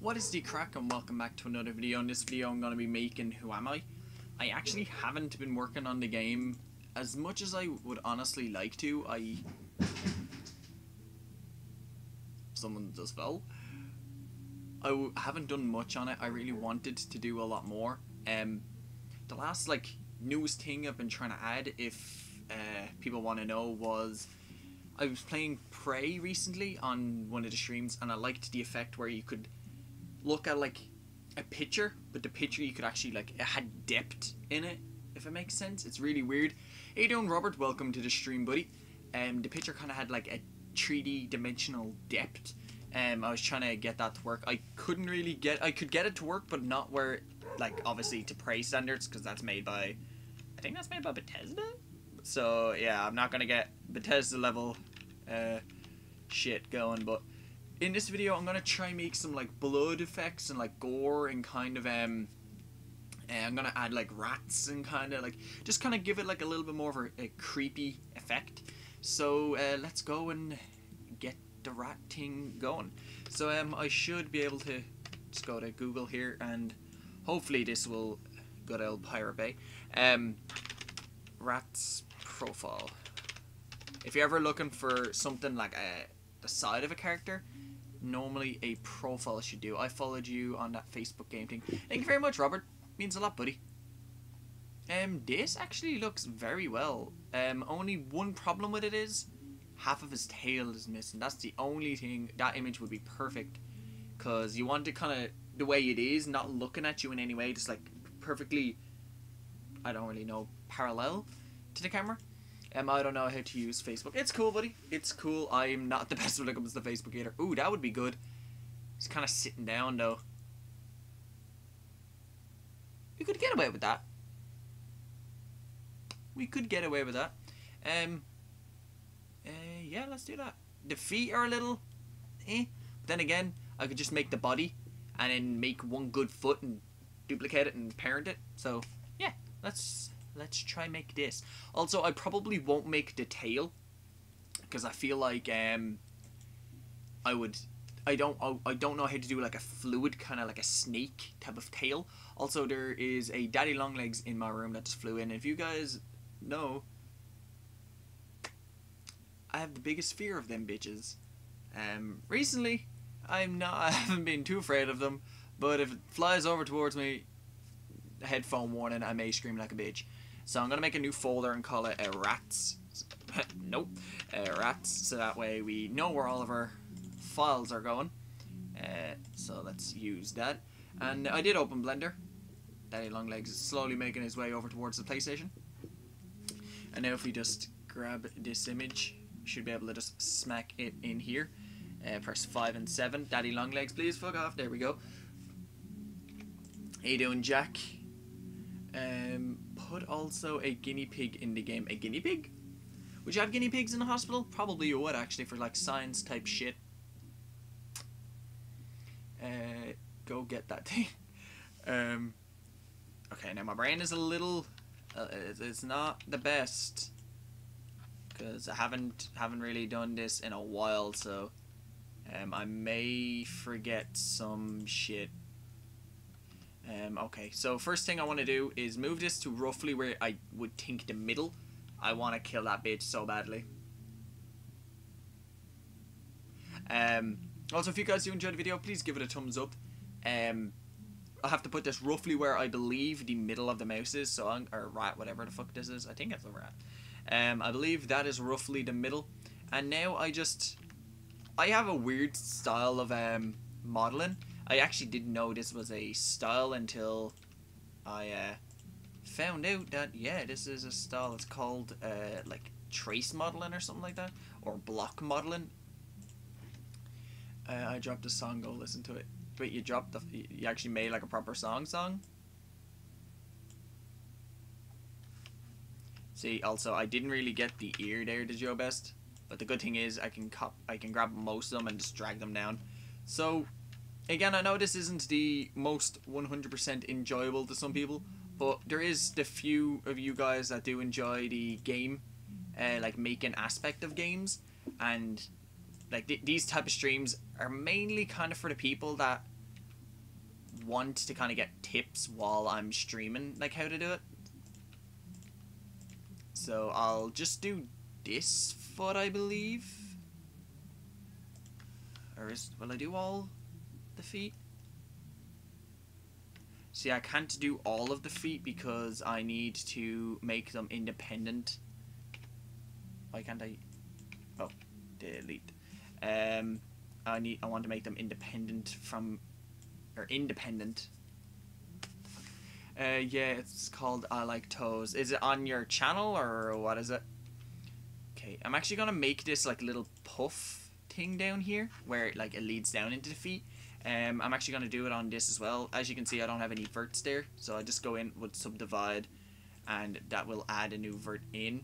What is the crack, and welcome back to another video. In this video I'm going to be making Who Am I? I actually haven't been working on the game as much as I would honestly like to. Someone just fell. I haven't done much on it. I really wanted to do a lot more. The last newest thing I've been trying to add, if people want to know, was I was playing Prey recently on one of the streams, and I liked the effect where you could look at a picture, but the picture you could actually it had depth in it, if it makes sense. It's really weird. How you doing, Robert? Welcome to the stream, buddy. The picture kind of had a 3D dimensional depth. I was trying to get that to work. I couldn't really get. I could get it to work, but not where obviously to Prey standards, because that's made by, I think that's made by Bethesda. So yeah, I'm not gonna get Bethesda level shit going, but in this video I'm gonna try and make some blood effects and gore, and kind of and I'm gonna add rats and kind of just kind of give it a little bit more of a creepy effect. So let's go and get the rat thing going. So I should be able to just go to Google here, and hopefully this will go to old Pirate Bay. Rats profile. If you're ever looking for something the side of a character, normally a profile should do. I followed you on that Facebook game thing. Thank you very much, Robert. Means a lot, buddy. This actually looks very well. Only one problem with it is half of his tail is missing. That's the only thing. That image would be perfect, because you want it kind of the way it is, not looking at you in any way, just perfectly, I don't really know, parallel to the camera. I don't know how to use Facebook. It's cool, buddy. It's cool. I'm not the best when it comes to Facebook either. Ooh, that would be good. He's kind of sitting down, though. We could get away with that. We could get away with that. Yeah, let's do that. The feet are a little But then again, I could just make the body and then make one good foot and duplicate it and parent it. So, yeah, let's try and make this. Also, I probably won't make the tail, because I feel like I don't know how to do a fluid kind of a snake type of tail. Also, there is a daddy long legs in my room that just flew in. If you guys know, I have the biggest fear of them bitches. Recently I haven't been too afraid of them, but if it flies over towards me, headphone warning, I may scream like a bitch. So I'm gonna make a new folder and call it rats. Nope, rats, so that way we know where all of our files are going. So let's use that. And I did open Blender. Daddy Longlegs is slowly making his way over towards the PlayStation. And now if we just grab this image, we should be able to just smack it in here. Press 5 and 7. Daddy Longlegs, please fuck off. There we go. How you doing, Jack? Put also a guinea pig in the game. A guinea pig? Would you have guinea pigs in the hospital? Probably you would, actually, for science type shit. Go get that thing. Okay, now my brain is a little it's not the best, because I haven't really done this in a while, so I may forget some shit. Okay, so first thing I want to do is move this to roughly where I would think the middle. I want to kill that bitch so badly. Also, if you guys do enjoy the video, please give it a thumbs up. I'll have to put this roughly where I believe the middle of the mouse is, so or rat, whatever the fuck this is. I think it's a rat. I believe that is roughly the middle. And now I have a weird style of modeling. I actually didn't know this was a style until I found out that, yeah, this is a style. It's called trace modeling or something like that, or block modeling. I dropped a song, go listen to it. Wait, you actually made a proper song? See, also, I didn't really get the ear there to Joe Best, but the good thing is I can grab most of them and just drag them down. So, again, I know this isn't the most 100% enjoyable to some people, but there is the few of you guys that do enjoy the game, making aspect of games, and these type of streams are mainly kind of for the people that want to kind of get tips while I'm streaming, like how to do it. So I'll just do this foot, I believe. Or will I do all the feet? See, I can't do all of the feet because I need to make them independent. Why can't I? Oh, delete. I want to make them independent from, or independent. Yeah, it's called I Like Toes. Is it on your channel or what is it? Okay, I'm actually gonna make this like little puff thing down here where like it leads down into the feet. I'm actually gonna do it on this as well. As you can see, I don't have any verts there, so I just go in with subdivide, and that will add a new vert in.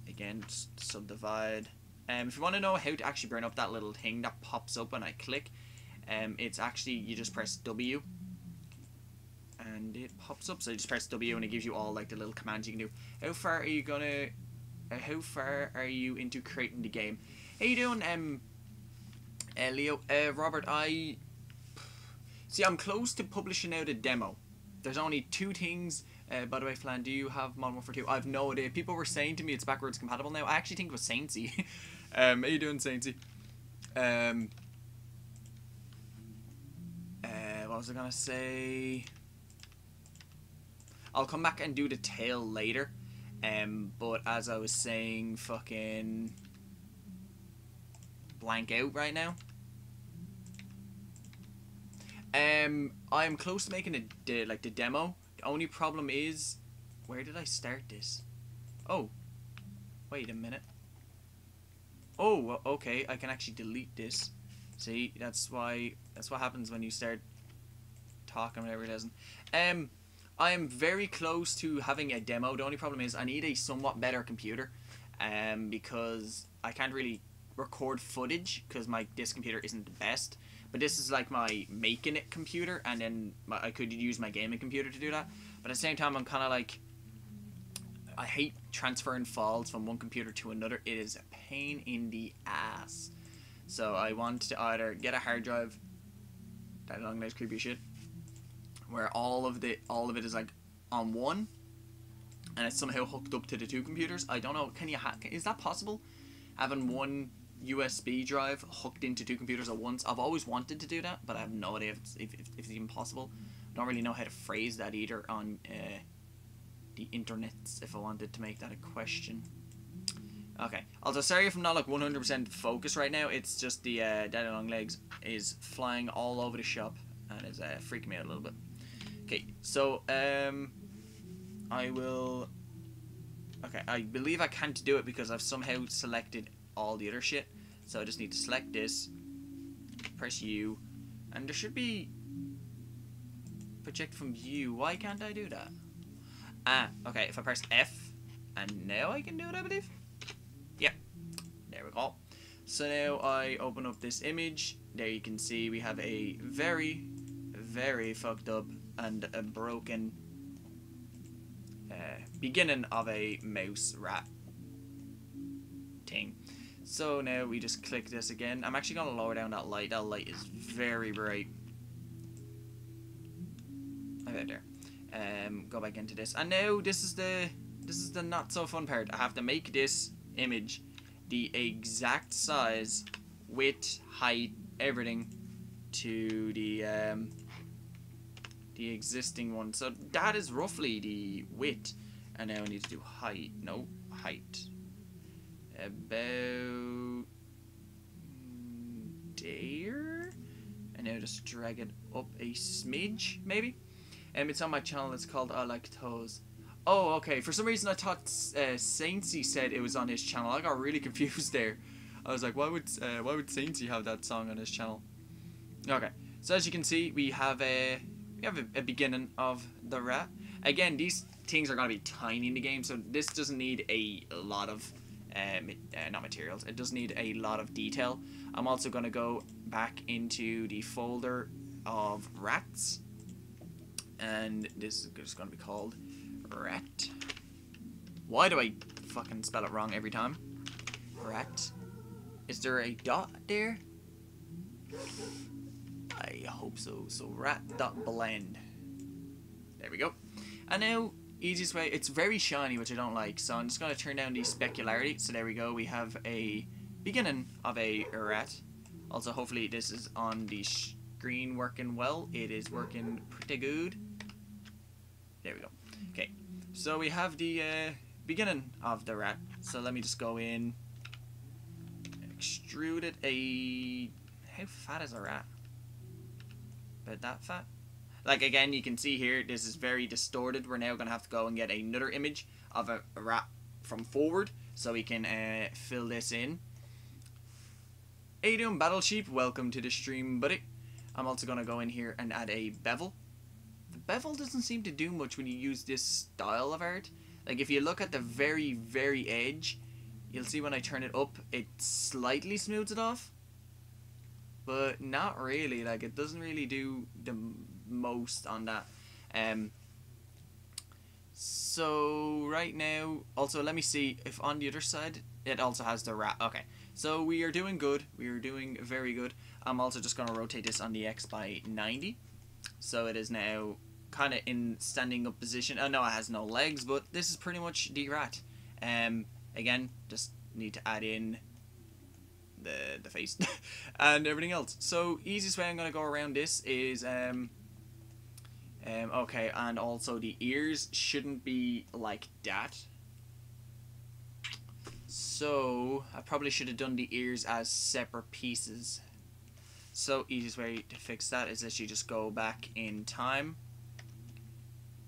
Again, just subdivide. If you want to know how to actually bring up that little thing that pops up when I click, it's actually, you just press W and it pops up. So you just press W and it gives you all like the little commands you can do. How far are you gonna how far are you into creating the game? How you doing, Leo? Robert, I'm close to publishing out a demo. There's only 2 things. By the way, Flan, do you have Modern Warfare 2? I have no idea. People were saying to me it's backwards compatible now. I actually think it was Saintsy. How you doing, Saintsy? What was I gonna say? I'll come back and do the tail later. But as I was saying, fucking blank out right now. I'm close to making the demo. The only problem is, where did I start this? Oh, wait a minute. Oh, okay, I can actually delete this. See, that's what happens when you start talking whenever it doesn't. I am very close to having a demo. The only problem is I need a somewhat better computer, because I can't really record footage because this computer isn't the best. But this is like my making it computer, and then I could use my gaming computer to do that. But at the same time, I'm kind of like, I hate transferring files from one computer to another. It is a pain in the ass. So I want to either get a hard drive, that long nice creepy shit, where all of it is like on one, and it's somehow hooked up to the 2 computers. I don't know. Is that possible? Having one USB drive hooked into 2 computers at once. I've always wanted to do that, but I have no idea if it's even possible. I don't really know how to phrase that either on the internet if I wanted to make that a question. Okay. Also, sorry if I'm not like 100% focused right now. It's just the Daddy Long Legs is flying all over the shop and is freaking me out a little bit. Okay, so I will. Okay, I believe I can't do it because I've somehow selected all the other shit. So I just need to select this, press U, and there should be project from view. Why can't I do that? Ah, okay, if I press F, and now I can do it, I believe. Yep, there we go. So now I open up this image. There you can see we have a very, very fucked up and a broken beginning of a mouse rat thing. So now we just click this again. I'm actually going to lower down that light. That light is very bright. About there. Go back into this. And now this is the not so fun part. I have to make this image the exact size, width, height, everything to the existing one. So that is roughly the width. And now I need to do height. No, height. About there. And now just drag it up a smidge, maybe. It's on my channel. It's called I Like Toes. Oh, okay. For some reason I thought Saintsy said it was on his channel. I got really confused there. I was like, why would Saintsy have that song on his channel? Okay. So as you can see, we have a beginning of the rat. Again, these things are gonna be tiny in the game, so this doesn't need a lot of not materials. It does need a lot of detail. I'm also gonna go back into the folder of rats, and this is just gonna be called rat. Why do I fucking spell it wrong every time? Rat. Is there a dot there? I hope so. So rat.blend. There we go. And now, easiest way, it's very shiny, which I don't like, so I'm just going to turn down the specularity. So there we go, we have a beginning of a rat. Also, hopefully this is on the screen working well. It is working pretty good. There we go. Okay, so we have the beginning of the rat. So let me just go in, extrude it a... How fat is a rat? About that fat? Like, again, you can see here, this is very distorted. We're now going to have to go and get another image of a rat from forward so we can fill this in. How you doing, Battle Sheep? Welcome to the stream, buddy. I'm also going to go in here and add a bevel. The bevel doesn't seem to do much when you use this style of art. Like, if you look at the very, very edge, you'll see when I turn it up, it slightly smooths it off. But not really. Like, it doesn't really do the most on that. So right now, also let me see if on the other side it also has the rat. Okay, so we are doing good. We are doing very good. I'm also just going to rotate this on the X by 90, so it is now kind of in standing up position. Oh no, it has no legs, but this is pretty much the rat. Again, just need to add in the face and everything else. So easiest way I'm going to go around this is okay, and also the ears shouldn't be like that. So I probably should have done the ears as separate pieces. So easiest way to fix that is that you just go back in time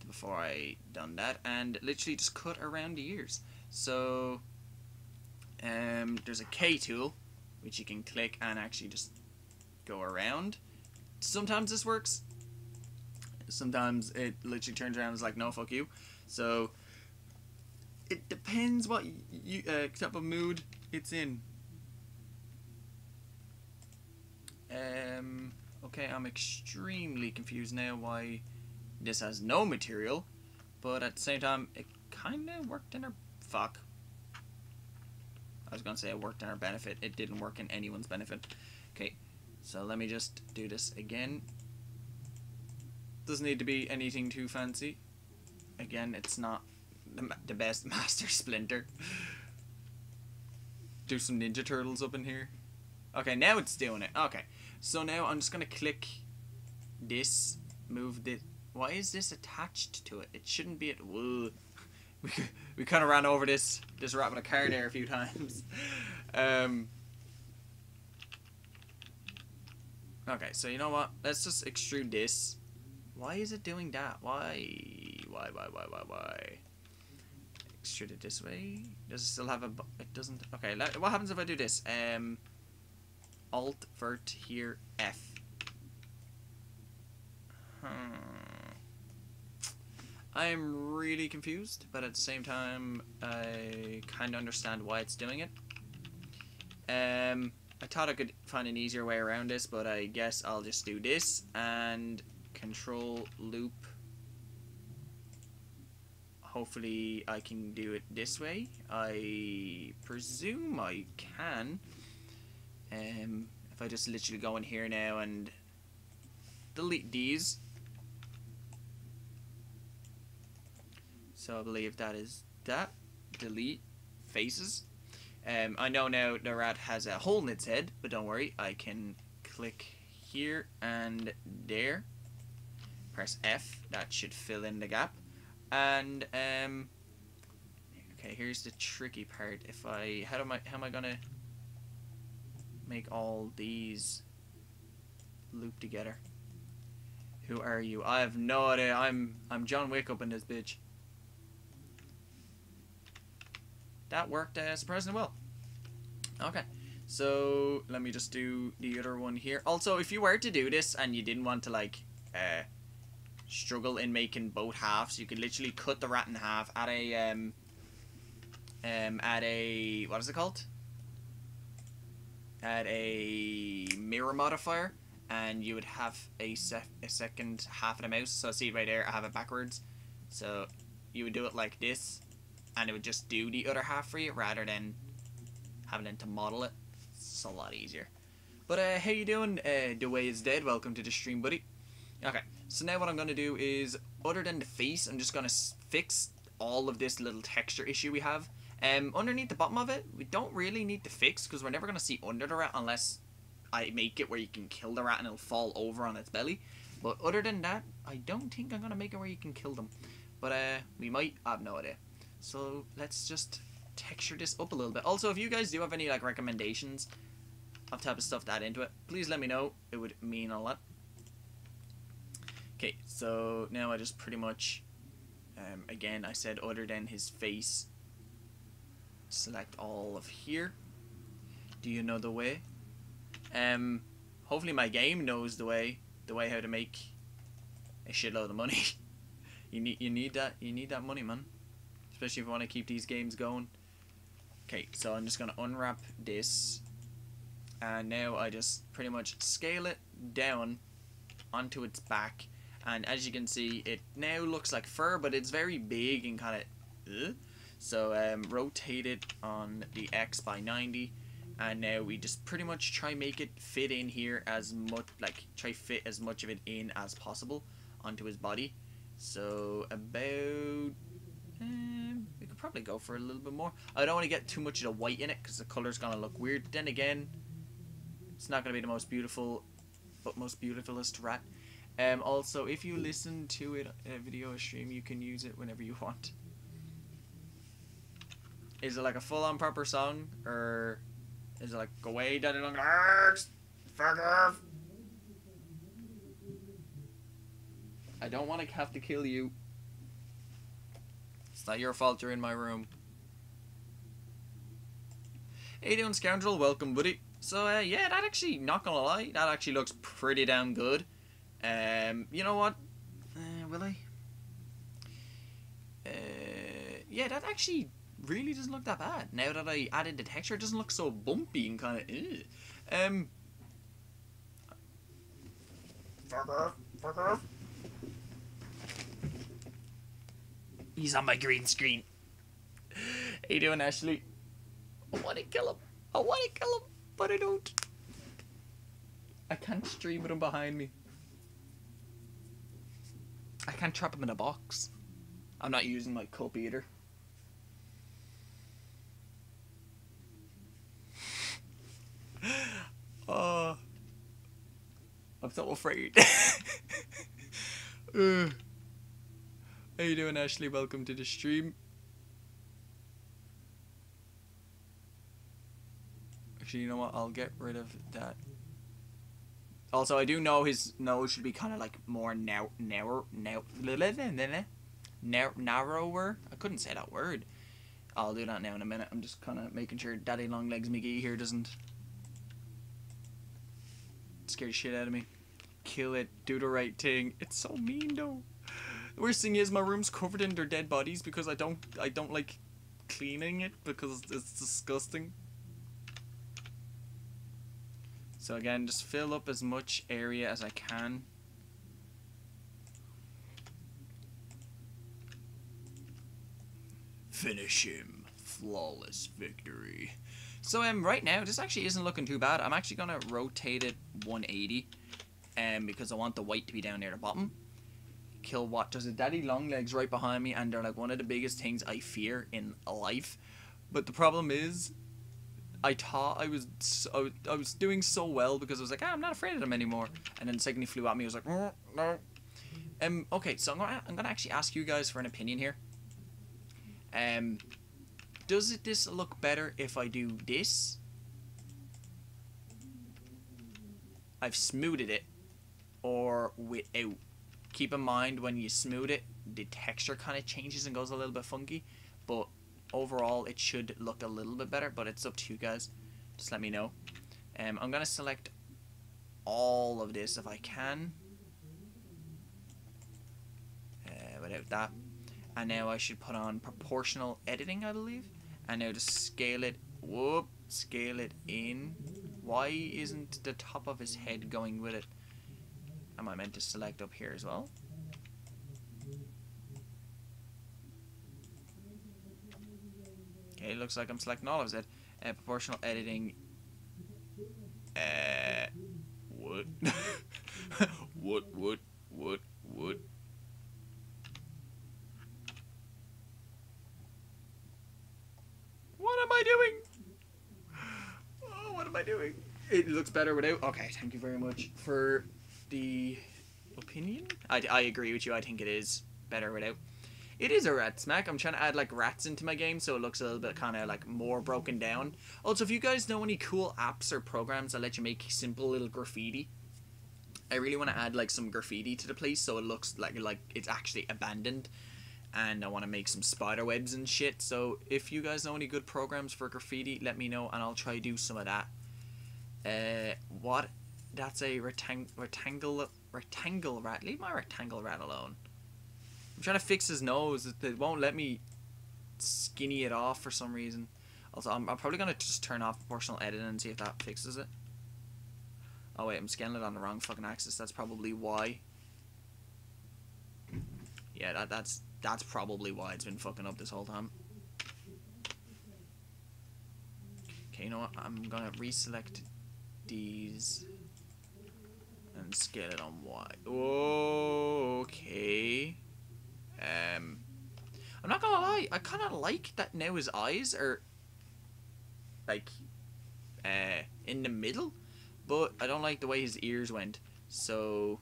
before I done that and literally just cut around the ears. So there's a K tool which you can click and actually just go around. Sometimes this works. Sometimes it literally turns around and is like, no, fuck you. So it depends what you type of mood it's in. Okay, I'm extremely confused now why this has no material, but at the same time it kind of worked in our... Fuck. I was gonna say it worked in our benefit. It didn't work in anyone's benefit. Okay, so let me just do this again. Doesn't need to be anything too fancy. Again, it's not the best Master Splinter. Do some Ninja Turtles up in here. Okay, now it's doing it. Okay, so now I'm just gonna click this, move this. Why is this attached to it? It shouldn't be. Whoa. We kind of ran over this rat with a car there a few times. Okay, so you know what? Let's just extrude this. Why is it doing that? Why? Extrude it this way. Does it still have a... It doesn't... Okay, what happens if I do this? Alt, vert, here, F. I'm really confused, but at the same time, I kind of understand why it's doing it. I thought I could find an easier way around this, but I guess I'll just do this and control loop. Hopefully I can do it this way. I presume I can. If I just literally go in here now and delete these. So I believe that is that. Delete faces. I know now the rat has a hole in its head, but don't worry, I can click here and there. Press F, that should fill in the gap. And okay, here's the tricky part. If I how am I gonna make all these loop together? Who are you? I have no idea. I'm John Wick up in this bitch. That worked surprisingly well. Okay, so let me just do the other one here. Also, if you were to do this and you didn't want to like struggle in making both halves, you could literally cut the rat in half, add a what is it called? Add a mirror modifier, and you would have a second half of the mouse. So see right there, I have it backwards. So you would do it like this, and it would just do the other half for you rather than having to model it. It's a lot easier. But how you doing? The way is dead. Welcome to the stream, buddy. Okay, so now what I'm gonna do is, other than the face, I'm just gonna fix all of this little texture issue we have. Underneath the bottom of it, we don't really need to fix because we're never gonna see under the rat unless I make it where you can kill the rat and it'll fall over on its belly. But other than that, I don't think I'm gonna make it where you can kill them. But we might. I have no idea. So let's just texture this up a little bit. Also, if you guys do have any like recommendations of type of stuff to add into it, please let me know. It would mean a lot. Okay, so now I just pretty much, again, I said other than his face, select all of here. Do you know the way? Hopefully my game knows the way how to make a shitload of money. you need that money, man. Especially if you want to keep these games going. Okay, so I'm just gonna unwrap this, and now I just pretty much scale it down onto its back, and as you can see, it now looks like fur, but it's very big and kind of so rotate it on the X by 90, and now we just pretty much try make it fit in here as much, like try fit as much of it in as possible onto his body. So about we could probably go for a little bit more. I don't want to get too much of the white in it because the color's gonna look weird. Then again, it's not gonna be the most beautiful, but most beautifulest rat. Also, if you listen to it a video or stream, you can use it whenever you want. Is it like a full-on proper song, or is it like go away, daddy long legs, fuck off? I don't want to have to kill you. It's not your fault you're in my room. Hey, doing scoundrel? Welcome, buddy. So yeah, that actually, not gonna lie, that actually looks pretty damn good. You know what? Will I? Yeah, that actually really doesn't look that bad. Now that I added the texture, it doesn't look so bumpy and kind of. Fuck off! Fuck off! He's on my green screen. How you doing, Ashley? I want to kill him. I want to kill him, but I don't. I can't stream with him behind me. I can't trap him in a box. I'm not using my cup either. Oh, I'm so afraid. How you doing, Ashley? Welcome to the stream. Actually, you know what? I'll get rid of that. Also, I do know his nose should be kind of like more narrower. I couldn't say that word. I'll do that now in a minute. I'm just kind of making sure Daddy Longlegs McGee here doesn't scare the shit out of me. Kill it. Do the right thing. It's so mean, though. The worst thing is my room's covered in their dead bodies because I don't like cleaning it because it's disgusting. So again, just fill up as much area as I can. Finish him. Flawless victory. So right now, this actually isn't looking too bad. I'm actually gonna rotate it 180, because I want the white to be down near the bottom. Kill what? There's a Daddy Longlegs right behind me, and they're like one of the biggest things I fear in life. But the problem is, I thought I was doing so well because I was like, I'm not afraid of them anymore. And then the second he flew at me, I was like, no. Okay, so I'm gonna actually ask you guys for an opinion here. Does this look better if I do this? I've smoothed it, or without. Keep in mind when you smooth it, the texture kind of changes and goes a little bit funky, but overall it should look a little bit better, but it's up to you guys. Just let me know. I'm gonna select all of this if I can, without that, and now I should put on proportional editing, I believe, and now just scale it. Scale it in. Why isn't the top of his head going with it? Am I meant to select up here as well? Okay, looks like I'm selecting all of it. Proportional editing. What? What? What am I doing? Oh, what am I doing? It looks better without. Okay, thank you very much for the opinion. I agree with you. I think it is better without. It is a rat smack. I'm trying to add like rats into my game so it looks a little bit kind of like more broken down. Also, if you guys know any cool apps or programs that let you make simple little graffiti, I really want to add like some graffiti to the place so it looks like it's actually abandoned. And I want to make some spider webs and shit. So if you guys know any good programs for graffiti, let me know and I'll try to do some of that. What? That's a rectangle rat. Leave my rectangle rat alone. I'm trying to fix his nose. It won't let me skinny it off for some reason. Also, I'm probably going to just turn off proportional editing and see if that fixes it. Oh wait, I'm scaling it on the wrong fucking axis. That's probably why. Yeah, that's probably why it's been fucking up this whole time. Okay, you know what? I'm going to reselect these and scale it on Y. Oh, okay. I'm not gonna lie, I kind of like that now his eyes are like in the middle, but I don't like the way his ears went. So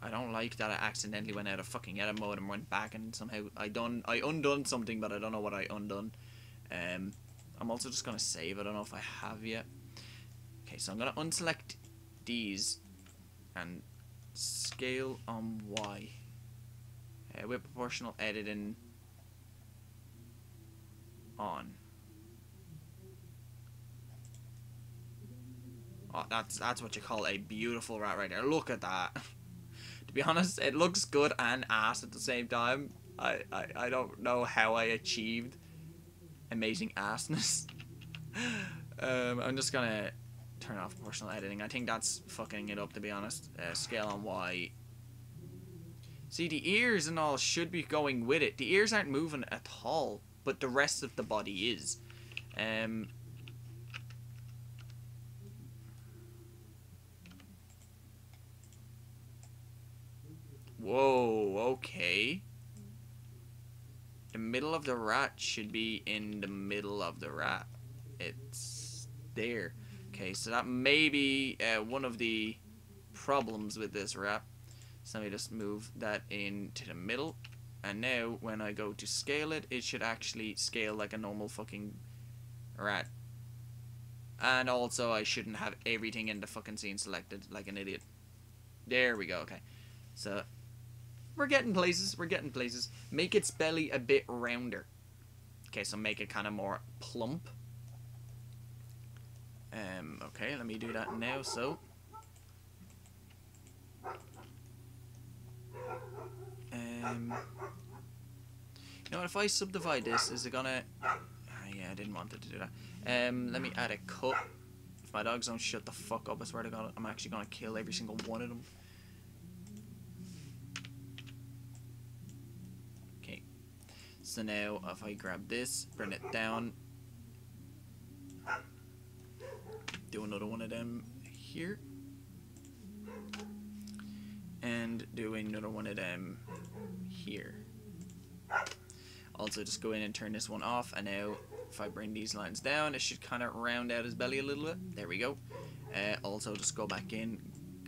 I don't like that I accidentally went out of fucking edit mode and went back and somehow I undone something, but I don't know what I undone. I'm also just gonna save. I don't know if I have yet. Okay, so I'm gonna unselect these and scale on Y. With proportional editing on. Oh, that's what you call a beautiful rat right there. Look at that. To be honest, it looks good and ass at the same time. I don't know how I achieved amazing assness. I'm just gonna turn off proportional editing. I think that's fucking it up, to be honest. Scale on Y. See, the ears and all should be going with it. The ears aren't moving at all, but the rest of the body is. Whoa, okay. The middle of the rat should be in the middle of the rat. It's there. Okay, so that may be one of the problems with this rat. So let me just move that into the middle. And now, when I go to scale it, it should actually scale like a normal fucking rat. And also, I shouldn't have everything in the fucking scene selected like an idiot. There we go, okay. So, we're getting places, we're getting places. Make its belly a bit rounder. Okay, so make it kind of more plump. Okay, let me do that now, so. You know what, if I subdivide this, is it gonna... yeah, I didn't want it to do that. Let me add a cut. If my dogs don't shut the fuck up, I swear to God, I'm actually gonna kill every single one of them. Okay. So now, if I grab this, bring it down, do another one of them here, and do another one of them here. Also, just go in and turn this one off, and now if I bring these lines down, it should kind of round out his belly a little bit. There we go. Also, just go back in,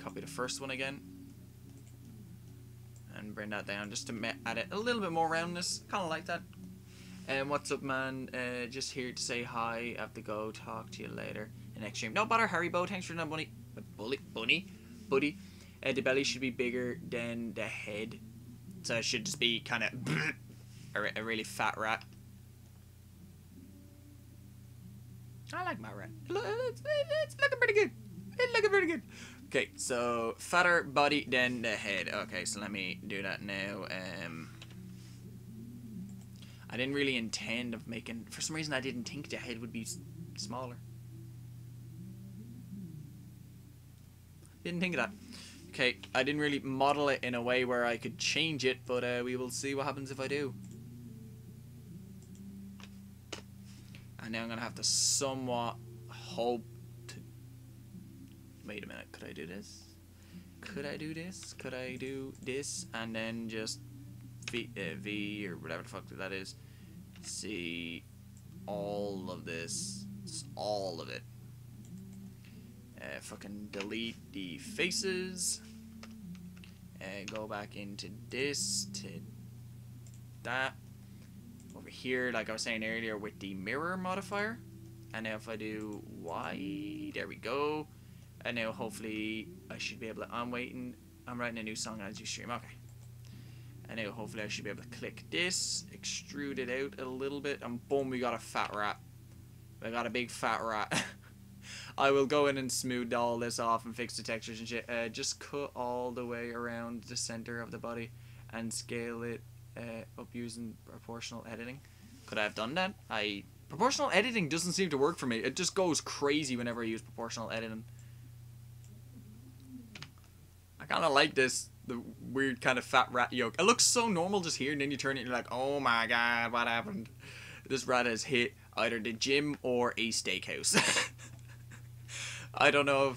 copy the first one again, and bring that down just to add it a little bit more roundness. Kind of like that. What's up, man? Just here to say hi. I have to go. Talk to you later in next stream. No bother, Haribo. Thanks for that, buddy. Buddy. The belly should be bigger than the head, so it should just be kind of a really fat rat. I like my rat. It's looking pretty good. It's looking pretty good. Okay, so fatter body than the head. Okay, so let me do that now. I didn't really intend of making... For some reason, I didn't think the head would be smaller. Didn't think of that. Okay, I didn't really model it in a way where I could change it, but we will see what happens if I do. And now I'm going to have to somewhat hope to wait a minute, could I do this? Could I do this? Could I do this and then just V or whatever the fuck that is? See all of this, just all of it. Fucking delete the faces. Go back into this to that. Over here, like I was saying earlier, with the mirror modifier. And now if I do Y, there we go. And now hopefully I should be able to, I'm writing a new song as you stream, okay. And now hopefully I should be able to click this, extrude it out a little bit, and boom, we got a fat rat. We got a big fat rat. I will go in and smooth all this off and fix the textures and shit. Just cut all the way around the center of the body and scale it up using proportional editing. Could I have done that? Proportional editing doesn't seem to work for me. It just goes crazy whenever I use proportional editing. I kind of like this, the weird kind of fat rat yoke. It looks so normal just here, and then you turn it and you're like, oh my god, what happened? This rat has hit either the gym or a steakhouse. I don't know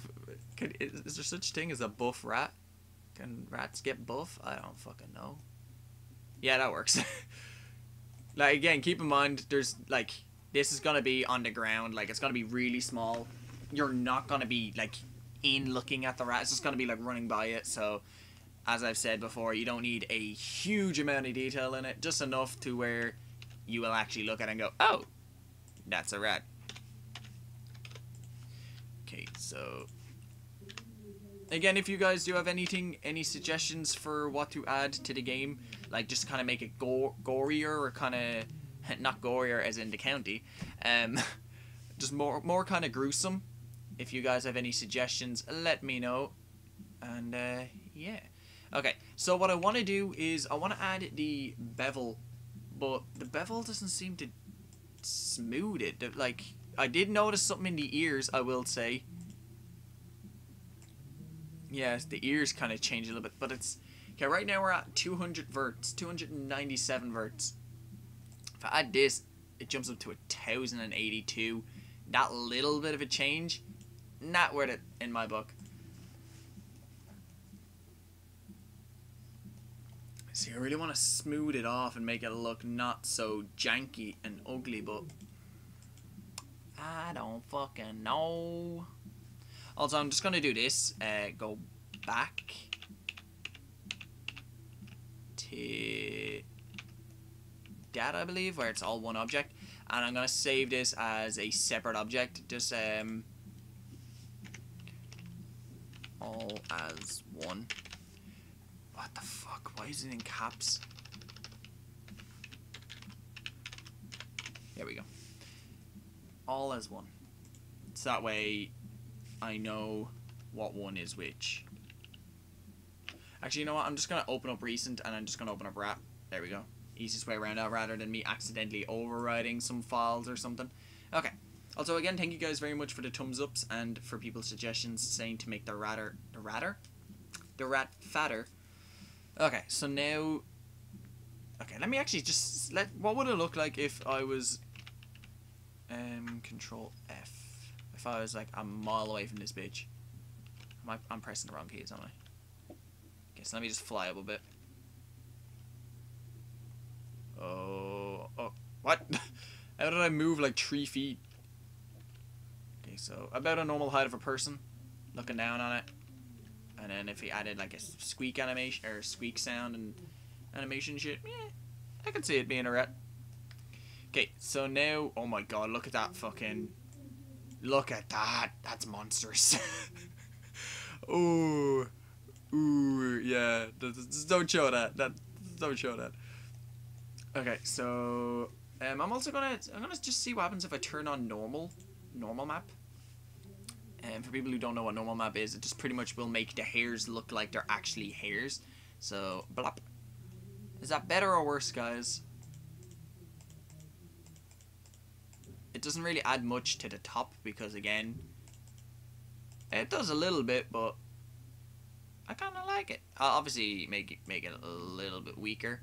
if... Is there such thing as a buff rat? Can rats get buff? I don't fucking know. Yeah, that works. Like, again, keep in mind, there's, like... This is going to be on the ground, like, it's going to be really small. You're not going to be, like, in looking at the rat. It's just going to be, like, running by it. So, as I've said before, you don't need a huge amount of detail in it. Just enough to where you will actually look at it and go, oh, that's a rat. Okay, so... Again, if you guys do have any suggestions for what to add to the game, like, just kind of make it gorier or kind of... Not gorier as in the county, just more kind of gruesome. If you guys have any suggestions, let me know. And yeah, okay. So what I want to do is I want to add the bevel, but the bevel doesn't seem to smooth it. Like, I did notice something in the ears, I will say. Yes, the ears kind of change a little bit, but it's okay. Right now we're at 200 verts, 297 verts. If I add this, it jumps up to 1082. That little bit of a change, not worth it in my book. See, I really want to smooth it off and make it look not so janky and ugly, but I don't fucking know. Also, I'm just going to do this. Go back to that, I believe, where it's all one object, and I'm gonna save this as a separate object, just all as one. What the fuck, why is it in caps? There we go, all as one, so that way I know what one is which. Actually, you know what, I'm just gonna open up recent and I'm just gonna open up rat. There we go. Easiest way around that rather than me accidentally overriding some files or something. Okay. Also, again, thank you guys very much for the thumbs ups and for people's suggestions saying to make the rat fatter. Okay, so now... Okay, let me actually just... What would it look like if I was... Control F. If I was, like, a mile away from this bitch. I'm pressing the wrong keys, aren't I? Okay, so let me just fly up a bit. Oh, what? How did I move like 3 feet? Okay, so about a normal height of a person, looking down on it. And then if he added like a squeak animation, or squeak sound and animation shit, yeah, I could see it being a rat. Okay, so now, oh my god, look at that fucking, look at that, that's monstrous. Ooh, yeah, just don't show that, don't show that. Okay, so I'm gonna just see what happens if I turn on normal map. And for people who don't know what normal map is, it just pretty much will make the hairs look like they're actually hairs. So blop. Is that better or worse, guys? It doesn't really add much to the top because again, it does a little bit, but I kind of like it. I'll obviously make it a little bit weaker.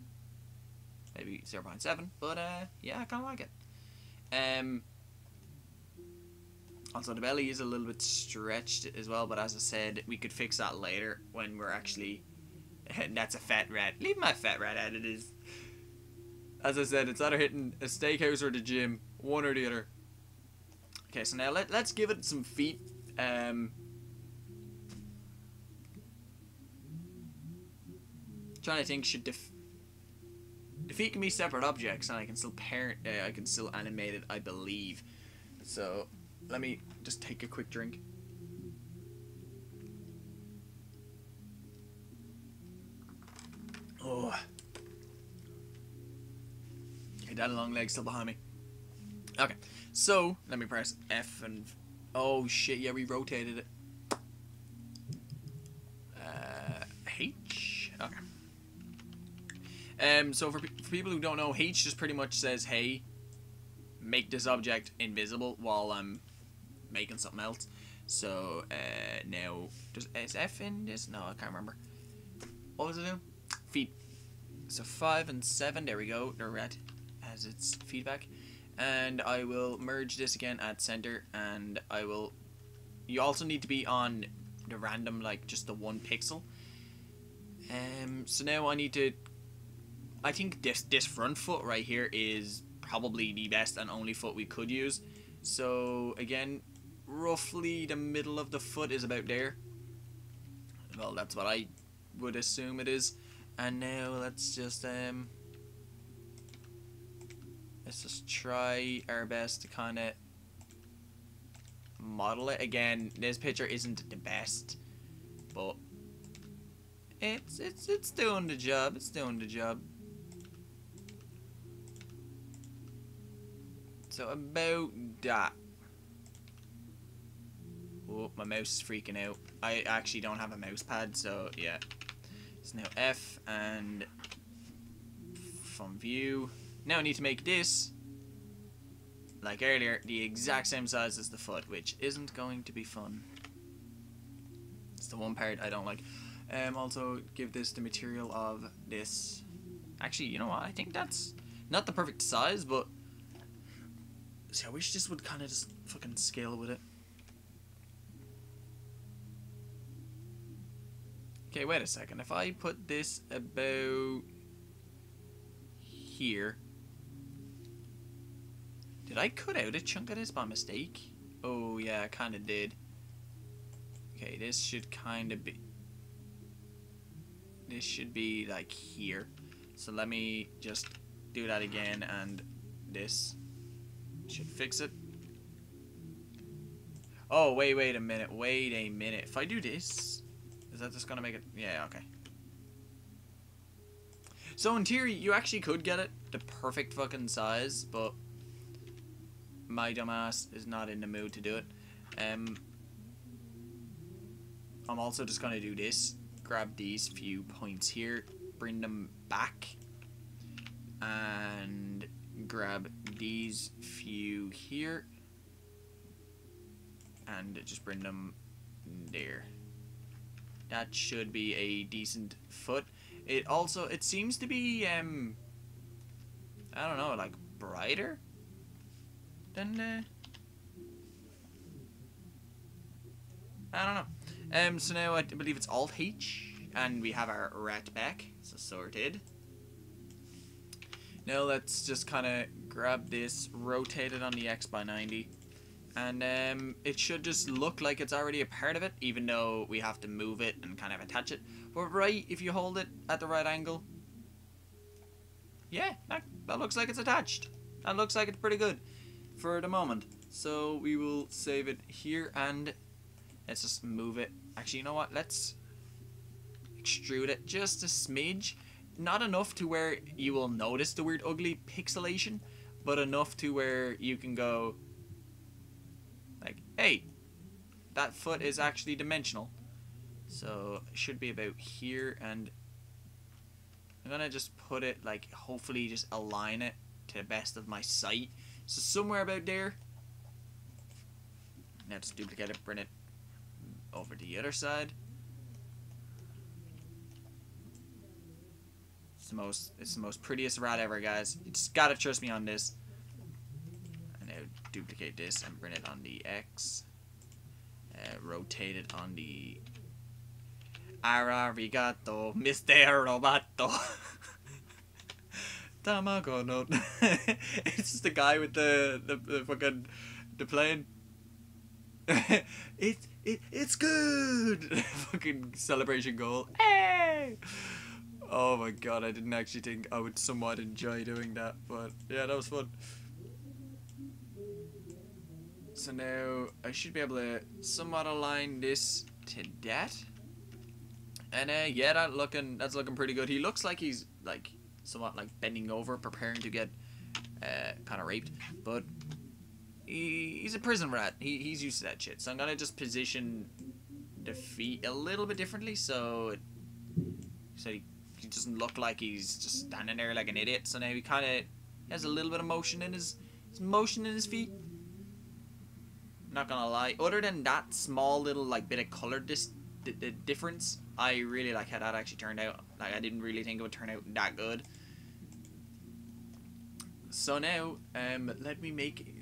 Maybe 0.7, but yeah, I kind of like it. Also, the belly is a little bit stretched as well, but as I said, we could fix that later when we're actually... That's a fat rat. Leave my fat rat out, it is. As I said, it's either hitting a steakhouse or the gym. One or the other. Okay, so now let's give it some feet. Trying to think, should the feet can be separate objects, and I can still I can still animate it, I believe. So let me just take a quick drink. Oh, okay, that long leg still behind me. Okay, so let me press F and oh shit, yeah, we rotated it. H. Okay. So for people who don't know, H just pretty much says, hey, make this object invisible while I'm making something else. So now, is F in this? No, I can't remember. What was it doing? Feet. So 5 and 7, there we go. The red has its feedback. And I will merge this again at center, and I will... You also need to be on the random, like, just the 1 pixel. So now I need to... I think this front foot right here is probably the best and only foot we could use. So, again, roughly the middle of the foot is about there. Well, that's what I would assume it is. And now let's just try our best to kind of model it. Again, this picture isn't the best, but it's doing the job. It's doing the job. So about that. Oh, my mouse is freaking out. I actually don't have a mouse pad, so yeah. So now F and from view. Now I need to make this, like earlier, the exact same size as the foot, which isn't going to be fun. It's the one part I don't like. Also give this the material of this. Actually, you know what? I think that's not the perfect size, but see, I wish this would kind of just fucking scale with it. Okay, wait a second. If I put this about here, did I cut out a chunk of this by mistake? Oh yeah, I kind of did. Okay, this should kind of be... This should be like here. So let me just do that again, and this should fix it. Oh, wait a minute. Wait a minute. If I do this... Is that just gonna make it? Yeah, okay. So in theory, you actually could get it the perfect fucking size, but my dumbass is not in the mood to do it. I'm also just gonna do this. Grab these few points here, bring them back, and grab these few here, and just bring them there. That should be a decent foot. It also, it seems to be, I don't know, like brighter than, I don't know. So now I believe it's Alt H, and we have our rat back, so sorted. Now let's just kind of grab this, rotate it on the X by 90. And it should just look like it's already a part of it, even though we have to move it and kind of attach it. But right, if you hold it at the right angle, yeah, that looks like it's attached. That looks like it's pretty good for the moment. So we will save it here, and let's just move it. Actually, you know what? Let's extrude it just a smidge. Not enough to where you will notice the weird ugly pixelation, but enough to where you can go... Like, hey, that foot is actually dimensional. So it should be about here, and I'm gonna just put it, like, hopefully just align it to the best of my sight. So somewhere about there. Now just duplicate it, bring it over to the other side. It's the most prettiest rat ever, guys. You just gotta trust me on this. Now duplicate this and bring it on the X. Rotate it on the Arigato, Mr. Roboto. Tamago no. It's just the guy with the fucking the plane. It's good. Fucking celebration goal. Hey! Oh my god, I didn't actually think I would somewhat enjoy doing that, but yeah, that was fun. So now I should be able to somewhat align this to that. And yeah, that's looking pretty good. He looks like he's like somewhat like bending over, preparing to get kind of raped, but he's a prison rat. He's used to that shit. So I'm gonna just position the feet a little bit differently, so he doesn't look like he's just standing there like an idiot. So now he kind of has a little bit of motion in his feet. Not gonna lie, other than that small little like bit of color the difference, I really like how that actually turned out. Like, I didn't really think it would turn out that good. So now let me make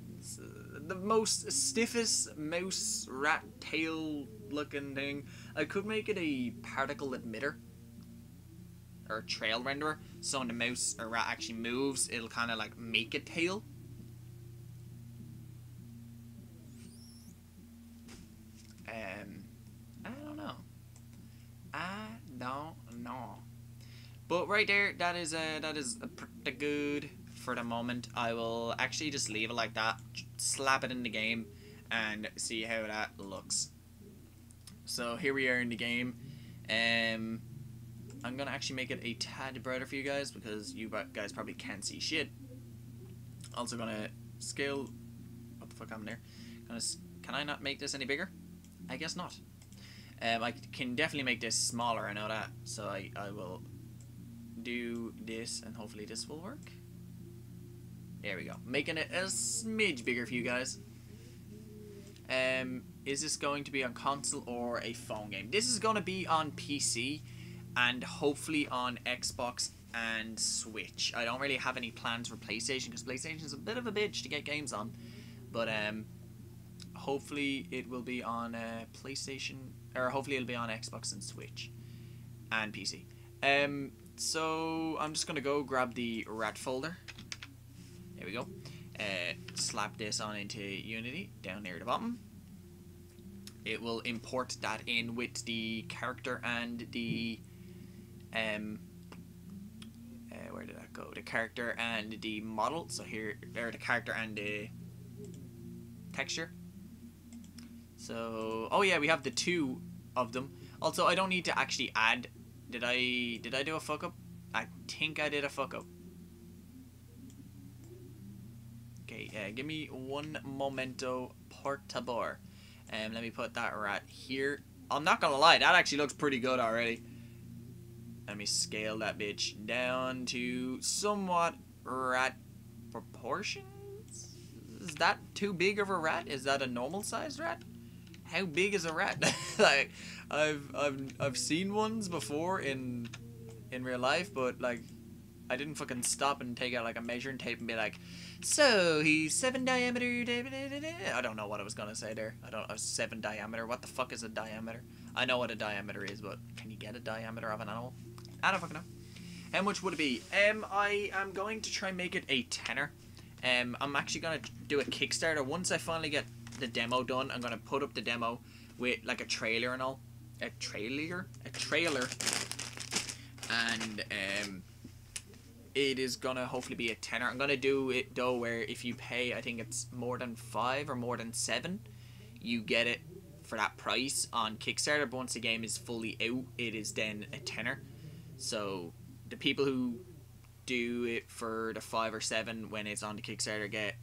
the most stiffest mouse rat tail looking thing. I could make it a particle emitter or trail renderer, so when the mouse or rat actually moves, it'll kind of like make a tail. I don't know. But right there, that is pretty good for the moment. I will actually just leave it like that, slap it in the game, and see how that looks. So here we are in the game. I'm gonna actually make it a tad brighter for you guys because you guys probably can't see shit. Also gonna scale. What the fuck happened there? Can I not make this any bigger? I guess not. I can definitely make this smaller, I know that. So I will do this and hopefully this will work. There we go. Making it a smidge bigger for you guys. Is this going to be on console or a phone game? This is going to be on PC and hopefully on Xbox and Switch. I don't really have any plans for PlayStation because PlayStation is a bit of a bitch to get games on. But hopefully it will be on PlayStation, or hopefully it'll be on Xbox and Switch and PC. So I'm just gonna go grab the rat folder. There we go. Slap this on into Unity down near the bottom. It will import that in with the character and the where did that go? The character and the model. So here, there, the character and the texture. So, oh yeah, we have the two of them. Also, I don't need to actually add. Did I do a fuck up? I think I did a fuck up. Okay, give me one momento, por favor. Let me put that right here. I'm not gonna lie, that actually looks pretty good already. Let me scale that bitch down to somewhat rat proportions. Is that too big of a rat? Is that a normal sized rat? How big is a rat? Like, I've seen ones before in real life, but like, I didn't fucking stop and take out like a measuring tape and be like, so he's 7 diameter. I don't know what I was gonna say there. I don't know, 7 diameter. What the fuck is a diameter? I know what a diameter is, but can you get a diameter of an animal? I don't fucking know. How much would it be? I am going to try and make it a tenner. I'm actually gonna do a Kickstarter once I finally get the demo done. I'm gonna put up the demo with like a trailer and all. A trailer, and it is gonna hopefully be a tenner. I'm gonna do it though where if you pay, I think it's more than 5 or more than 7, you get it for that price on Kickstarter. But once the game is fully out, it is then a tenner. So the people who do it for the 5 or 7 when it's on the Kickstarter get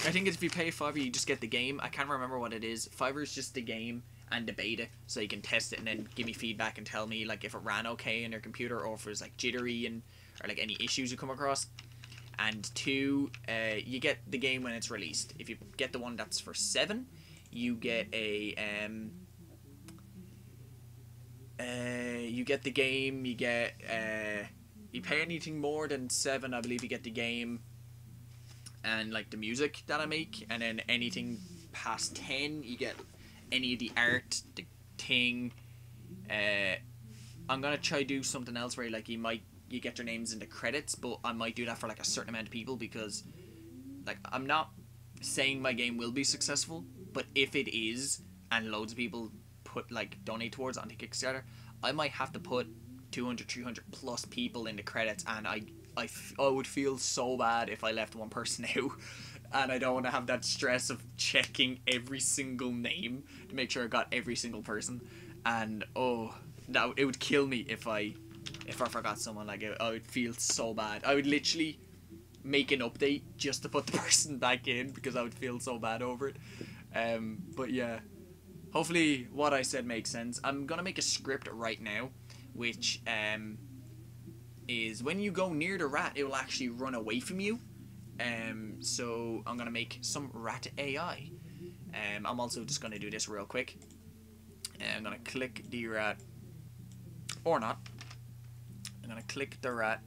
I think if you pay $5 you just get the game. I can't remember what it is. $5 is just the game and the beta, so you can test it and then give me feedback and tell me like if it ran okay in your computer or if it was like jittery and or like any issues you come across. And 2, you get the game when it's released. If you get the one that's for 7, you get a you get the game. You get you pay anything more than 7, I believe you get the game. and like the music that I make, and then anything past 10 you get any of the art, the thing. I'm gonna try do something else where like you get your names in the credits, but I might do that for like a certain amount of people, because like I'm not saying my game will be successful, but if it is and loads of people put like donate towards it onto Kickstarter, I might have to put 200, 300 plus people in the credits, and I would feel so bad if I left one person out, and I don't want to have that stress of checking every single name to make sure I got every single person, and that it would kill me if I forgot someone. Like I would feel so bad. I would literally make an update just to put the person back in, because I would feel so bad over it. But yeah, hopefully what I said makes sense. I'm gonna make a script right now, which is when you go near the rat, it will actually run away from you. So I'm gonna make some rat AI. I'm also just gonna do this real quick. I'm gonna click the rat, or not. I'm gonna click the rat.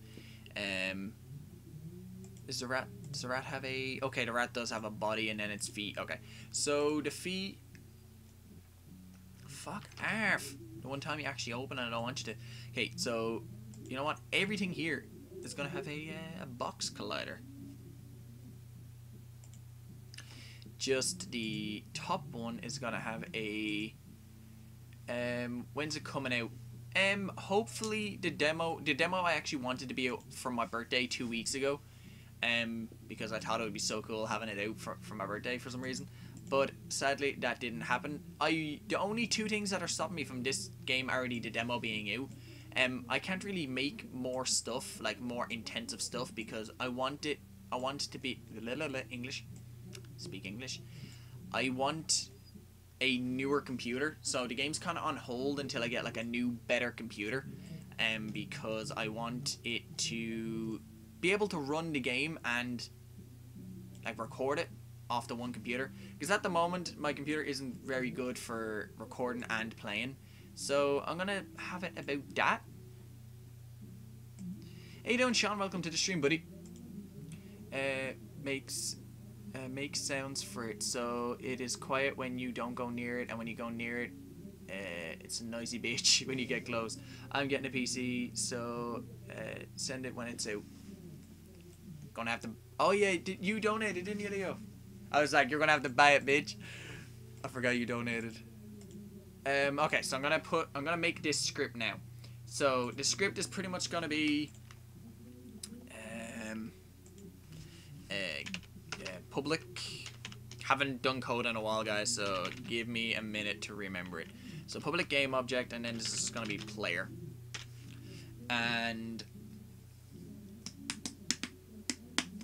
Does the rat have a... Okay, the rat does have a body and then its feet. Okay, so the feet... Fuck off. The one time you actually open it, I don't want you to... Okay, so, you know what? Everything here is gonna have a box collider. Just the top one is gonna have a... when's it coming out? Hopefully the demo I actually wanted to be out for my birthday 2 weeks ago. Because I thought it would be so cool having it out for my birthday for some reason, but sadly that didn't happen. The only two things that are stopping me from this game are the demo being out. I can't really make more stuff, like more intensive stuff, because I want it to be English. Speak English. I want a newer computer, so the game's kind of on hold until I get like a new, better computer, because I want it to be able to run the game and like record it off the one computer, because at the moment my computer isn't very good for recording and playing. So I'm gonna have it about that. How you doing, Sean? Welcome to the stream, buddy. Makes sounds for it, so it is quiet when you don't go near it, and when you go near it, it's a noisy bitch when you get close. I'm getting a PC, so send it when it's out. Gonna have to... Oh yeah, you donated, didn't you, Leo? I was like, you're gonna have to buy it, bitch. I forgot you donated. Okay, so I'm gonna make this script now. So the script is pretty much gonna be public. Haven't done code in a while, guys, so give me a minute to remember it. So public game object, and then this is gonna be player. And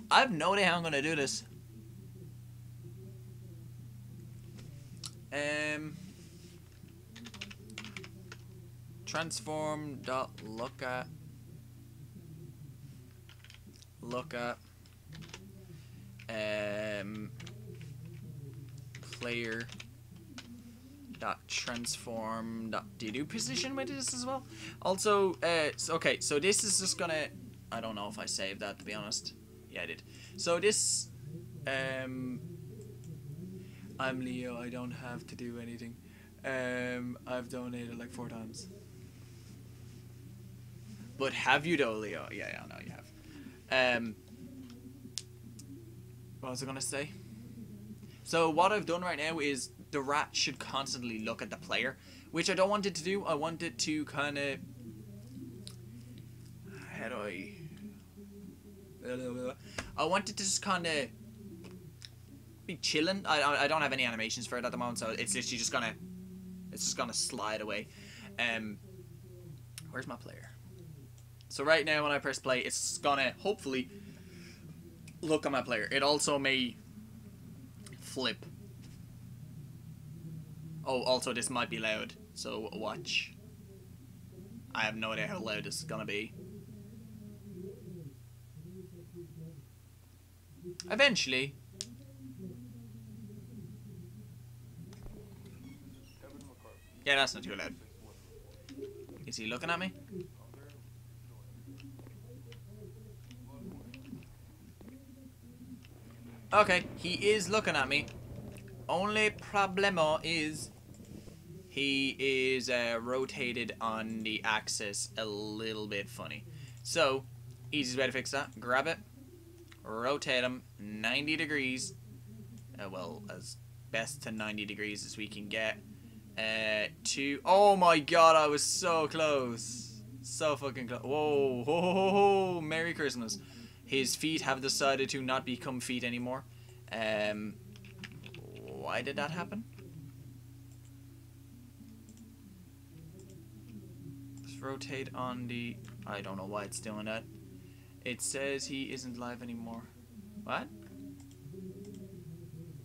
I have no idea how I'm gonna do this. Transform dot look at player dot transform dot... Do you do position with this as well? Also, okay, so this is just gonna... I don't know if I saved that, to be honest. Yeah, I did. So this, I'm Leo, I don't have to do anything. I've donated like 4 times. But have you though, Leo? Yeah, I know you have. What was I gonna say? So what I've done right now is the rat should constantly look at the player, which I don't want it to do. I want it to kind of... How do I want it to just kind of be chilling. I don't have any animations for it at the moment, so it's literally just gonna slide away. Where's my player? So right now when I press play, it's gonna hopefully look at my player. It also may flip. Oh, also this might be loud, so watch. I have no idea how loud this is gonna be. Eventually. Yeah, that's not too loud. Is he looking at me? Okay, he is looking at me. Only problemo is he is rotated on the axis a little bit funny. So, easiest way to fix that, grab it, rotate him 90 degrees, well, as best to 90 degrees as we can get, to, oh my god, I was so close. So fucking close. Whoa, ho, ho, ho, ho, Merry Christmas. His feet have decided to not become feet anymore. Why did that happen? Let's rotate on the... I don't know why it's doing that. It says he isn't live anymore. What?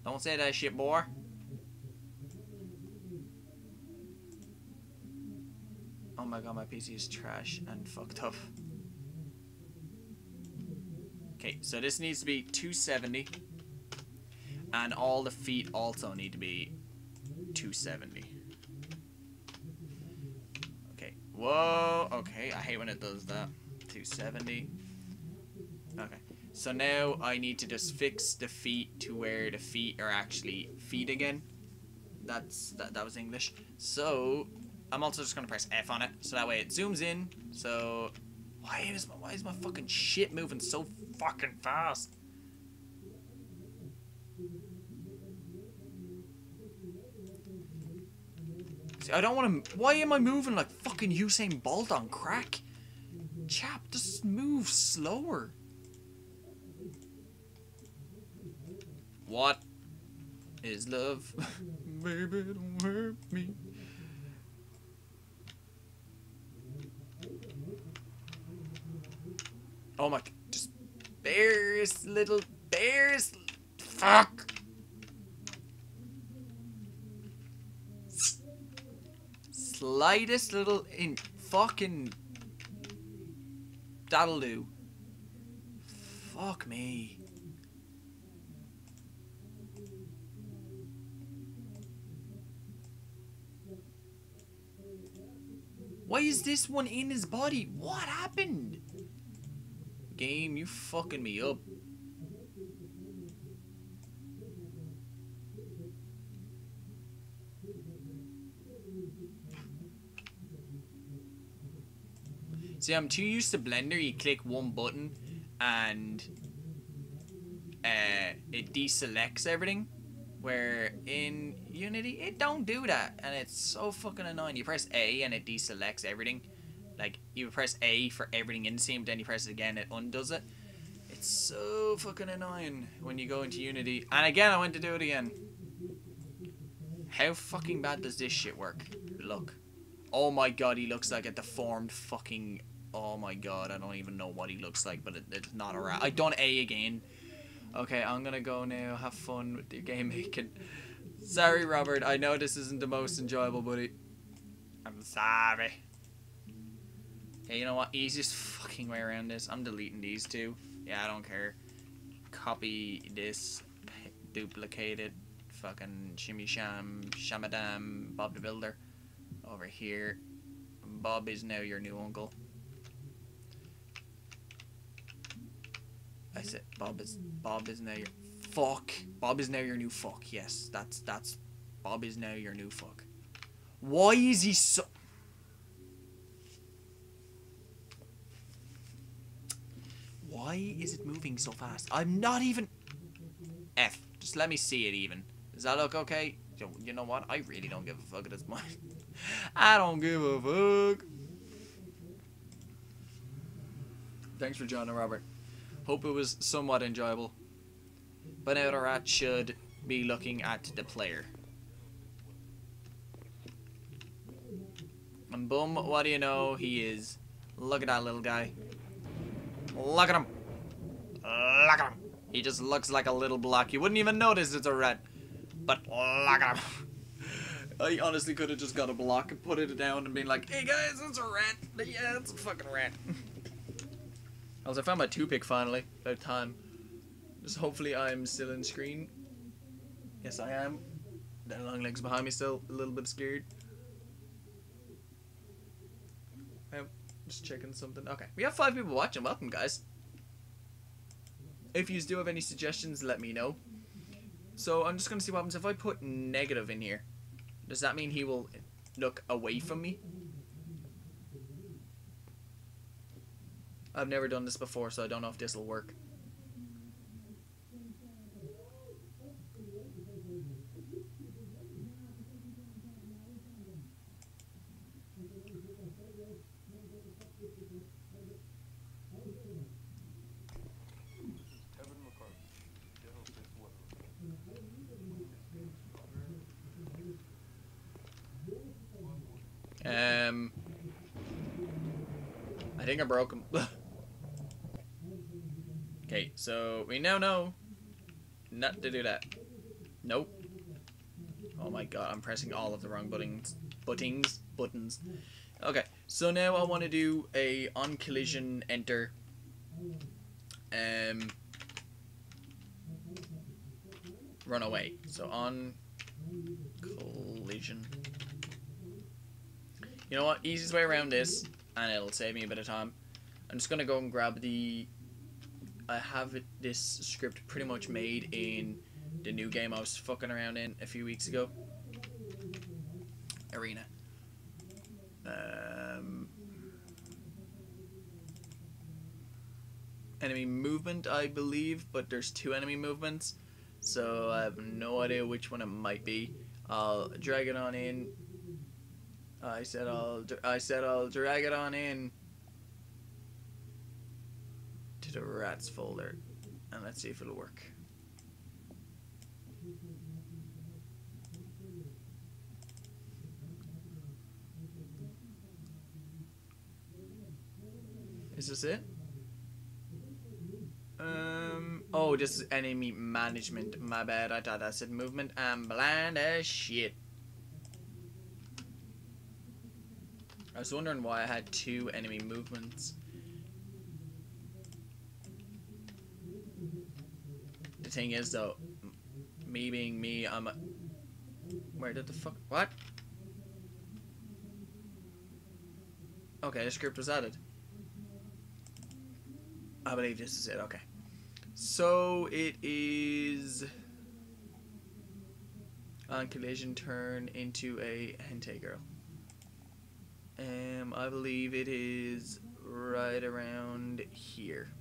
Don't say that shit, boy. Oh my god, my PC is trash and fucked up. Okay, so this needs to be 270. And all the feet also need to be 270. Okay, whoa, okay, I hate when it does that. 270. Okay, so now I need to just fix the feet to where the feet are actually feet again. That was English. So I'm also just gonna press F on it, so that way it zooms in. So why is my fucking shit moving so fucking fast? See, I don't want to. Why am I moving like fucking Usain Bolt on crack? Chap, just move slower. What is love? Baby, don't hurt me. Oh my, just barest little, barest, fuck. Slightest little in fucking, that'll do. Fuck me. Why is this one in his body? What happened? Game, you fucking me up. See, I'm too used to Blender. You click one button and it deselects everything. Where in Unity, it don't do that. And it's so fucking annoying. You press A and it deselects everything. Like, you press A for everything in the scene, but then you press it again, it undoes it. It's so fucking annoying when you go into Unity. And again, I went to do it again. How fucking bad does this shit work? Look. Oh my god, he looks like a deformed fucking... Oh my god, I don't even know what he looks like, but it's not a rat. I done A again. Okay, I'm gonna go now. Have fun with your game making. Sorry, Robert. I know this isn't the most enjoyable, buddy. I'm sorry. Okay, you know what? Easiest fucking way around this. I'm deleting these two. Yeah, I don't care. Copy this. Duplicate it. Fucking shimmy sham. Shamadam. Bob the Builder. Over here. Bob is now your new uncle. I said Bob is now your fuck. Bob is now your new fuck. Yes, that's Bob is now your new fuck. Why is he so... Why is it moving so fast? I'm not even... F. Just let me see it even. Does that look okay? You know what? I really don't give a fuck at this point. I don't give a fuck. Thanks for joining, Robert. Hope it was somewhat enjoyable. But now the rat should be looking at the player. And boom, what do you know? He is. Look at that little guy. Look at him. Look at him. He just looks like a little block. You wouldn't even notice it's a rat. But look at him. I honestly could have just got a block and put it down and been like, hey guys, it's a rat. Yeah, it's a fucking rat. Also, I found my toothpick finally. About time. Just hopefully I'm still in screen. Yes, I am. That long legs behind me still. A little bit scared. I'm just checking something. Okay. We have 5 people watching. Welcome, guys. If you do have any suggestions, let me know. So I'm just going to see what happens if I put negative in here. Does that mean he will look away from me? I've never done this before, so I don't know if this will work. I think I broke him. Okay, so we now know not to do that. Nope. Oh my god, I'm pressing all of the wrong buttons. Buttons. Okay, so now I want to do a on collision enter. Run away. So on collision. You know what? Easiest way around this, and it'll save me a bit of time. I'm just gonna go and grab the. I have this script pretty much made in the new game I was fucking around in a few weeks ago. Arena. Enemy movement, I believe, but there's 2 enemy movements, so I have no idea which one it might be. I'll drag it on in. I said I'll drag it on in to the rats folder, and let's see if it'll work. Is this it? Oh, this is enemy management. My bad. I thought that said movement. I'm blind as shit. I was wondering why I had 2 enemy movements. The thing is, though, me being me, I'm a... Where did the fuck... What? Okay, the script was added. I believe this is it, okay. So, it is... On collision, turn into a hentai girl. I believe it is right around here.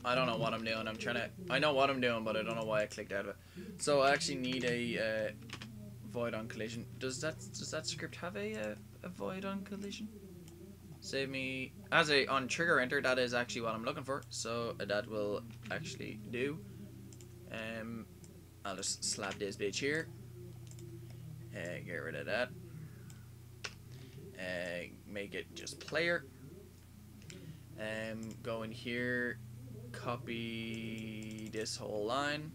I don't know what I'm doing. I know what I'm doing, but I don't know why I clicked out of it. So I actually need a void on collision. Does that script have a void on collision? Save me as a on trigger enter. That is actually what I'm looking for. So that will actually do. I'll just slap this bitch here. Get rid of that. Make it just player. Go in here. Copy this whole line.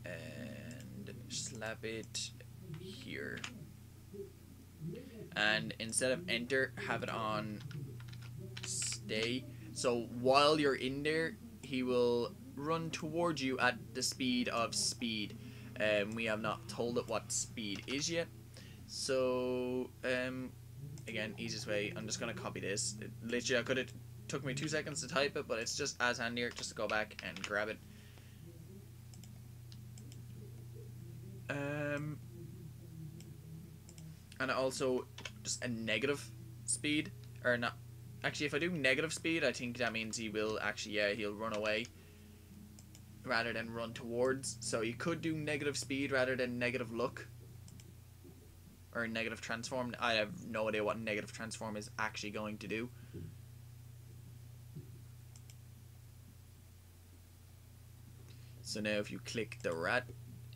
And slap it here. And instead of enter, have it on stay. So while you're in there, he will run towards you at the speed of speed. We have not told it what speed is yet. So, again, easiest way, I'm just going to copy this. Literally, I could have took me 2 seconds to type it, but it's just as handier just to go back and grab it. And also, just a negative speed, or not. Actually, if I do negative speed, I think that means he will actually, yeah, he'll run away rather than run towards. So you could do negative speed rather than negative look. Or negative transform. I have no idea what negative transform is actually going to do. So now if you click the rat,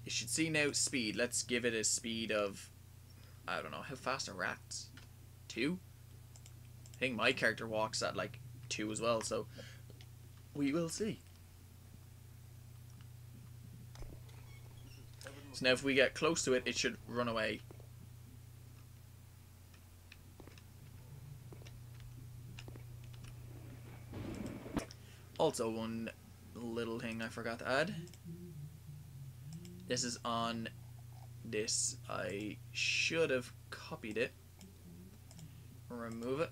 you should see now speed. Let's give it a speed of, I don't know, how fast are rats? 2? I think my character walks at like 2 as well, so we will see. So now if we get close to it, it should run away. Also, one little thing I forgot to add. This is on this. I should have copied it. Remove it.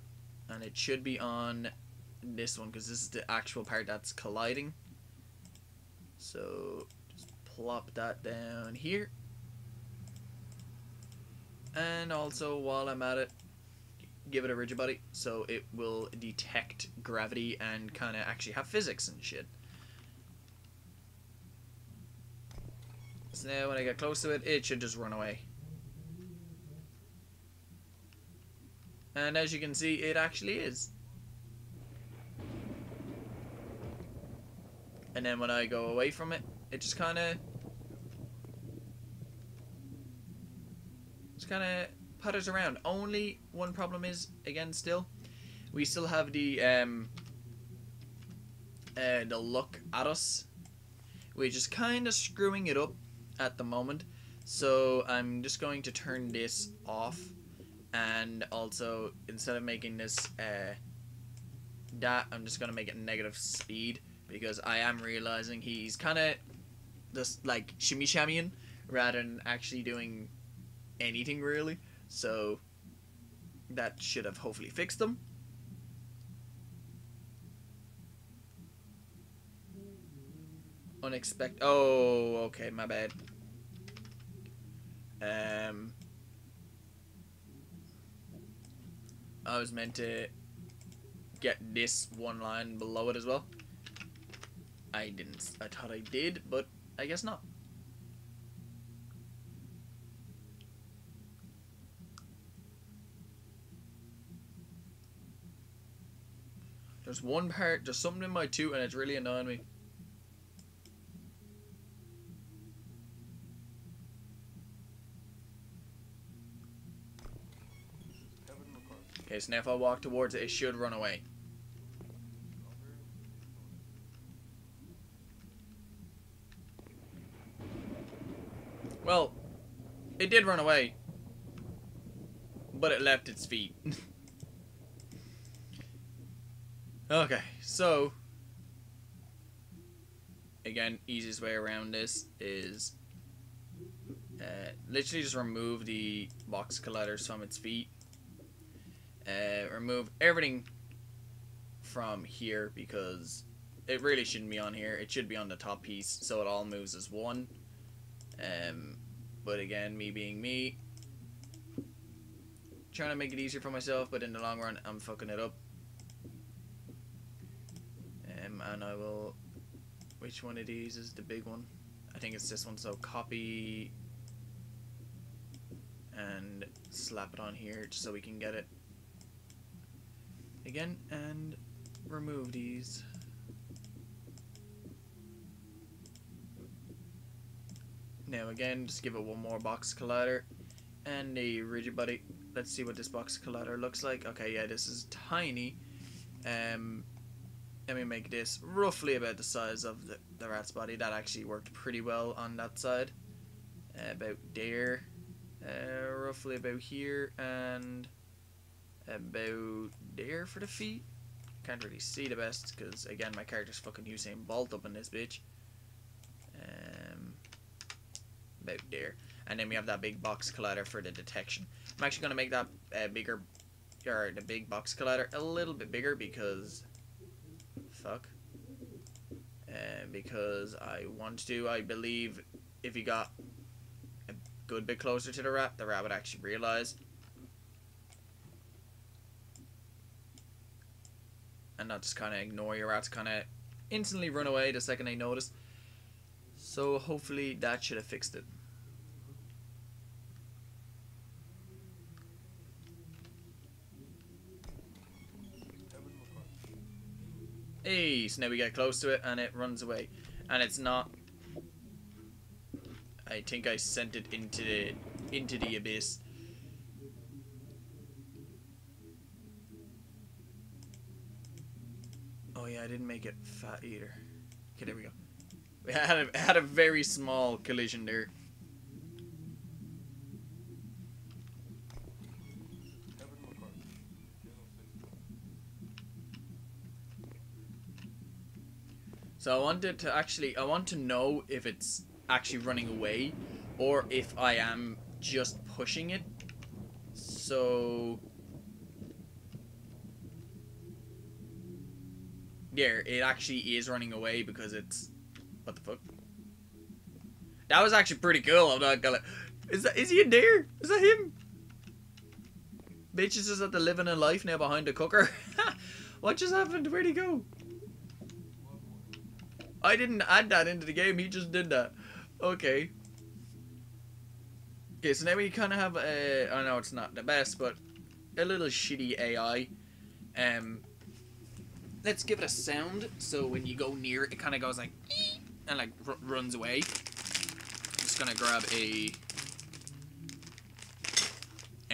And it should be on this one, because this is the actual part that's colliding. So just plop that down here. And also, while I'm at it, give it a rigid body so it will detect gravity and kind of actually have physics and shit. So now when I get close to it, it should just run away. And as you can see, it actually is. And then when I go away from it, it just kind of putters around. Only one problem is, again, still, we still have the look at us, which is kind of screwing it up at the moment. So I'm just going to turn this off, and also instead of making this that, I'm just going to make it negative speed, because I am realizing he's kind of just like shimmy shammying rather than actually doing anything really. So that should have hopefully fixed them. Unexpected. Oh, okay, my bad. I was meant to get this one line below it as well. I didn't. I thought I did, but I guess not. There's one part, there's something in my tooth, and it's really annoying me. Okay, so now if I walk towards it, it should run away. Well, it did run away, but it left its feet. Okay, so again, easiest way around this is literally just remove the box colliders from its feet. Remove everything from here, because it really shouldn't be on here. It should be on the top piece, so it all moves as one. But again, me being me, trying to make it easier for myself, but in the long run, I'm fucking it up. And I will. Which one of these is the big one? I think it's this one. So copy and slap it on here, just so we can get it again, and remove these. Now again, just give it one more box collider and a rigid body. Let's see what this box collider looks like. Okay, yeah, this is tiny. Let me make this roughly about the size of the rat's body. That actually worked pretty well on that side. About there. Roughly about here, and about there for the feet. Can't really see the best, because again, my character's fucking Usain Bolt up in this bitch. About there. And then we have that big box collider for the detection. I'm actually going to make that bigger, or the big box collider a little bit bigger, because because I want to. I believe if you got a good bit closer to the rat would actually realize, and not just kind of ignore your rats, kind of instantly run away the second they notice. So hopefully that should have fixed it. Hey, so now we get close to it and it runs away, and it's not. I think I sent it into the abyss. Oh yeah, I didn't make it fat either. Okay, there we go. We had a very small collision there. So I want to know if it's actually running away, or if I am just pushing it. So there, it actually is running away because it's, what the fuck? That was actually pretty cool. I'm not gonna. Is he in there? Is that him? Bitches is at the living a life now behind the cooker. What just happened? Where'd he go? I didn't add that into the game. He just did that. Okay. Okay, so now we kind of have a. I know it's not the best, but a little shitty AI. Let's give it a sound. So when you go near it, it kind of goes like, and like runs away. I'm just gonna grab a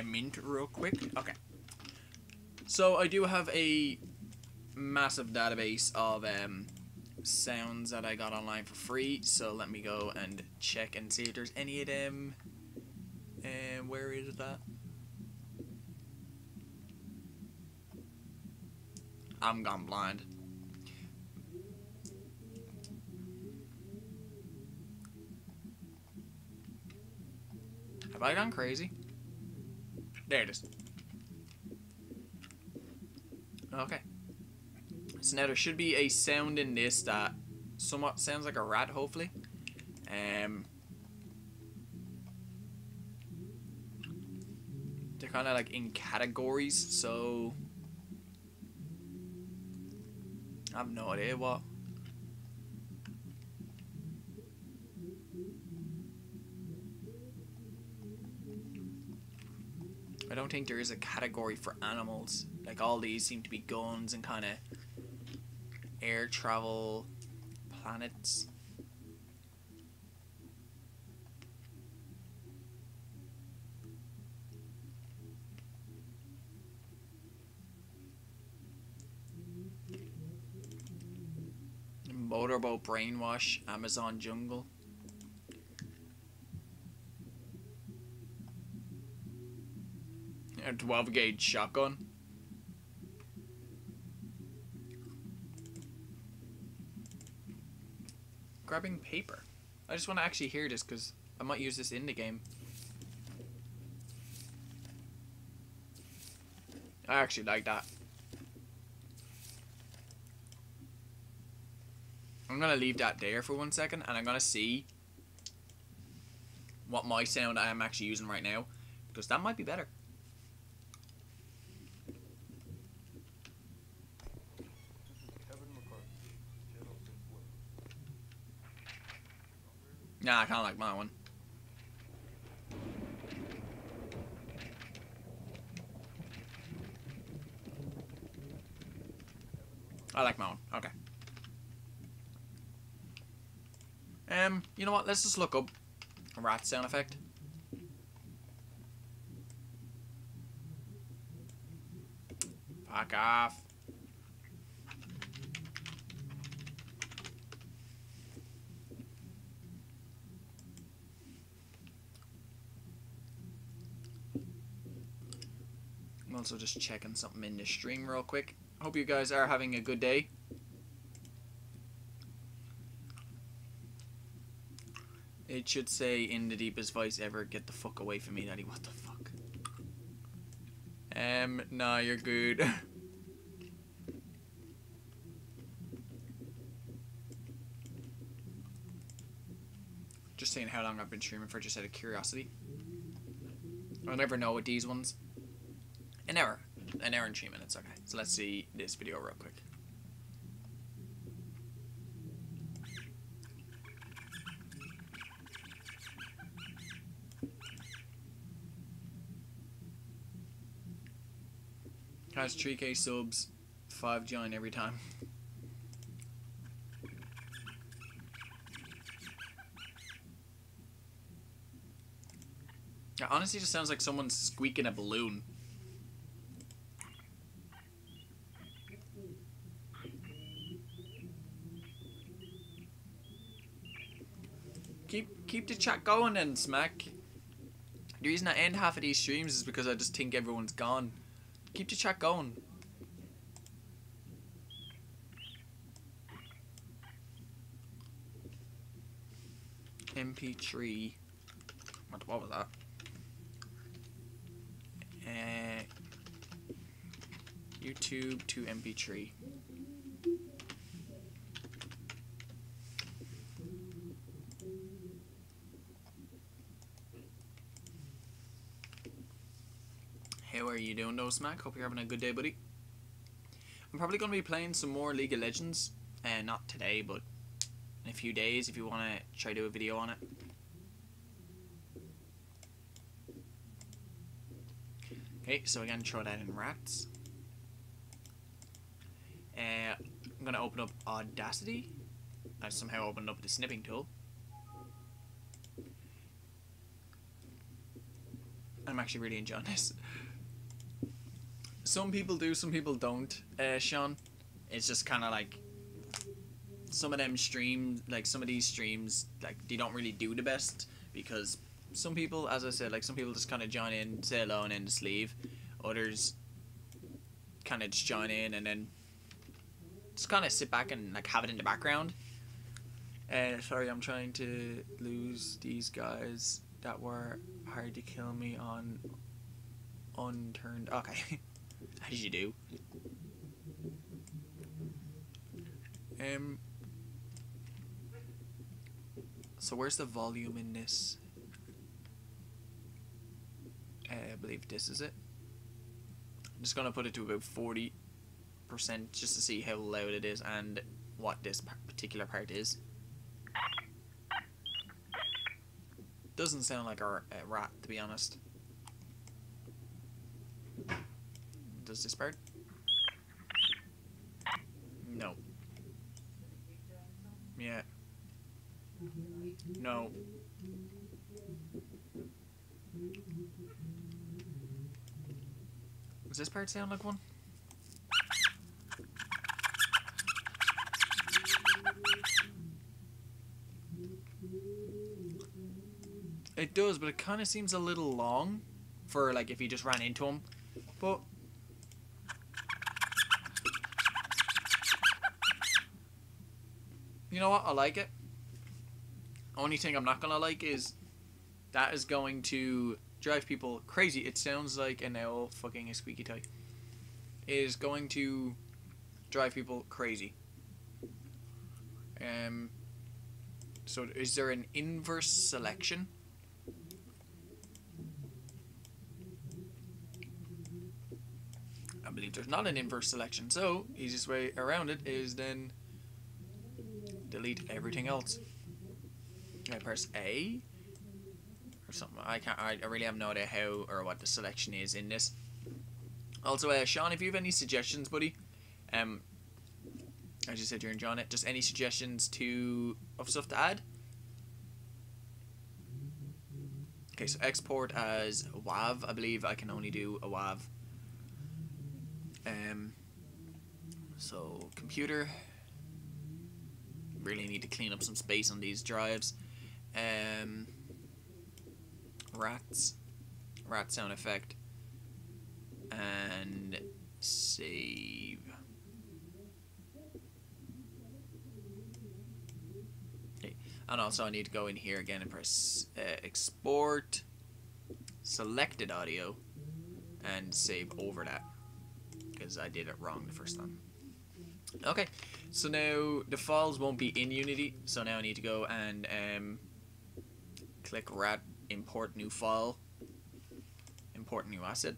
mint real quick. Okay. So I do have a massive database of sounds that I got online for free. So let me go and check and see if there's any of them. Where is that? I'm gone blind. Have I gone crazy? There it is. Okay. So now there should be a sound in this that somewhat sounds like a rat, hopefully. They're kind of like in categories, so I have no idea what. I don't think there is a category for animals. Like all these seem to be guns and kind of air travel planets. Motorboat brainwash, Amazon jungle. A 12 gauge shotgun. Grabbing paper. I just want to actually hear this because I might use this in the game. I actually like that. I'm going to leave that there for 1 second and I'm going to see what my sound I am actually using right now, because that might be better. Nah, I kind of like my one. I like my one. Okay. You know what? Let's just look up a rat sound effect. Fuck off. I'm also just checking something in the stream real quick. Hope you guys are having a good day. It should say in the deepest voice ever, get the fuck away from me, Daddy. What the fuck? Nah, you're good. Just saying how long I've been streaming for, just out of curiosity. I'll never know with these ones. An hour and 3 minutes, okay. So let's see this video real quick. Has 3k subs, 5 join every time. It honestly just sounds like someone's squeaking a balloon. Keep the chat going then, Smack. The reason I end half of these streams is because I just think everyone's gone. Keep the chat going. MP3 What was that? YouTube to MP3. How are you doing though, Smack? Hope you're having a good day, buddy. I'm probably going to be playing some more League of Legends. Not today, but in a few days if you want to try to do a video on it. Okay, so again, throw that in rats. I'm going to open up Audacity. I somehow opened up the snipping tool. I'm actually really enjoying this. Some people do, some people don't, Sean. It's just kind of like some of them streams, like some of these streams, like they don't really do the best because some people, as I said, like some people just kind of join in, say hello, and then just leave. Others kind of just join in and then just kind of sit back and like have it in the background. Sorry, I'm trying to lose these guys that were hard to kill me on unturned. Okay. As you do. So where's the volume in this? I believe this is it. I'm just gonna put it to about 40% just to see how loud it is and what this particular part is. Doesn't sound like a rat, to be honest. Does this part? No. Yeah. No. Does this part sound like one? It does, but it kind of seems a little long for like if you just ran into him. But you know what? I like it. Only thing I'm not gonna like is that is going to drive people crazy. It sounds like an owl fucking a squeaky toy. It is going to drive people crazy. So is there an inverse selection? I believe there's not an inverse selection. So easiest way around it is then delete everything else. I press A or something. I really have no idea how or what the selection is in this. Also, Sean, if you have any suggestions, buddy, as you said, you're enjoying it. Just any suggestions of stuff to add? Okay, so export as WAV. I believe I can only do a WAV. So computer. Really need to clean up some space on these drives. Rat sound effect, and save. Okay, and also I need to go in here again and press export selected audio and save over that because I did it wrong the first time. Okay, so now the files won't be in Unity, so now I need to go and click rat, import new file, import new asset,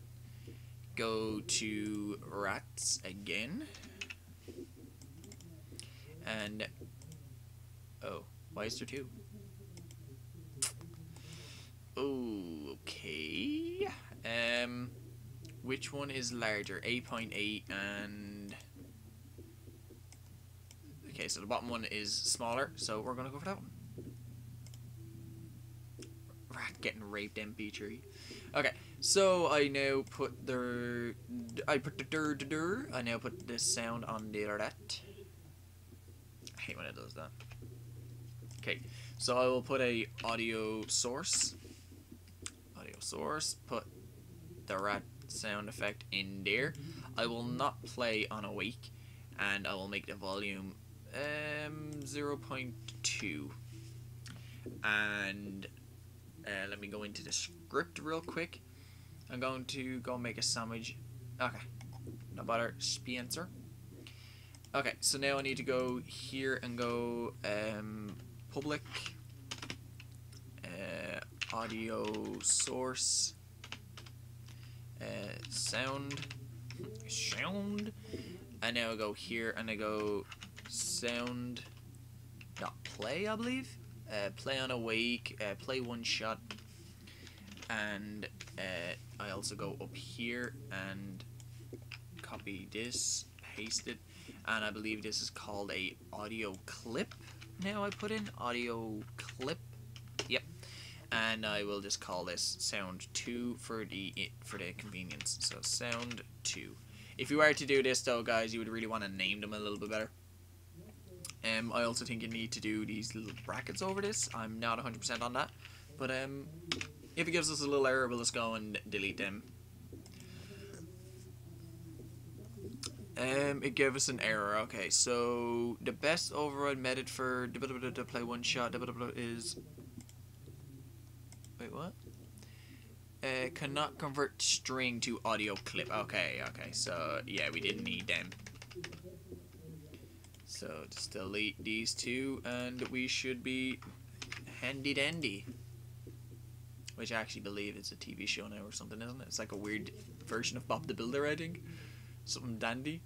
go to rats again, and oh, why is there two? Oh, okay. Which one is larger? 8.8 and okay, so the bottom one is smaller, so we're gonna go for that one. Rat getting raped MP3. Okay, so I now put the I now put this sound on the rat. I hate when it does that. Okay, so I will put a audio source. Put the rat sound effect in there. I will not play on awake, and I will make the volume 0.2, and Let me go into the script real quick. I'm going to go make a sandwich. Okay, no bother, Spencer. Okay, so now I need to go here and go public audio source sound, and now I go here and I go sound dot play, I believe. Play on awake, play one shot, and I also go up here and copy this, paste it, and I believe this is called a audio clip. Now I put in audio clip, yep, and I will just call this sound 2 for the convenience. So sound 2. If you were to do this though, guys, you would really want to name them a little bit better. I also think you need to do these little brackets over this. I'm not 100% on that, but if it gives us a little error, we'll just go and delete them. It gave us an error. Okay, so the best override method for play one shot is, wait, what? Cannot convert string to audio clip. Okay, so yeah, we didn't need them. So just delete these two and we should be handy dandy. Which I actually believe it's a TV show now or something, isn't it? It's like a weird version of Bob the Builder, I think. Something dandy.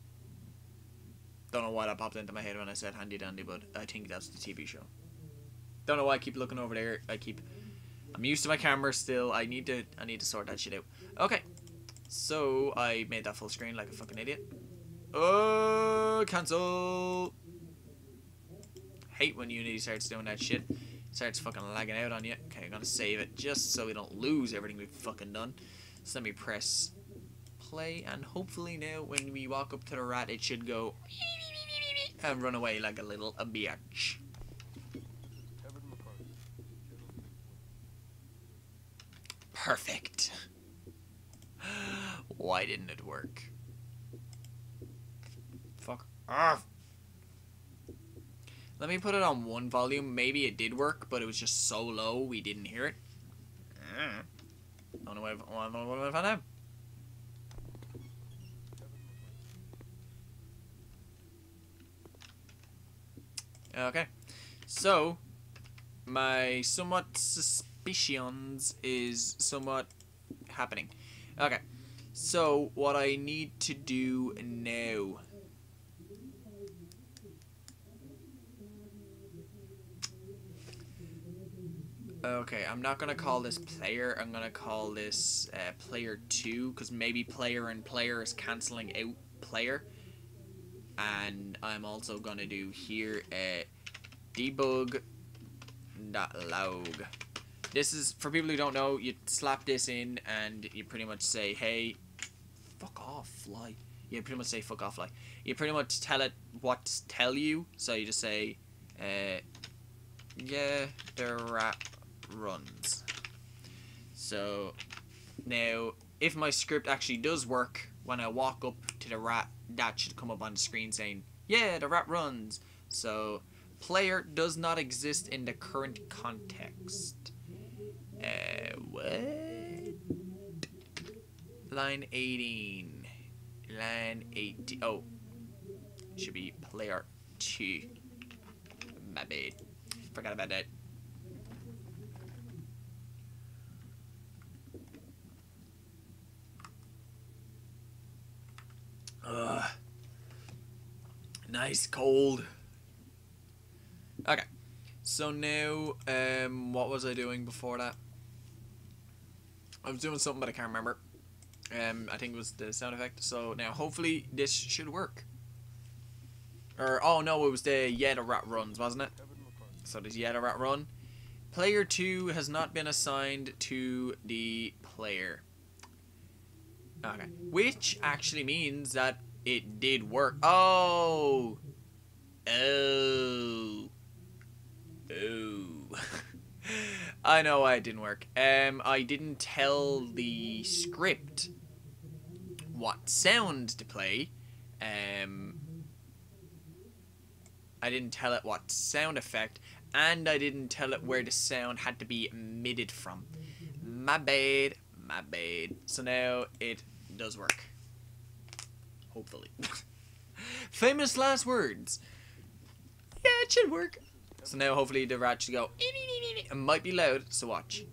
Don't know why that popped into my head when I said handy dandy, but I think that's the TV show. Don't know why I keep looking over there. I'm used to my camera still. I need to sort that shit out. Okay. So I made that full screen like a fucking idiot. Oh, cancel. Hate when Unity starts doing that shit. Starts fucking lagging out on you. Okay, I'm gonna save it just so we don't lose everything we've fucking done. So let me press play, and hopefully now when we walk up to the rat, it should go and run away like a little bitch. Perfect. Why didn't it work? Fuck off. Let me put it on one volume. Maybe it did work, but it was just so low we didn't hear it. I don't know what I found out. Okay, so my somewhat suspicions is somewhat happening. Okay, so what I need to do now. Okay, I'm not gonna call this player. I'm gonna call this player 2, because maybe player and player is cancelling out player. And I'm also gonna do here debug.log. This is for people who don't know. You slap this in and you pretty much say, "Hey, fuck off, fly." You pretty much say, "Fuck off, fly." You pretty much tell it what to tell you. So you just say, "Yeah, the rat runs." So now, if my script actually does work, when I walk up to the rat, that should come up on the screen saying, "Yeah, the rat runs." So player does not exist in the current context. What? Line 18. Line 18. Oh, should be player 2. My bad. Forgot about that. Nice cold. Okay, so now, what was I doing before that? I was doing something, but I can't remember. I think it was the sound effect. So now, hopefully, this should work. Or, oh no, it was the yeah, the rat runs, wasn't it? So there's yeah, the rat run. Player 2 has not been assigned to the player. Okay, which actually means that it did work. Oh! Oh. I know why it didn't work. I didn't tell the script what sound to play. I didn't tell it what sound effect, And I didn't tell it where the sound had to be emitted from. My bad. My bad. So now it does work. Hopefully. Famous last words. Yeah, it should work. So now hopefully the rat should go. It might be loud, so watch.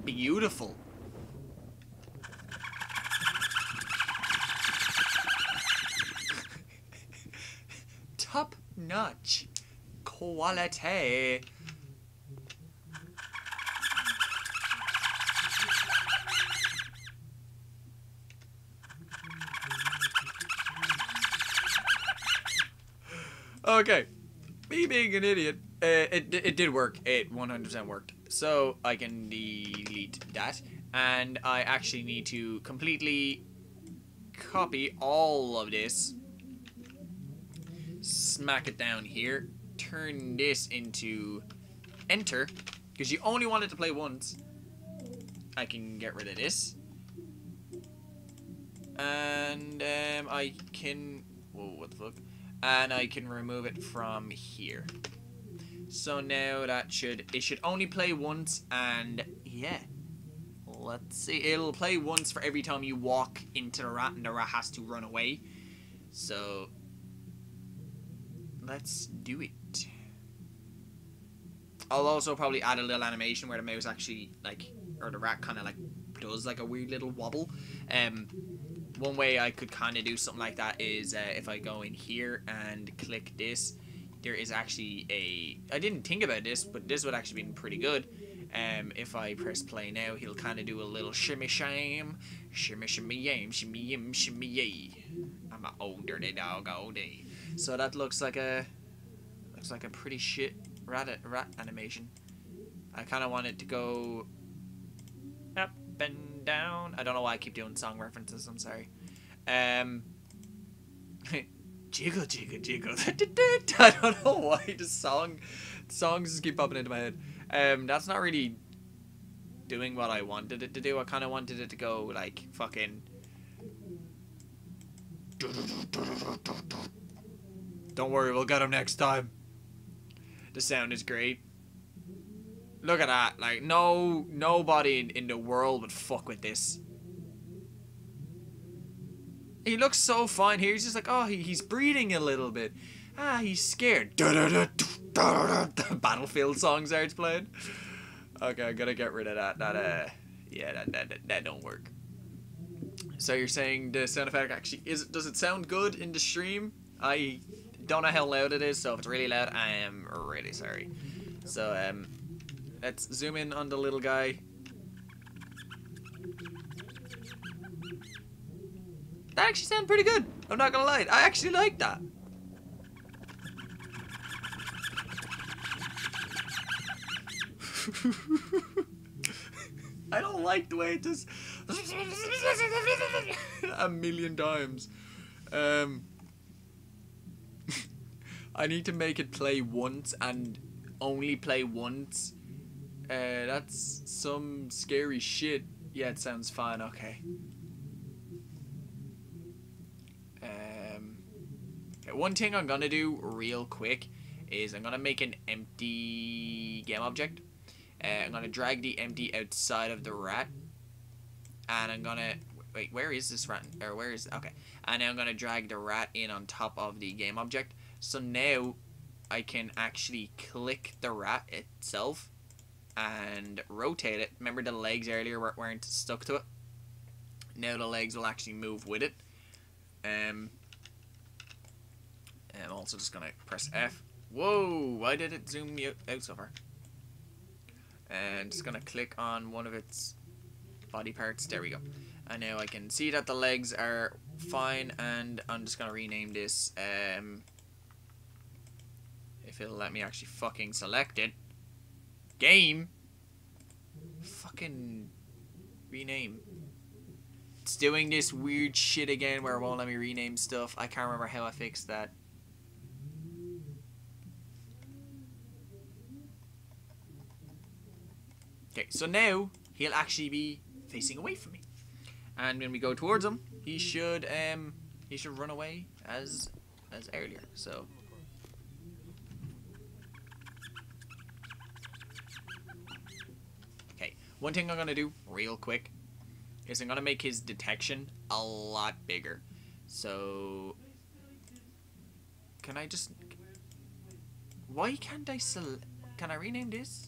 Beautiful. Top notch quality. Okay, me being an idiot, it did work. It 100% worked. So I can delete that, and I actually need to completely copy all of this, smack it down here, turn this into enter, because you only want it to play once. I can get rid of this, and I can, whoa, what the fuck? And I can remove it from here. So now that it should only play once, and yeah. Let's see, it'll play once for every time you walk into the rat, and the rat has to run away. So let's do it. I'll also probably add a little animation where the mouse actually, like, or the rat kind of like does like a weird little wobble. One way I could kind of do something like that is if I go in here and click this, there is actually I didn't think about this, but this would actually be pretty good. If I press play now, he'll kind of do a little shimmy shame, shimmy shimmy yam, shimmy yim, shimmy yay. I'm a old dirty dog all day. So that looks like a pretty shit rat animation. I kind of want it to go up and down. I don't know why I keep doing song references. I'm sorry. Jiggle, jiggle, jiggle. I don't know why the songs just keep popping into my head. That's not really doing what I wanted it to do. I kind of wanted it to go like fucking. Don't worry, we'll get him next time. The sound is great. Look at that. Like, nobody in the world would fuck with this. He looks so fine here. He's just like, oh, he's breathing a little bit. Ah, he's scared. The Battlefield song starts playing. Okay, I gotta get rid of that. Yeah, that don't work. So you're saying the sound effect actually does it sound good in the stream? I don't know how loud it is, so if it's really loud, I am really sorry. So let's zoom in on the little guy. That actually sounded pretty good. I'm not gonna lie. I actually like that. I don't like the way it does a million times. I need to make it play once and only play once. That's some scary shit. Yeah, it sounds fine. Okay. One thing I'm gonna do real quick is I'm gonna make an empty game object. I'm gonna drag the empty outside of the rat, and I'm gonna wait. Where is this rat? Or where is okay? And now I'm gonna drag the rat in on top of the game object. So now I can actually click the rat itself and rotate it. Remember the legs earlier weren't stuck to it. Now the legs will actually move with it. I'm also just gonna press F. Whoa! Why did it zoom me out so far? And just gonna click on one of its body parts. There we go. And now I can see that the legs are fine, and I'm just gonna rename this. If it'll let me actually fucking select it. Game. Fucking rename. It's doing this weird shit again where it won't let me rename stuff. I can't remember how I fixed that. Okay, so now he'll actually be facing away from me, and when we go towards him, he should run away as as earlier. So okay, one thing I'm gonna do real quick is I'm gonna make his detection a lot bigger. So can I just, why can't I can I rename this?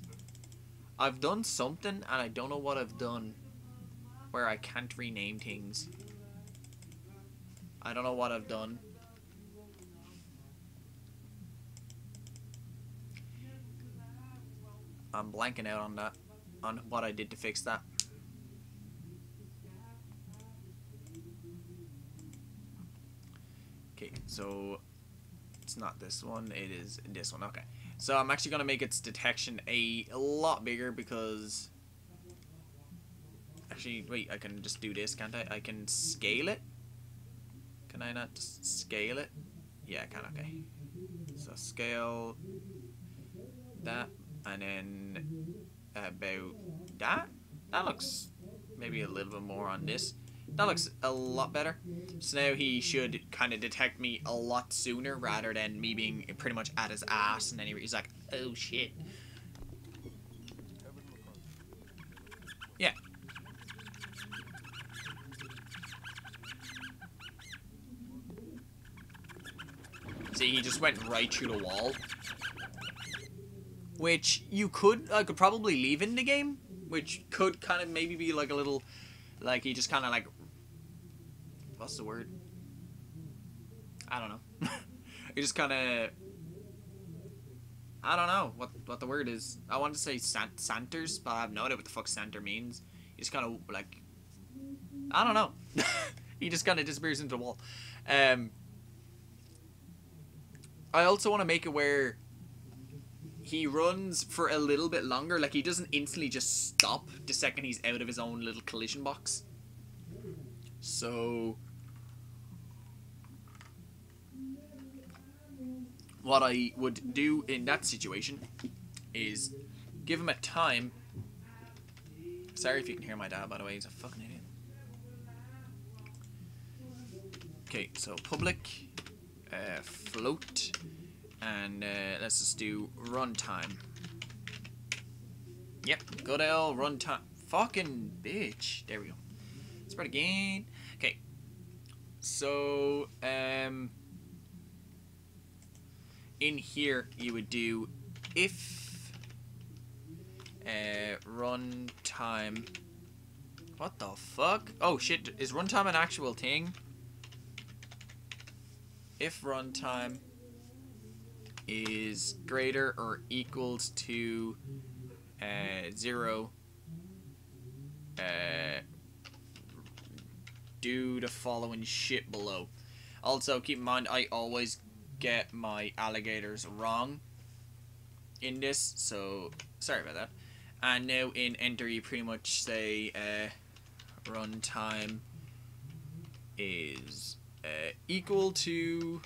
I've done something and I don't know what I've done where I can't rename things. I don't know what I've done. I'm blanking out on that, on what I did to fix that. Okay, so it's not this one, it is this one. Okay, so I'm actually going to make its detection a lot bigger because... Actually, wait, I can just do this, can't I? I can scale it? Can I not just scale it? Yeah, I can, okay. So scale that, and then about that. That looks maybe a little bit more on this. That looks a lot better. So now he should kind of detect me a lot sooner rather than me being pretty much at his ass, and then he's like, oh shit. Yeah. See, he just went right through the wall. Which I could probably leave in the game. Which could kind of maybe be like a little, like he just kind of like, what's the word? I don't know. He just kind of, I don't know what the word is. I want to say Santers, but I have no idea what the fuck Santer means. He just kind of like, I don't know. He just kind of disappears into the wall. I also want to make it where he runs for a little bit longer. Like, he doesn't instantly just stop the second he's out of his own little collision box. So what I would do in that situation is give him a time. Sorry if you can hear my dad, by the way. He's a fucking idiot. Okay, so public float, and let's just do runtime. Yep, good old runtime. Fucking bitch. There we go. Spread again. Okay, so in here you would do if runtime. What the fuck? Oh shit! Is runtime an actual thing? If runtime is greater or equals to 0, do the following shit below. Also, keep in mind, I always get my alligators wrong in this, so sorry about that. And now in enter, you pretty much say runtime is equal to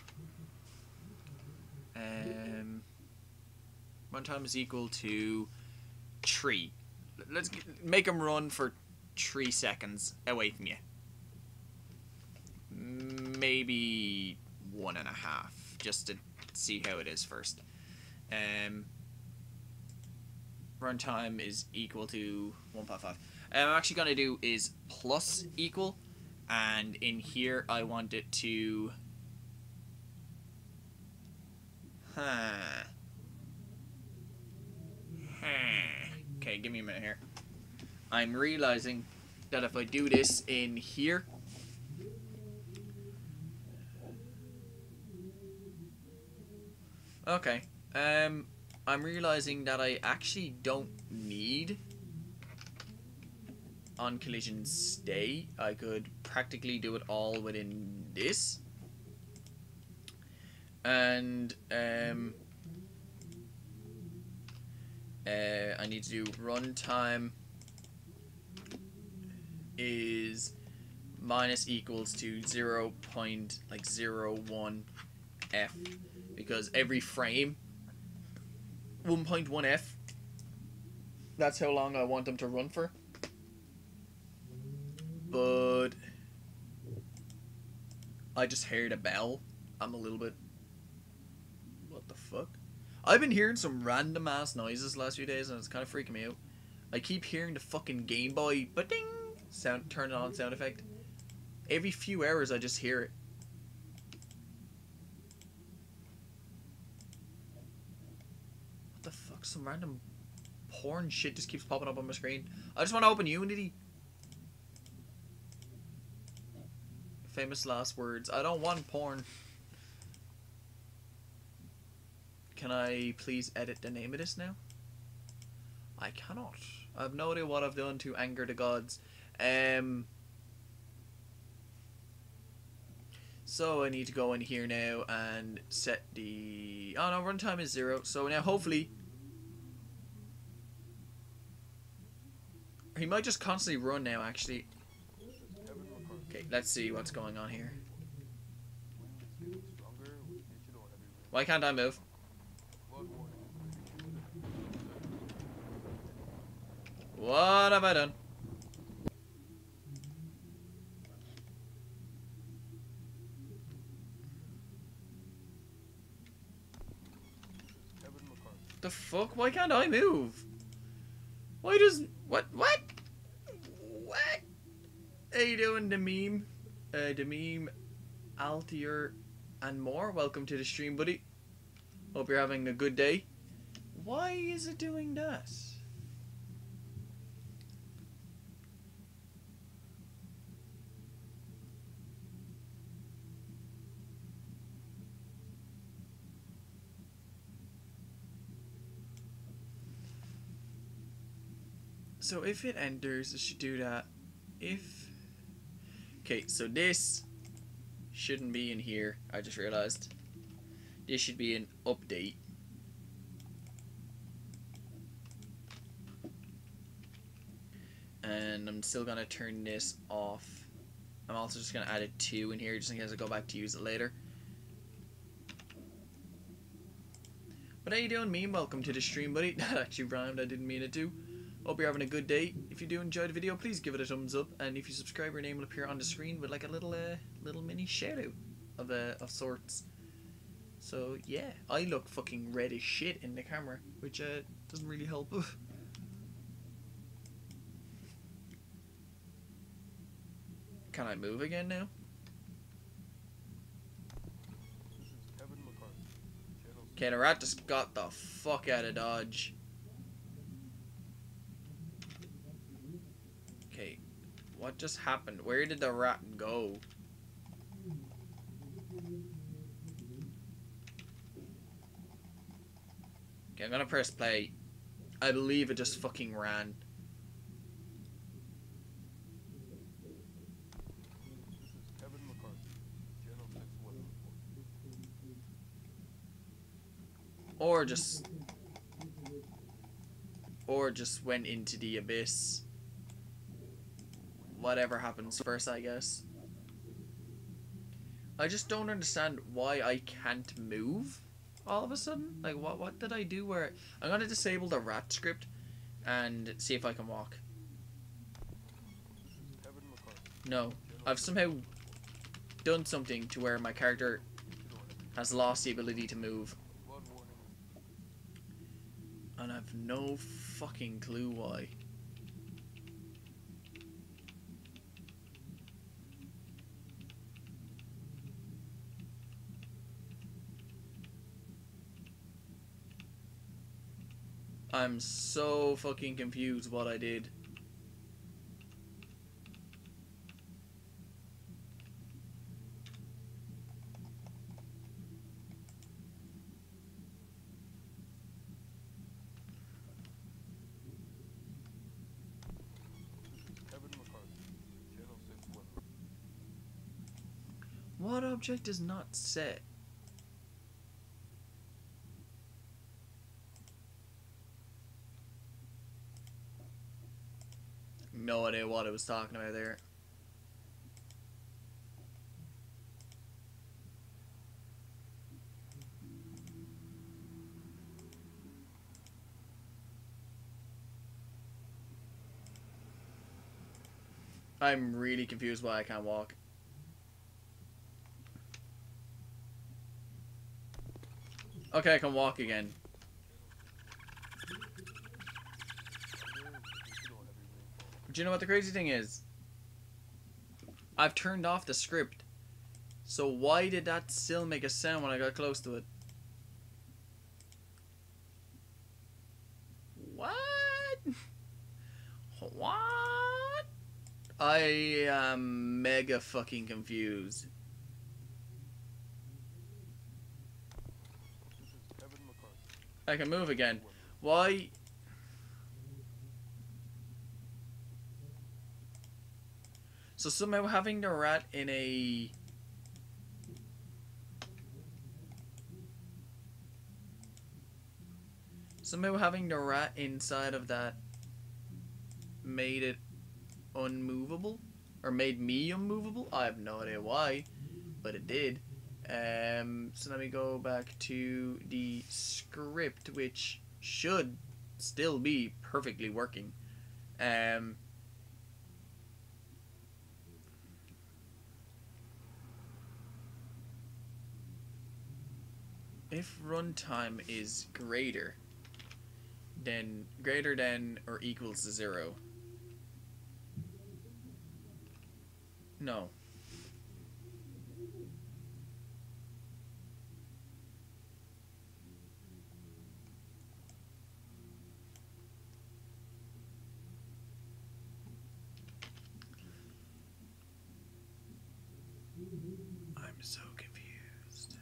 runtime is equal to 3. Let's make him run for 3 seconds away from you. Maybe 1.5, just to see how it is first. Runtime is equal to 1.5. I'm actually gonna do is plus equal, and in here I want it to okay, give me a minute here. I'm realizing that if I do this in here, okay, I'm realizing that I actually don't need on collision stay. I could practically do it all within this, and I need to do runtime is minus equals to 0.01 f, because every frame 1.1 f, that's how long I want them to run for. But I just heard a bell. I'm a little bit fuck? I've been hearing some random ass noises the last few days and it's kind of freaking me out. I keep hearing the fucking Game Boy ba-ding sound, turn on sound effect. Every few hours I just hear it. What the fuck? Some random porn shit just keeps popping up on my screen. I just want to open Unity. Famous last words. I don't want porn. Can I please edit the name of this now? I cannot. I have no idea what I've done to anger the gods. So I need to go in here now and set the... Oh no, runtime is 0. So now hopefully... He might just constantly run now actually. Okay, let's see what's going on here. Why can't I move? What have I done? The fuck? Why can't I move? Why does... What? How you doing, the meme? The meme, Altier, and more. Welcome to the stream, buddy. Hope you're having a good day. Why is it doing that? So if it enters, it should do that. Okay, so this shouldn't be in here. I just realized. This should be an update. And I'm still gonna turn this off. I'm also just gonna add a 2 in here just in case I go back to use it later. But how you doing, meme? Welcome to the stream, buddy. That actually rhymed, I didn't mean it to. Hope you're having a good day. If you do enjoy the video, please give it a thumbs up, and if you subscribe, your name will appear on the screen with like a little mini shout out of sorts. So yeah, I look fucking red as shit in the camera, which doesn't really help. Can I move again now? Okay, the rat just got the fuck out of Dodge. Okay, what just happened? Where did the rat go? Okay, I'm gonna press play. I believe it just fucking ran. Or just went into the abyss. Whatever happens first, I guess. I just don't understand why I can't move all of a sudden. Like, what did I do where... I'm gonna disable the rat script and see if I can walk. No. I've somehow done something to where my character has lost the ability to move. And I've no fucking clue why. I'm so fucking confused what I did. What object is not set? No idea what I was talking about there. I'm really confused why I can't walk. Okay, I can walk again. Do you know what the crazy thing is? I've turned off the script. So why did that still make a sound when I got close to it? What? What? I am mega fucking confused. I can move again. Why? So somehow having the rat in a... Somehow having the rat inside of that made it unmovable? Or made me unmovable? I have no idea why, but it did. So let me go back to the script, which should still be perfectly working. If runtime is greater than or equals to 0. No. I'm so confused.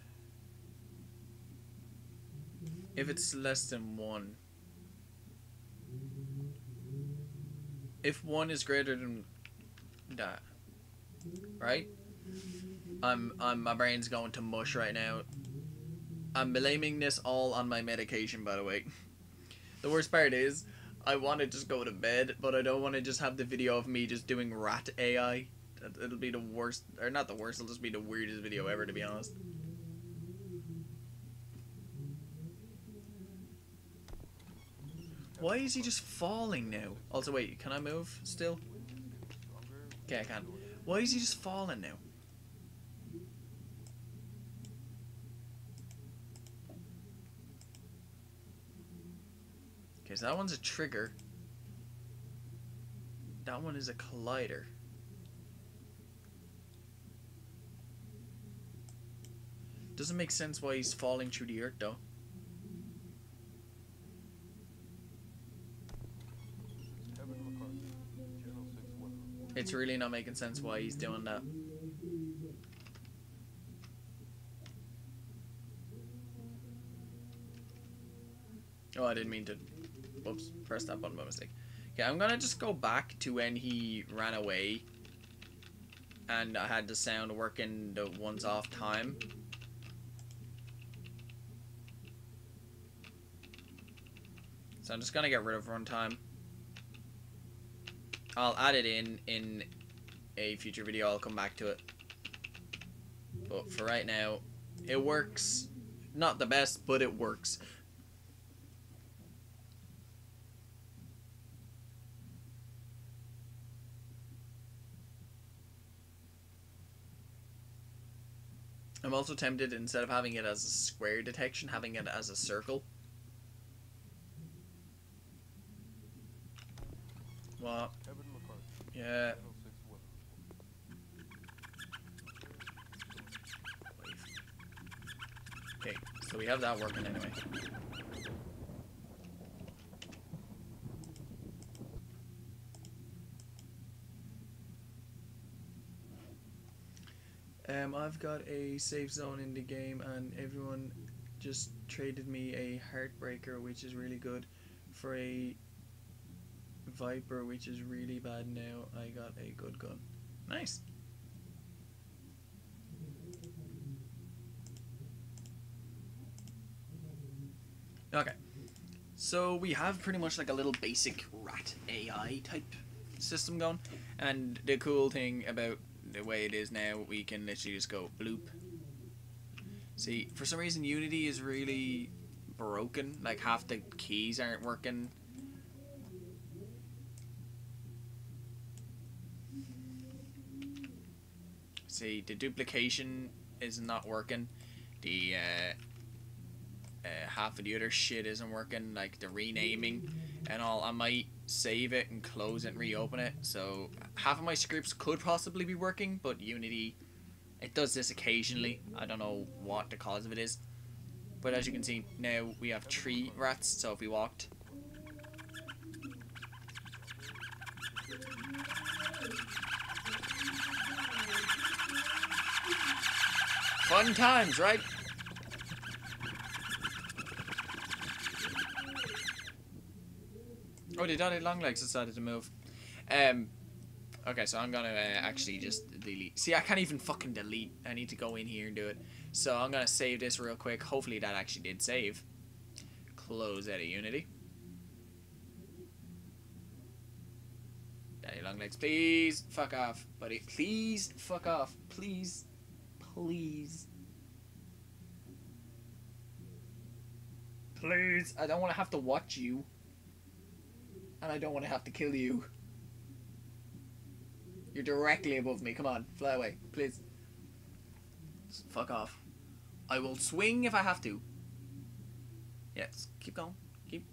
If it's less than 1. If 1 is greater than that, right? My brain's going to mush right now. I'm blaming this all on my medication, by the way. The worst part is, I want to just go to bed, but I don't want to just have the video of me just doing rat AI. It'll be the worst, or not the worst, it'll just be the weirdest video ever, to be honest. Why is he just falling now? Also, wait, can I move still? Okay, I can. Why is he just falling now? Okay, so that one's a trigger. That one is a collider. Doesn't make sense why he's falling through the earth, though. It's really not making sense why he's doing that. Oh, I didn't mean to. Whoops, press that button by mistake. Okay, I'm gonna just go back to when he ran away and I had the sound working the once off time. So I'm just gonna get rid of runtime. I'll add it in a future video. I'll come back to it. But for right now, it works. Not the best, but it works. I'm also tempted, instead of having it as a square detection, having it as a circle. What? Yeah. Okay, so we have that working anyway. I've got a safe zone in the game and everyone just traded me a Heartbreaker, which is really good, for a Viper, which is really bad now. I got a good gun. Nice. Okay. So we have pretty much like a little basic rat AI type system going. And the cool thing about the way it is now, we can literally just go bloop. See, for some reason Unity is really broken. Like half the keys aren't working. See, the duplication is not working. The half of the other shit isn't working, like the renaming and all. I might save it and close it and reopen it. So half of my scripts could possibly be working, but Unity, it does this occasionally. I don't know what the cause of it is. But as you can see, now we have 3 rats, so if we walked... Fun times, right? Oh, the Daddy Longlegs decided to move. Okay, so I'm gonna actually just delete. See, I can't even fucking delete. I need to go in here and do it. So I'm gonna save this real quick. Hopefully that actually did save. Close out of Unity. Daddy Longlegs, please fuck off, buddy. Please fuck off. Please. Please. Please. I don't want to have to watch you. And I don't want to have to kill you. You're directly above me. Come on, fly away, please. Just fuck off. I will swing if I have to. Yes, keep going.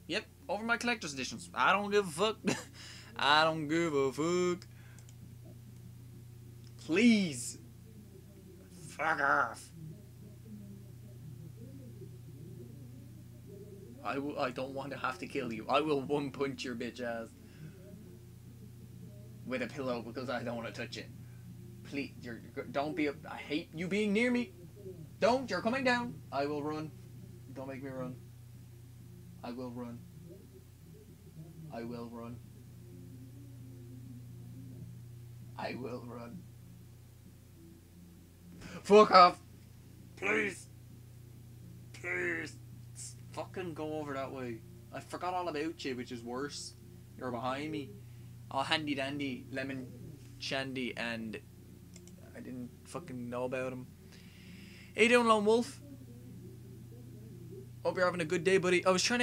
Yep, over my collector's editions. I don't give a fuck. I don't give a fuck. Please. Fuck off. I don't want to have to kill you. I will one punch your bitch ass with a pillow because I don't want to touch it. Please, don't be. I hate you being near me. Don't. You're coming down. I will run. Don't make me run. I will run. I will run. I will run. Fuck off. Please. Please. Fucking go over that way. I forgot all about you, which is worse. You're behind me. All handy dandy, lemon shandy, and I didn't fucking know about him. How you doing, Lone Wolf? Hope you're having a good day, buddy. I was trying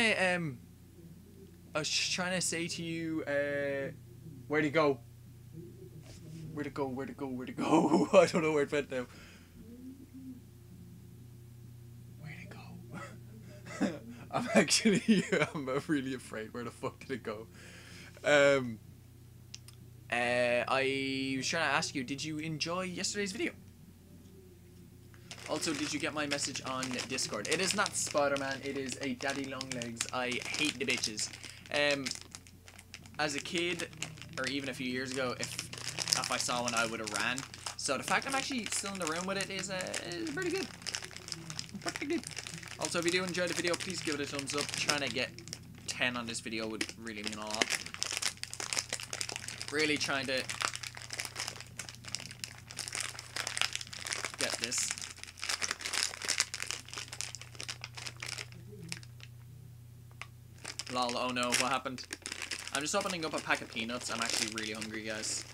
to say to you, where'd he go? Where'd it go? Where'd it go? Where'd it go? I don't know where it went now. I'm really afraid. Where the fuck did it go? I was trying to ask you, did you enjoy yesterday's video? Also, did you get my message on Discord? It is not Spider-Man, it is a Daddy Longlegs. I hate the bitches. As a kid, or even a few years ago, if I saw one, I would have ran. So the fact I'm actually still in the room with it is pretty good. Pretty good. Also, if you do enjoy the video, please give it a thumbs up. Trying to get 10 on this video would really mean a lot. Really trying to get this. Lol, oh no, what happened? I'm just opening up a pack of peanuts. I'm actually really hungry, guys.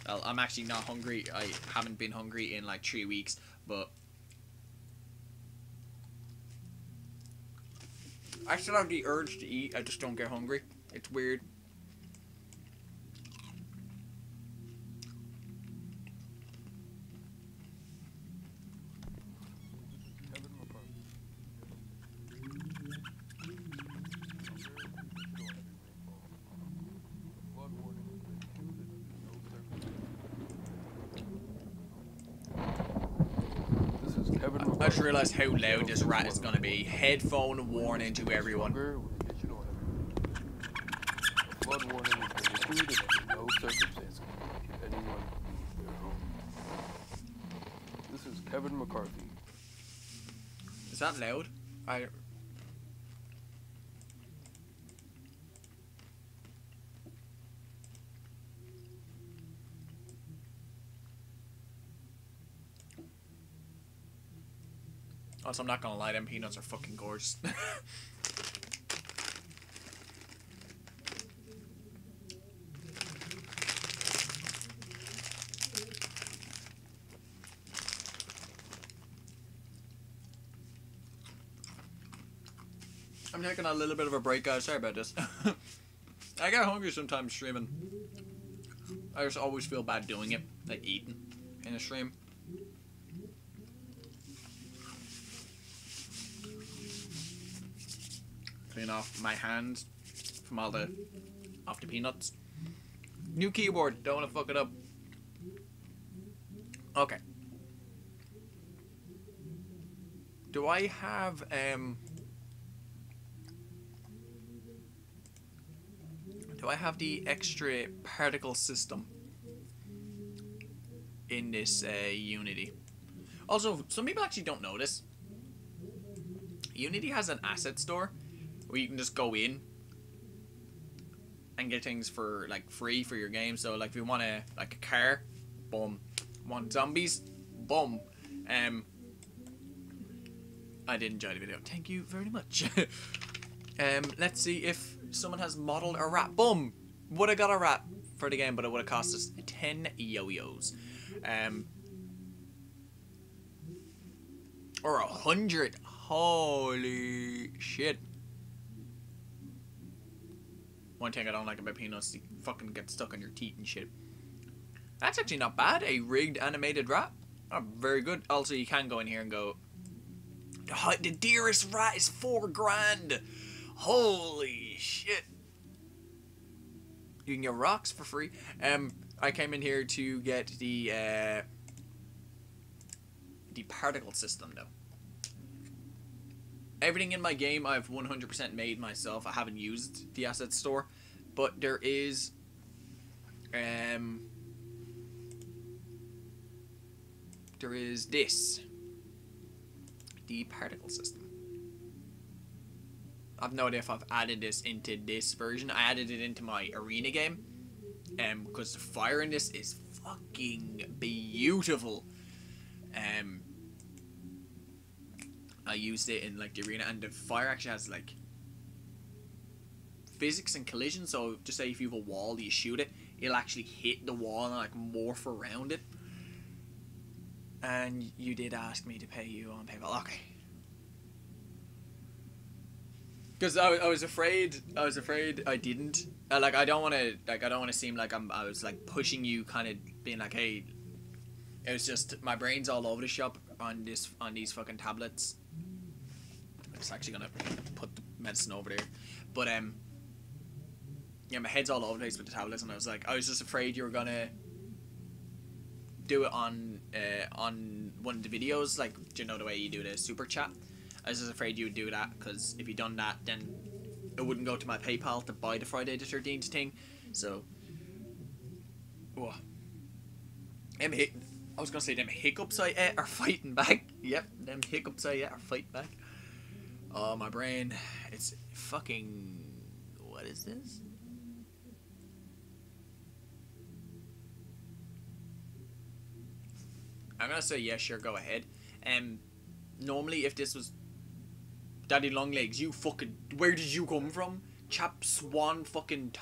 Well, I'm actually not hungry. I haven't been hungry in like 3 weeks, but I still have the urge to eat, I just don't get hungry. It's weird. I just realised how loud this rat is going to be. Headphone warning to everyone. Blood warning is being included in no circumstance can anyone their home. This is Kevin McCarthy. Is that loud? Also, I'm not gonna lie, them peanuts are fucking gorgeous. I'm taking a little bit of a break, guys. Sorry about this. I get hungry sometimes streaming. I just always feel bad doing it, like eating in a stream. clean off my hand from all the off the peanuts. New keyboard, don't want to fuck it up. Okay. Do I have the extra particle system in this Unity? Also, some people actually don't know this. Unity has an asset store where you can just go in and get things for like free for your game. So like if you want a car, boom. Want zombies, boom. I did enjoy the video. Thank you very much. Let's see if someone has modeled a rat. Boom. Would have got a rat for the game, but it would have cost us 10 yo-yos. Or 100. Holy shit. One thing I don't like about peanuts, you fucking get stuck on your teeth and shit. That's actually not bad. A rigged animated rat. Oh, very good. Also, you can go in here and go, the dearest rat is $4,000. Holy shit. You can get rocks for free. I came in here to get the particle system though. Everything in my game I've 100% made myself. I haven't used the asset store, but there is this, the particle system. I've no idea if I've added this into this version. I added it into my arena game, because the fire in this is fucking beautiful. I used it in like the arena, and the fire actually has like physics and collision. So just say if you have a wall, you shoot it, it'll actually hit the wall and like morph around it. And you did ask me to pay you on PayPal, okay? Because I was afraid I didn't. Like I don't want to seem like I was like pushing you, kind of being like, hey. It was just my brain's all over the shop on these fucking tablets. I'm just actually gonna put the medicine over there, but yeah, my head's all over the place with the tablets, and I was just afraid you were gonna do it on one of the videos, like, do you know the way you do the super chat? I was just afraid you would do that, because if you done that, then it wouldn't go to my PayPal to buy the Friday the 13th thing. So, oh. I was gonna say them hiccups I ate are fighting back. Yep, them hiccups I ate are fighting back. Oh, my brain. It's fucking... What is this? I'm gonna say yes, sure, go ahead. Normally if this was Daddy Longlegs, you fucking... Where did you come from? Chap Swan fucking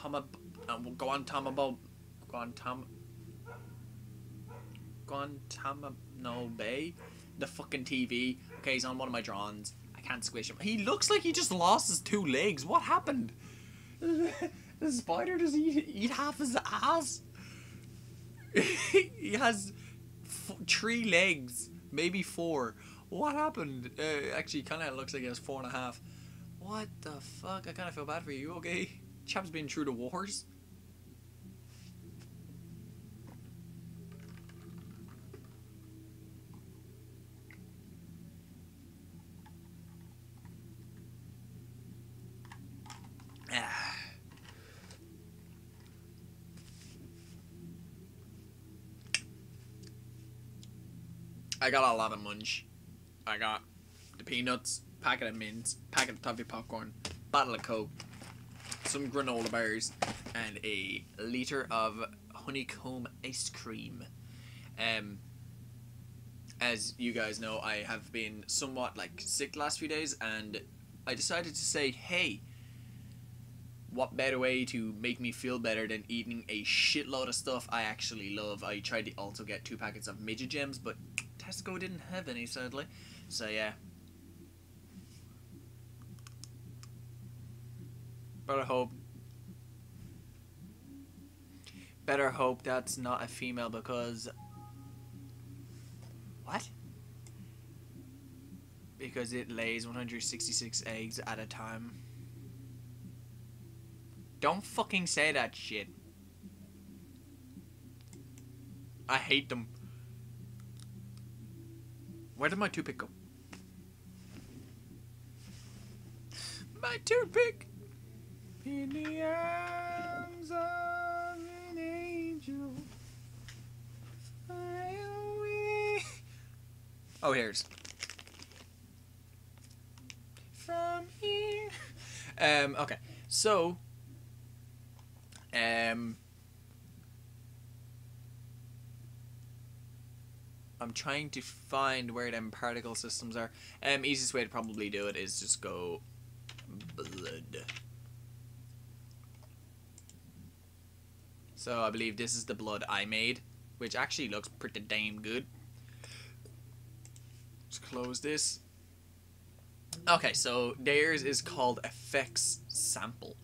Guantanamo Bay, the fucking TV. Okay, he's on one of my drawings. I can't squish him. He looks like he just lost his 2 legs. What happened? The spider does eat half his ass. He has 3 legs, maybe 4. What happened? Actually, kind of looks like he has 4.5. What the fuck? I kind of feel bad for you. Okay, chap's been through the wars. I got a lot of munch. I got the peanuts, packet of mints, packet of toffee popcorn, bottle of Coke, some granola bars, and a liter of honeycomb ice cream. As you guys know, I have been somewhat like sick the last few days, and I decided to say, hey, what better way to make me feel better than eating a shitload of stuff I actually love. I tried to also get 2 packets of midget gems, but Tesco didn't have any, sadly. So yeah. Better hope that's not a female, because... What? Because it lays 166 eggs at a time. Don't fucking say that shit. I hate them. Where did my toothpick go? My toothpick! In the arms of an angel. Fly away. Oh, here's. From here. Okay. So, I'm trying to find where them particle systems are. Easiest way to probably do it is just go blood. So I believe this is the blood I made, which actually looks pretty damn good. Let's close this. Okay, so theirs is called effects sample,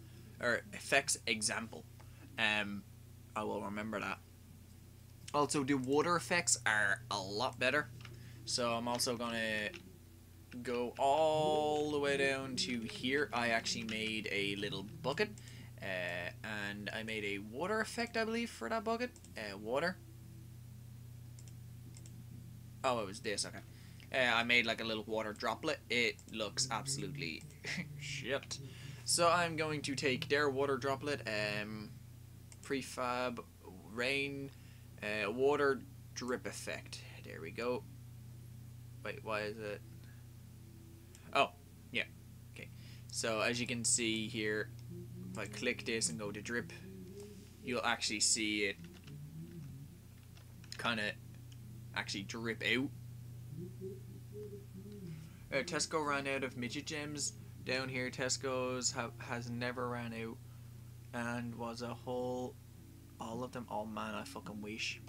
or effects example. I will remember that. Also, the water effects are a lot better. So I'm also gonna go all the way down to here. I actually made a little bucket, and I made a water effect, I believe, for that bucket. Water. Oh, it was this. Okay. I made like a little water droplet. It looks absolutely shit. So I'm going to take their water droplet, prefab rain, water drip effect. There we go. Wait, why is it? Oh, yeah. Okay. So as you can see here, if I click this and go to drip, you'll actually see it kind of actually drip out. Tesco ran out of midget gems. Down here, Tesco's has never ran out, and was a whole, all of them. Oh man, I fucking wish.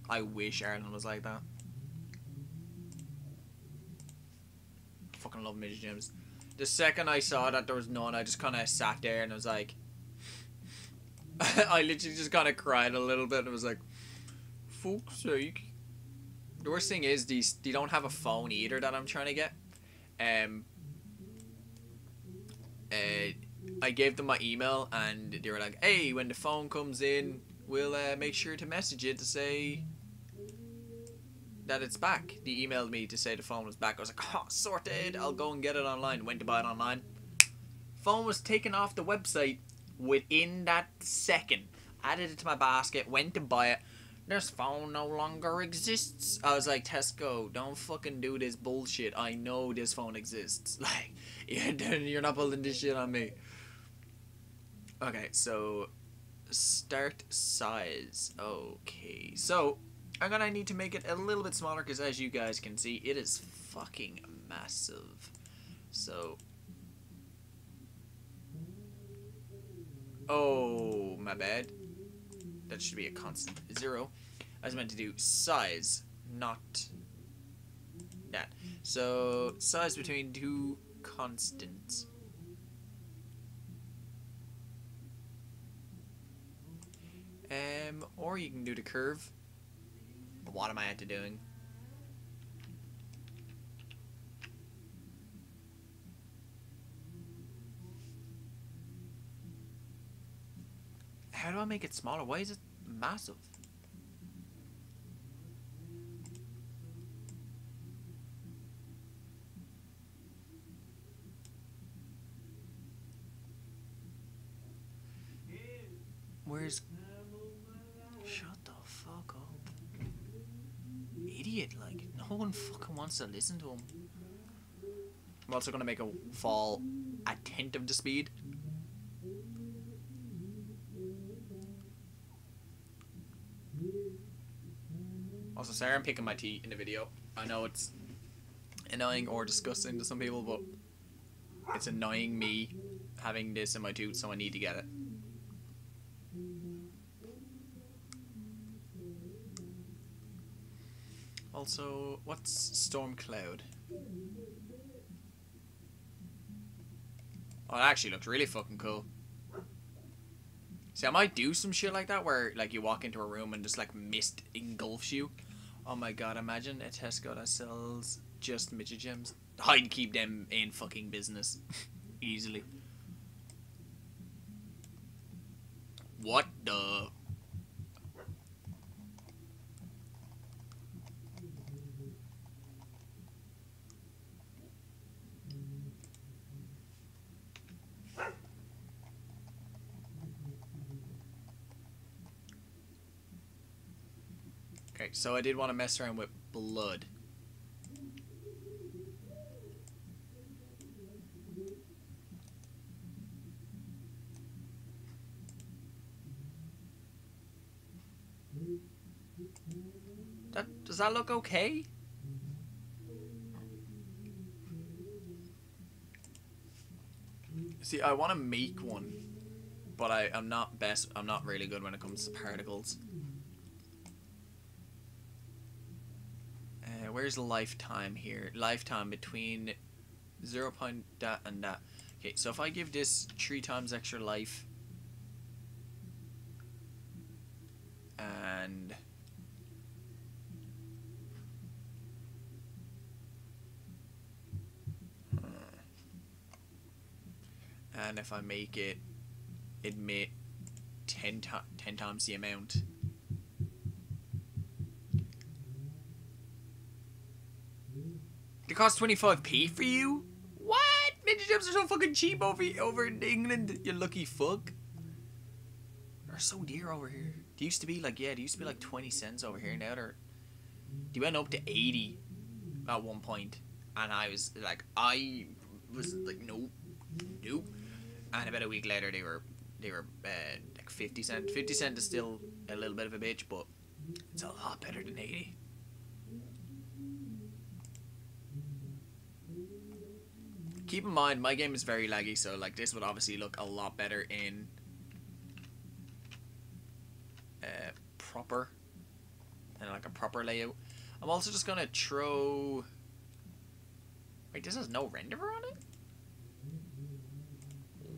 I wish Ireland was like that. I fucking love midget gems. The second I saw that there was none, I just kind of sat there and I was like, I literally just kind of cried a little bit and was like, fuck's sake. The worst thing is they don't have a phone either that I'm trying to get. I gave them my email and they were like, hey, when the phone comes in, we'll make sure to message it to say that it's back. They emailed me to say the phone was back. I was like, oh, sorted, I'll go and get it online. Went to buy it online. Phone was taken off the website within that second. Added it to my basket, went to buy it. This phone no longer exists. I was like, Tesco, don't fucking do this bullshit. I know this phone exists. Like, you're not pulling this shit on me. Okay, so start size. Okay, so I'm gonna need to make it a little bit smaller because as you guys can see, it is fucking massive. So, oh, my bad. That should be a constant 0. I was meant to do size, not that. So size between two constants. Or you can do the curve. What am I at to doing? How do I make it smaller? Why is it massive? Where's... Shut the fuck up. Idiot, like, no one fucking wants to listen to him. I'm also gonna make it fall a tenth of the speed. Also, sorry I'm picking my teeth in the video. I know it's annoying or disgusting to some people, but it's annoying me having this in my tooth, so I need to get it. Also, what's Storm Cloud? Oh, it actually looks really fucking cool. See, I might do some shit like that where, like, you walk into a room and just, like, mist engulfs you. Oh my god, imagine a Tesco that sells just midget gems. I'd keep them in fucking business. Easily. What the? Okay, so I did want to mess around with blood. Does that look okay? See, I want to make one, but I'm not really good when it comes to particles. Where's lifetime here? Lifetime between 0. That and that. Okay, so if I give this 3 times extra life, and if I make it emit 10 times the amount. It costs 25p for you? What? Ninja gems are so fucking cheap over in England, you lucky fuck. They're so dear over here. They used to be like, yeah, they used to be like 20 cents over here. Now they went up to 80 at one point, and I was like, nope. And about a week later, they were like 50 cents. 50 cents is still a little bit of a bitch, but it's a lot better than 80. Keep in mind, my game is very laggy, so like this would obviously look a lot better in proper, and like a proper layout. I'm also just gonna throw. Wait, this has no renderer on it?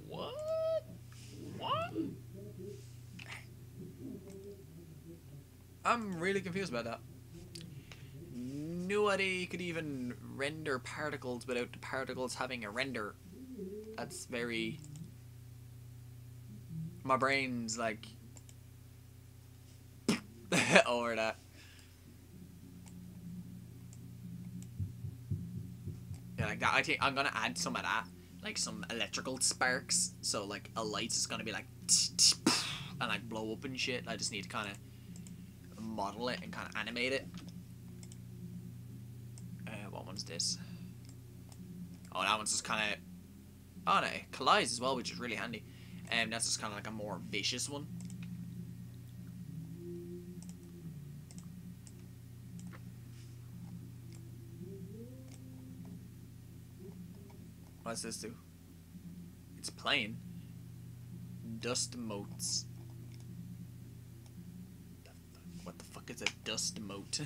What? I'm really confused about that. Nobody could even render particles without the particles having a render. That's very... My brain's like... over that. Yeah, like that. I think I'm gonna add some of that. Like some electrical sparks. So like a light's is gonna be like... and like blow up and shit. I just need to kind of model it and kind of animate it. What one's this? Oh, that one's just kind of... Oh, no, it collides as well, which is really handy. That's just kind of like a more vicious one. What does this do? It's playing. Dust motes. What the fuck is a dust mote?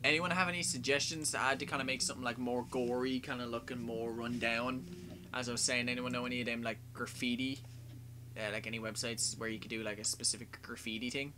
Anyone have any suggestions to add to kind of make something like more gory, kind of looking more run down? As I was saying, anyone know any of them like graffiti? Like any websites where you could do like a specific graffiti thing?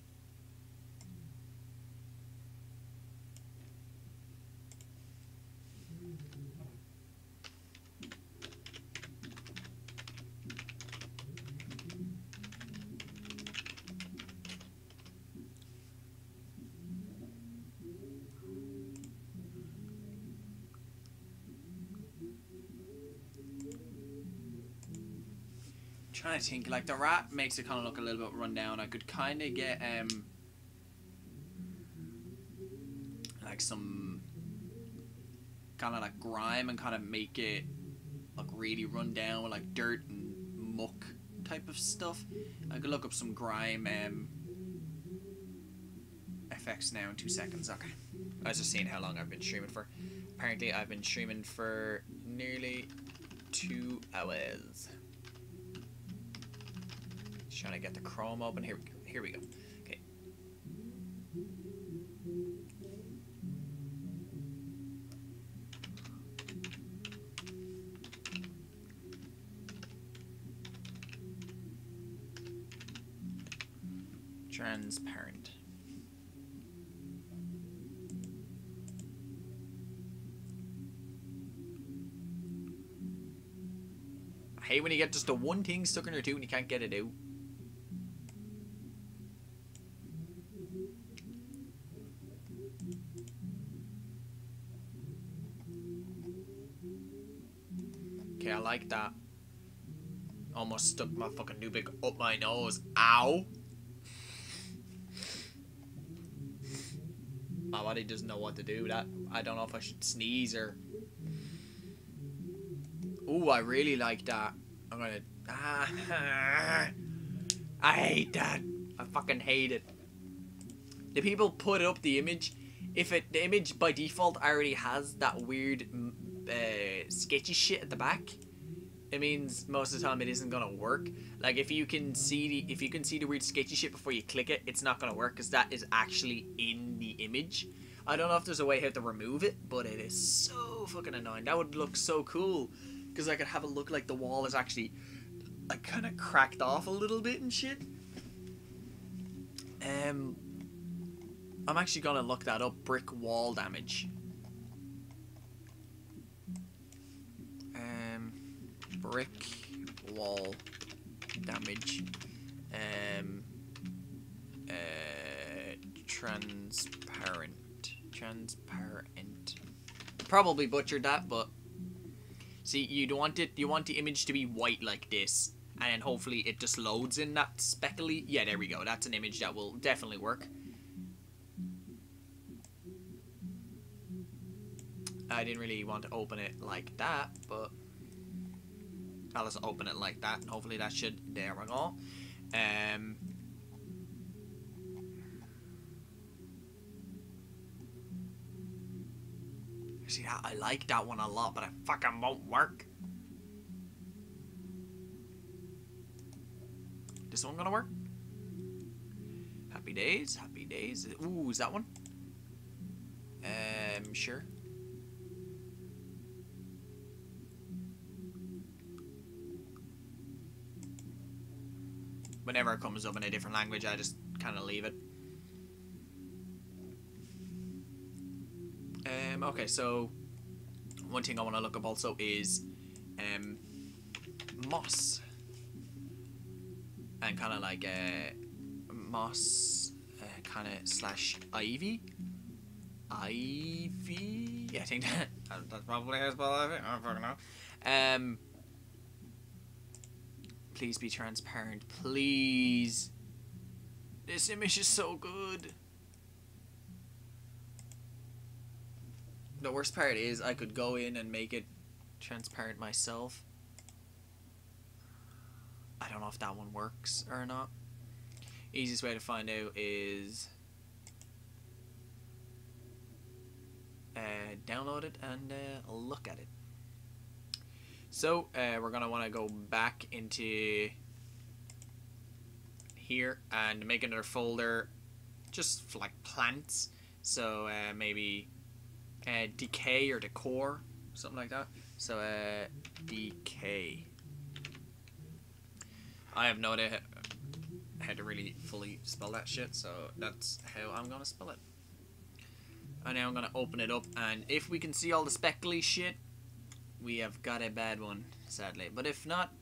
Trying to think, like the rat makes it kind of look a little bit run down. I could kind of get like some kind of like grime and kind of make it look really run down with like dirt and muck type of stuff. I could look up some grime effects now in 2 seconds. Okay, I was just seeing how long I've been streaming for. Apparently I've been streaming for nearly 2 hours. Trying to get the Chrome open. Here we go. Okay. Transparent. I hate when you get just the one thing stuck in your tooth and you can't get it out. Okay, I like that. Almost stuck my fucking Nubic up my nose. Ow! My body doesn't know what to do. That I don't know if I should sneeze or... Ooh, I really like that. I'm gonna... I hate that. I fucking hate it. The people put up the image. If the image by default already has that weird sketchy shit at the back, it means most of the time it isn't gonna work. Like if you can see the weird sketchy shit before you click it, it's not gonna work because that is actually in the image. I don't know if there's a way how to remove it, but it is so fucking annoying. That would look so cool because I could have it look like the wall is actually like kind of cracked off a little bit and shit. I'm actually gonna look that up. Brick wall damage. Brick wall damage. Transparent. Probably butchered that, but see, you want the image to be white like this, and then hopefully it just loads in that speckly. Yeah, there we go. That's an image that will definitely work. I didn't really want to open it like that, but I'll just open it like that, and hopefully that should... There we go. See, I like that one a lot, but it fucking won't work. This one gonna work? Happy days, happy days. Ooh, is that one? Sure. Whenever it comes up in a different language, I just kind of leave it. Okay, so one thing I want to look up also is moss, and kind of like moss, kind of slash ivy. Ivy. Yeah, I think that's probably how I spell ivy. I don't fucking know. Please be transparent, please. This image is so good. The worst part is I could go in and make it transparent myself. I don't know if that one works or not. Easiest way to find out is download it and look at it. So we're gonna want to go back into here and make another folder just for like plants. So maybe Decay or Decor, something like that. So Decay. I have no idea how to really fully spell that shit, so that's how I'm gonna spell it. And now I'm gonna open it up, and if we can see all the speckly shit, we have got a bad one, sadly. But if not,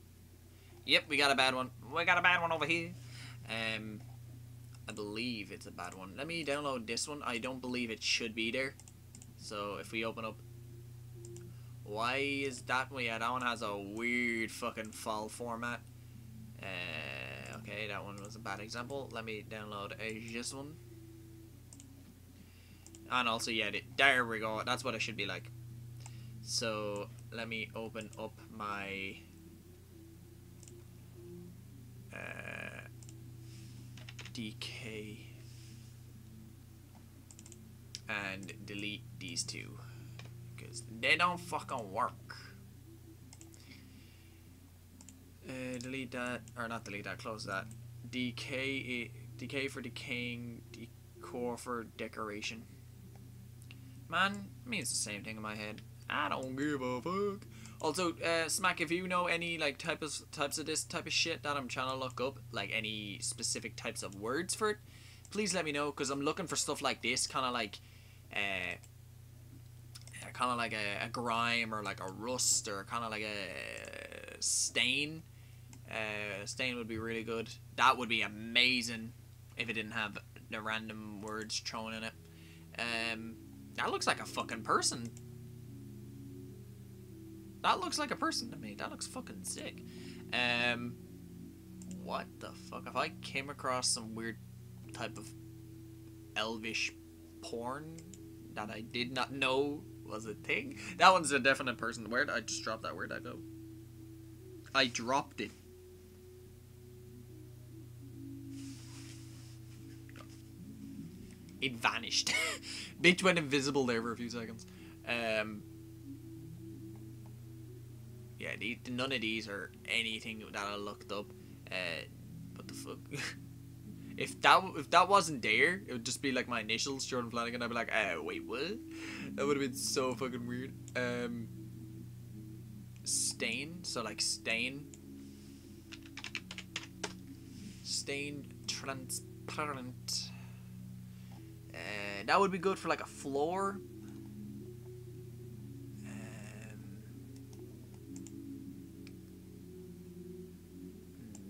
yep, we got a bad one. We got a bad one over here. I believe it's a bad one. Let me download this one. I don't believe it should be there. So if we open up, why is that one? Yeah, that one has a weird fucking file format. Okay, that one was a bad example. Let me download this one. And also, yeah, there we go. That's what it should be like. So let me open up my Decay and delete these two because they don't fucking work. Delete that, or not delete that, close that. Decay for decaying, decor for decoration. Man, it means the same thing in my head. I don't give a fuck. Also, Smack, if you know any like types of this type of shit that I'm trying to look up, like any specific types of words for it, please let me know, because I'm looking for stuff like this, kind of like a grime or like a rust or kind of like a Stain. Stain would be really good. That would be amazing if it didn't have the random words thrown in it. That looks like a fucking person. That looks like a person to me. That looks fucking sick. What the fuck? If I came across some weird type of elvish porn that I did not know was a thing, that one's a definite person. Where'd I just drop that? Where'd that go? I dropped it. It vanished. Bitch went invisible there for a few seconds. Yeah, none of these are anything that I looked up. What the fuck? If that wasn't there, it would just be like my initials, JordanFlan, and I'd be like, wait, what? That would have been so fucking weird. Stain, so like stain transparent. That would be good for like a floor.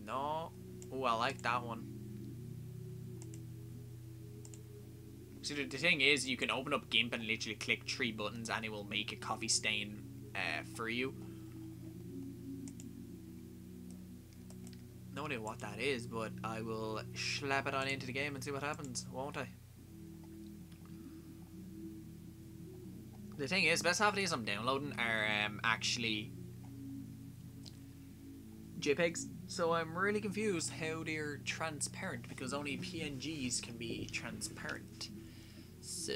No. Oh, I like that one. See, the thing is, you can open up GIMP and literally click 3 buttons and it will make a coffee stain for you. No idea what that is, but I will slap it on into the game and see what happens, won't I? The thing is, best half of these I'm downloading are actually JPEGs, so I'm really confused how they're transparent, because only PNGs can be transparent. So,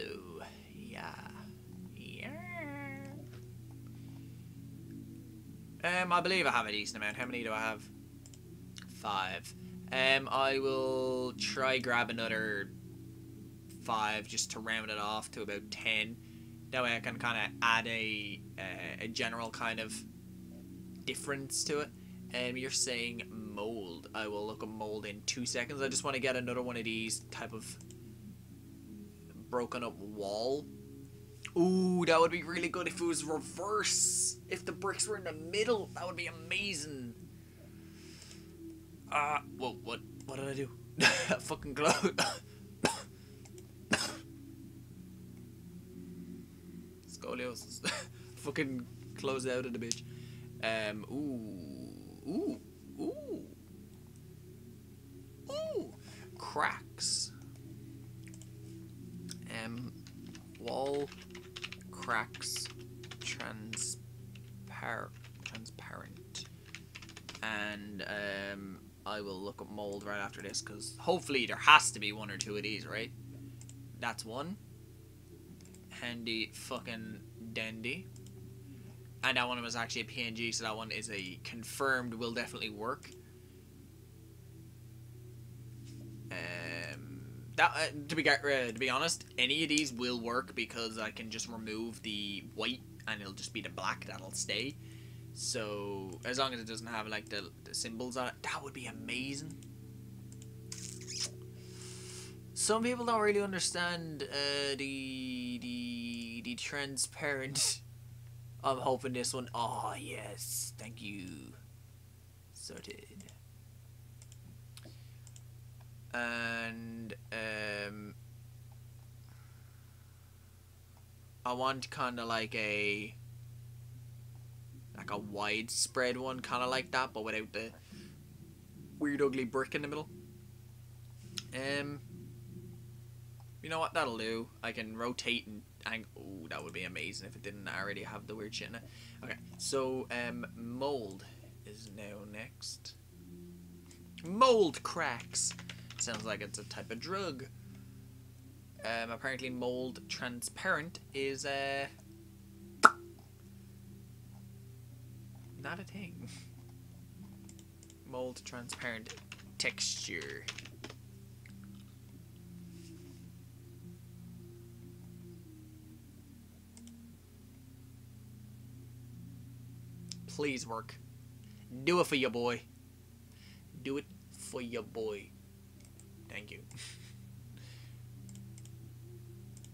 yeah. I believe I have a decent amount. How many do I have? 5. I will try grab another 5 just to round it off to about 10. That way I can kind of add a general kind of difference to it. You're saying mold. I will look at mold in 2 seconds. I just want to get another one of these type of broken up wall. Ooh, that would be really good if it was reverse. If the bricks were in the middle, that would be amazing. Whoa, what did I do? Fucking close. Scoliosis. Fucking close out of the bitch. Ooh. Cracks. Wall cracks transparent. And I will look up mold right after this, because hopefully there has to be 1 or 2 of these, right? That's one. Handy fucking dandy. And that one was actually a PNG, so that one is a confirmed will definitely work. To be honest, any of these will work, because I can just remove the white and it'll just be the black that'll stay. So as long as it doesn't have like the symbols on it, that would be amazing. Some people don't really understand the transparent. I'm hoping this one. Oh yes, thank you. Sorted. And I want kind of like a widespread one, kind of like that, but without the weird ugly brick in the middle. You know what, that'll do. I can rotate and ooh, that would be amazing if it didn't already have the weird shit in it. Okay, so mold is now next. Mold cracks. Sounds like it's a type of drug. Apparently mold transparent is not a thing. Mold transparent texture. Please work. Do it for your boy. Do it for your boy. Thank you.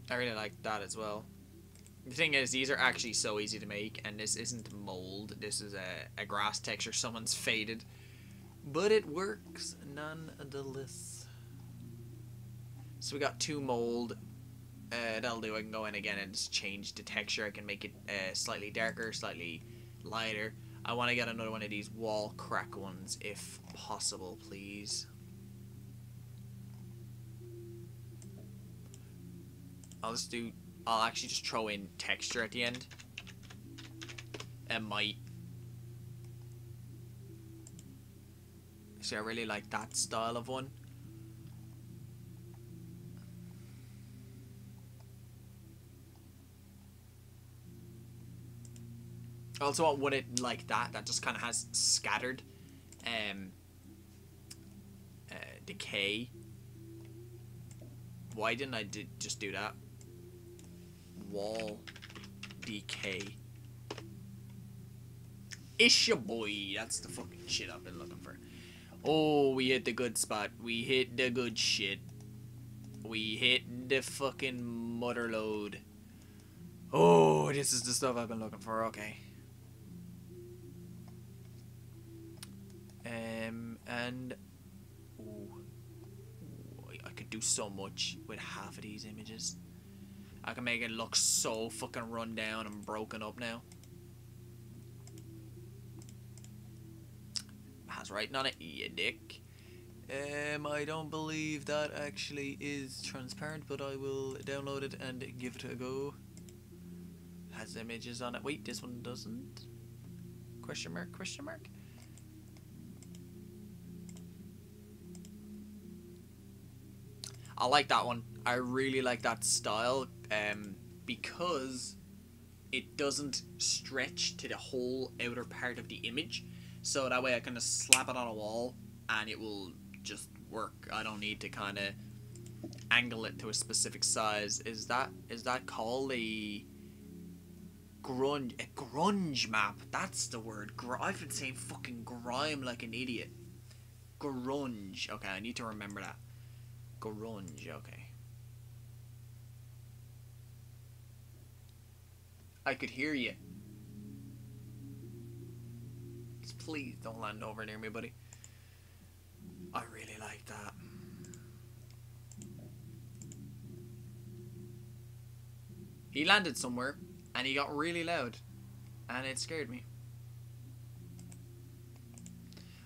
I really like that as well. The thing is, these are actually so easy to make, and this isn't mold. This is a grass texture someone's faded. But it works nonetheless. So we got 2 mold. That'll do. I can go in again and just change the texture. I can make it slightly darker, slightly lighter. I want to get another one of these wall crack ones, if possible, please. I'll actually just throw in texture at the end. It might. See, I really like that style of one. I also want one it like that just kind of has scattered decay. Why didn't I just do that? Wall decay. It's your boy. That's the fucking shit I've been looking for. Oh, we hit the good spot. We hit the good shit. We hit the fucking mother load. Oh, this is the stuff I've been looking for. Okay. And ooh, I could do so much with half of these images. I can make it look so fucking run down and broken up now. Has writing on it, you dick. I don't believe that actually is transparent, but I will download it and give it a go. Has images on it. Wait, this one doesn't? Question mark, question mark? I like that one. I really like that style because it doesn't stretch to the whole outer part of the image. So that way I can just slap it on a wall and it will just work. I don't need to kind of angle it to a specific size. Is that called a grunge map? That's the word. I've been saying fucking grime like an idiot. Grunge. Okay, I need to remember that. Grunge, okay. I could hear you. Please don't land over near me, buddy. I really like that. He landed somewhere, and he got really loud, and it scared me.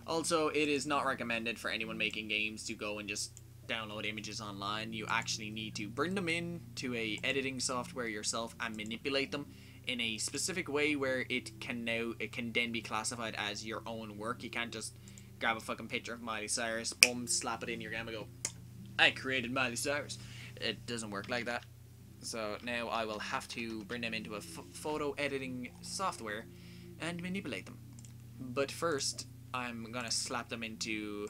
Also, it is not recommended for anyone making games to go and just download images online. You actually need to bring them in to a editing software yourself and manipulate them in a specific way where it can then be classified as your own work. You can't just grab a fucking picture of Miley Cyrus, boom, slap it in your game and go, I created Miley Cyrus. It doesn't work like that. So now I will have to bring them into a photo editing software and manipulate them. But first, I'm gonna slap them into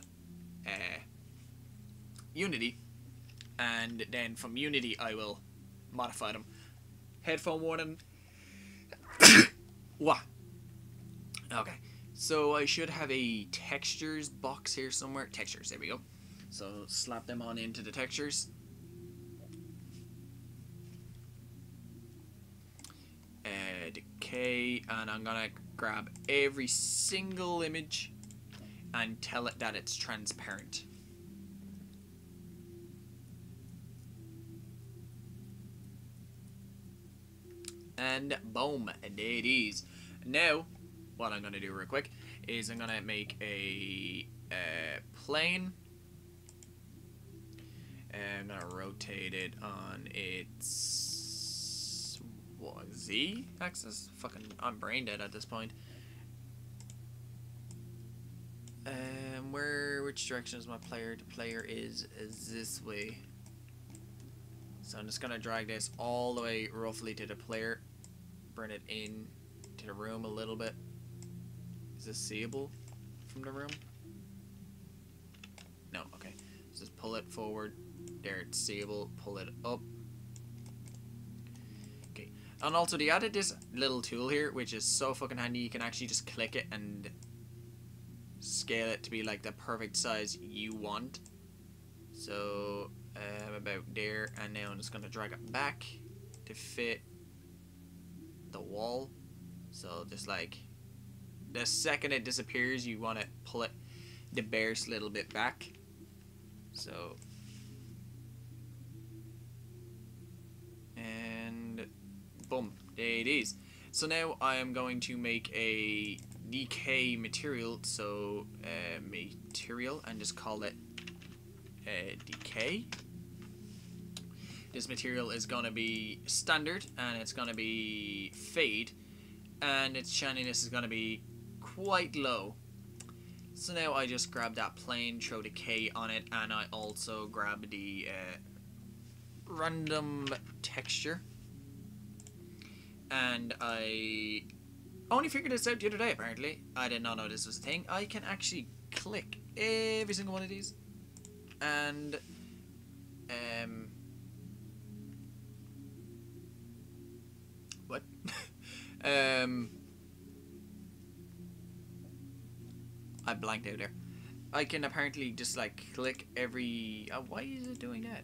Unity, and then from Unity I will modify them. Headphone warning. What? Okay, so I should have a textures box here somewhere. Textures, there we go. So slap them on into the textures. Decay, and I'm gonna grab every single image and tell it that it's transparent. And boom, there it is. Now, what I'm gonna do real quick is I'm gonna make a plane. I'm gonna rotate it on its Z axis. Fucking, I'm brain dead at this point. Which direction is my player? The player is this way. So I'm just gonna drag this all the way roughly to the player. Bring it in to the room a little bit. Is this seeable from the room? No, okay. So just pull it forward. There, it's seeable. Pull it up. Okay. And also they added this little tool here, which is so fucking handy. You can actually just click it and scale it to be like the perfect size you want. So about there, and now I'm just gonna drag it back to fit the wall. So just like the second it disappears, you want to pull it the barest little bit back. So, and boom, there it is. So now I am going to make a decay material. So material, and just call it decay. This material is going to be standard, and it's going to be fade, and its shininess is going to be quite low. So now I just grab that plane, throw decay on it, and I also grab the random texture. And I only figured this out the other day, apparently. I did not know this was a thing. I can actually click every single one of these. And what? I blanked out there. I can apparently just like click every. Why is it doing that?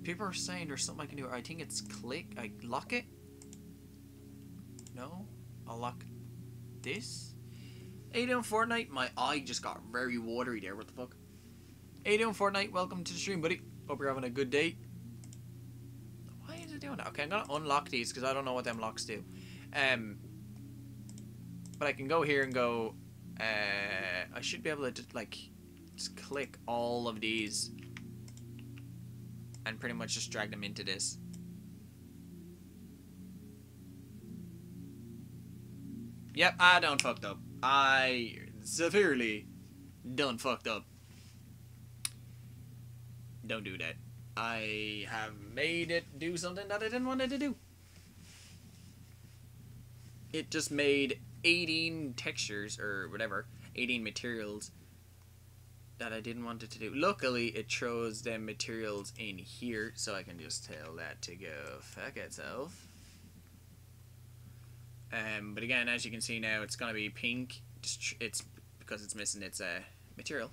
People are saying there's something I can do. I think it's click. I lock it. No, I'll lock this. Hey, doing Fortnite? My eye just got very watery there. What the fuck? Hey, doing Fortnite? Welcome to the stream, buddy. Hope you're having a good day. Why is it doing that? Okay, I'm gonna unlock these because I don't know what them locks do. But I can go here and go. I should be able to just click all of these and pretty much just drag them into this. Yep, I done fucked up. I severely done fucked up. Don't do that. I have made it do something that I didn't want it to do. It just made 18 textures, or whatever, 18 materials that I didn't want it to do. Luckily, it throws them materials in here, so I can just tell that to go fuck itself. But again, as you can see now, it's gonna be pink. It's because it's missing its material.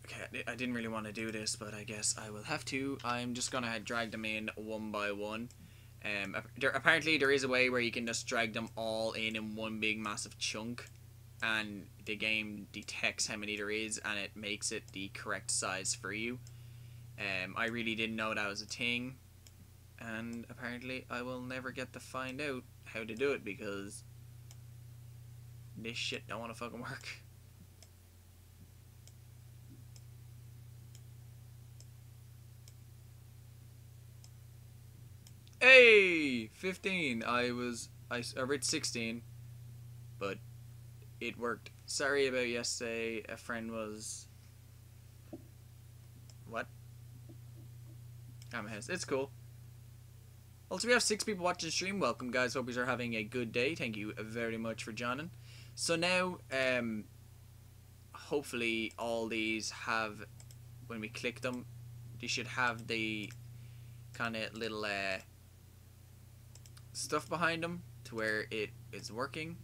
Okay, I didn't really want to do this, but I guess I will have to. I'm just gonna drag them in one by one. Apparently there is a way where you can just drag them all in one big massive chunk, and the game detects how many there is and it makes it the correct size for you. I really didn't know that was a thing, and apparently I will never get to find out how to do it because this shit don't want to fucking work. Hey, 15. I read 16, but it worked. Sorry about yesterday. A friend was. What? I'm a house. It's cool. Also, we have 6 people watching the stream. Welcome, guys. Hope you're having a good day. Thank you very much for joining. So now, hopefully, all these have, when we click them, they should have the kind of little stuff behind them to where it is working.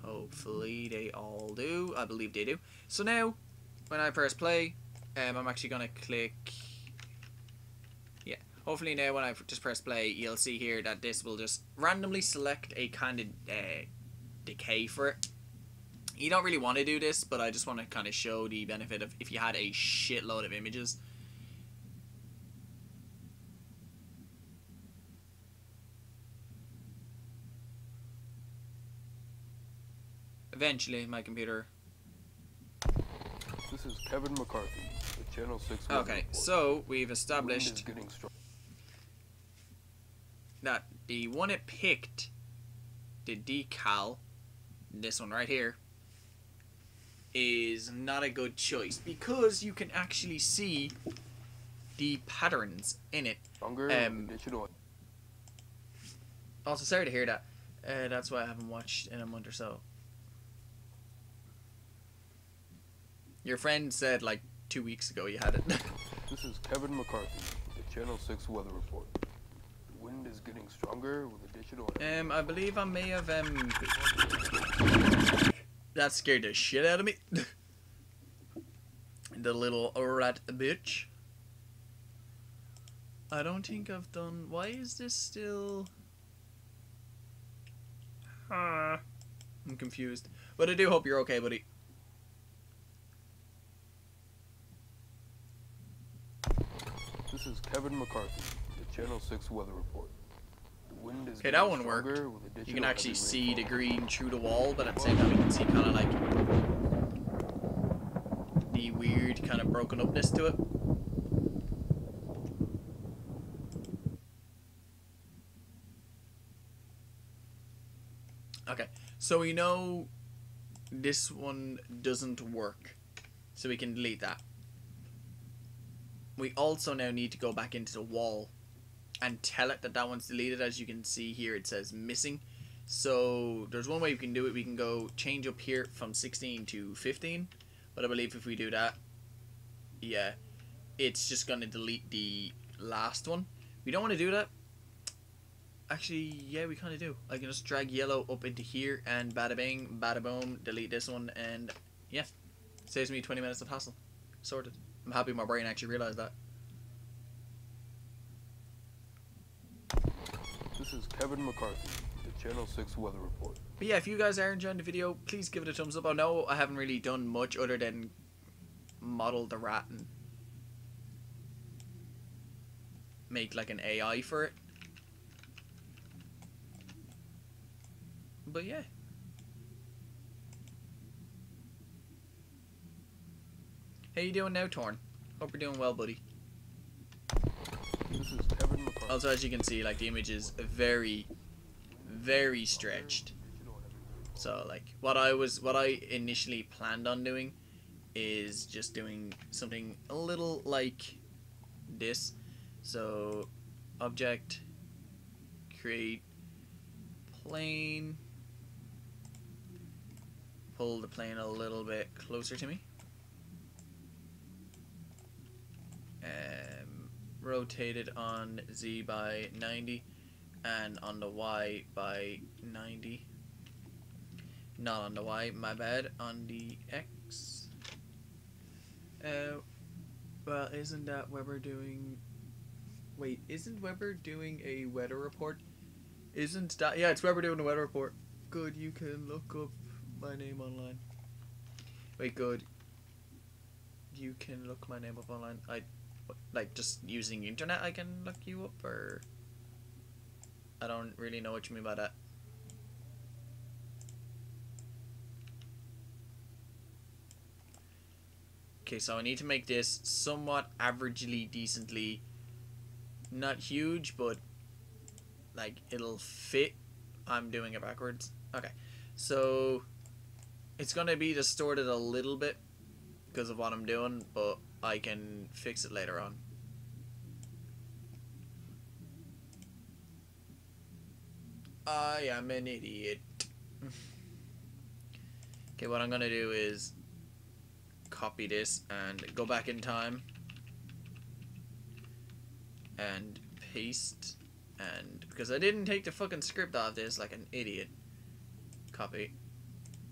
Hopefully they all do. I believe they do. So now when I press play, I'm actually gonna click, yeah, hopefully now when I just press play, you'll see here that this will just randomly select a kind of decay for it. You don't really want to do this, but I just want to kind of show the benefit of if you had a shitload of images. Eventually, my computer. This is Kevin McCarthy, the Channel 6. Okay, so we've established that the one it picked, the decal, this one right here, is not a good choice because you can actually see the patterns in it. Also, sorry to hear that. That's why I haven't watched in a month or so. Your friend said like 2 weeks ago you had it. This is Kevin McCarthy, the Channel 6 weather report. The wind is getting stronger with additional. I believe I may have that scared the shit out of me. The little rat bitch. I don't think I've done... Why is this still... I'm confused. But I do hope you're okay, buddy. This is Kevin McCarthy, the Channel 6 weather report. The wind is Okay, that one worked. You can actually see the green through the wall, but at the same time you can see kind of like the weird kind of broken upness to it. Okay, so we know this one doesn't work, so we can delete that. We also now need to go back into the wall and tell it that that one's deleted. As you can see here, it says missing. So there's one way we can do it. We can go change up here from 16 to 15, but I believe if we do that, yeah, it's just gonna delete the last one. We don't want to do that. Actually, yeah, we kind of do. I can just drag yellow up into here and bada bing, bada boom, delete this one, and yeah, saves me 20 minutes of hassle. Sorted. I'm happy my brain actually realized that. This is Kevin McCarthy, the Channel 6 weather report. But yeah, if you guys are enjoying the video, please give it a thumbs up. I know I haven't really done much other than model the rat and make like an AI for it. But yeah. How you doing now, Torn? Hope you're doing well, buddy. This is Kevin McCarthy. Also, as you can see, like the image is very, very stretched. So like what I initially planned on doing is just doing something a little like this. So object, create plane, pull the plane a little bit closer to me, rotate it on Z by 90 and on the Y by 90. Not on the Y, my bad, on the X. Well, isn't that Weber doing... Wait, isn't Weber doing a weather report? Isn't that... Yeah, it's Weber doing a weather report. Good, you can look up my name online. Wait, good. You can look my name up online. Like, just using internet I can look you up, or... I don't really know what you mean by that. Okay, so I need to make this somewhat averagely, decently, not huge, but like it'll fit. I'm doing it backwards. Okay, so it's gonna be distorted a little bit because of what I'm doing, but I can fix it later on. I am an idiot. Okay, what I'm gonna do is copy this and go back in time and paste, and because I didn't take the fucking script off this like an idiot, copy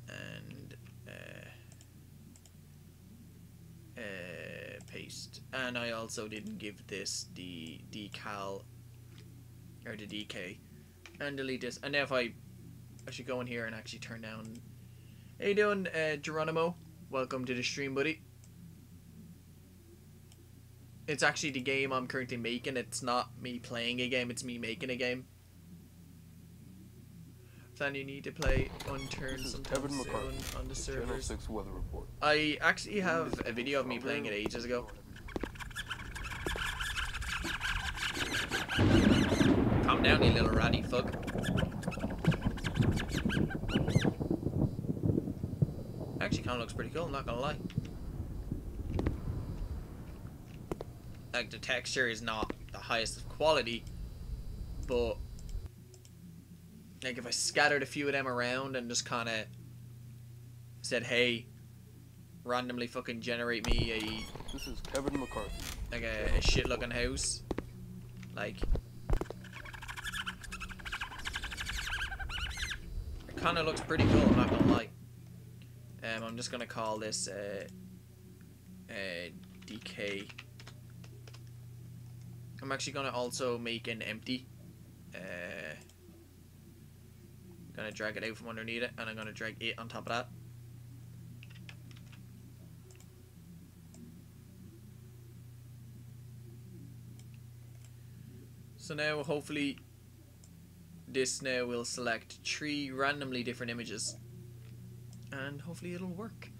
and paste. And I also didn't give this the decal or the decay, and delete this. And now if I should go in here and actually turn down. How you doing, Geronimo? Welcome to the stream, buddy. It's actually the game I'm currently making. It's not me playing a game, it's me making a game. Then you need to play Unturned sometime soon on the servers. 6 weather report. I actually have a video of me playing it ages ago. Calm down, you little ratty fuck. Actually kind of looks pretty cool, I'm not gonna lie. Like, the texture is not the highest of quality, but like if I scattered a few of them around and just kind of said, hey, randomly fucking generate me a... This is Kevin McCarthy. Like a shit looking house. Like... It kind of looks pretty cool, I'm not gonna lie. I'm just gonna call this Decay. I'm actually gonna also make an empty. Gonna drag it out from underneath it, and I'm gonna drag it on top of that. So now hopefully this now will select 3 randomly different images, and hopefully it'll work.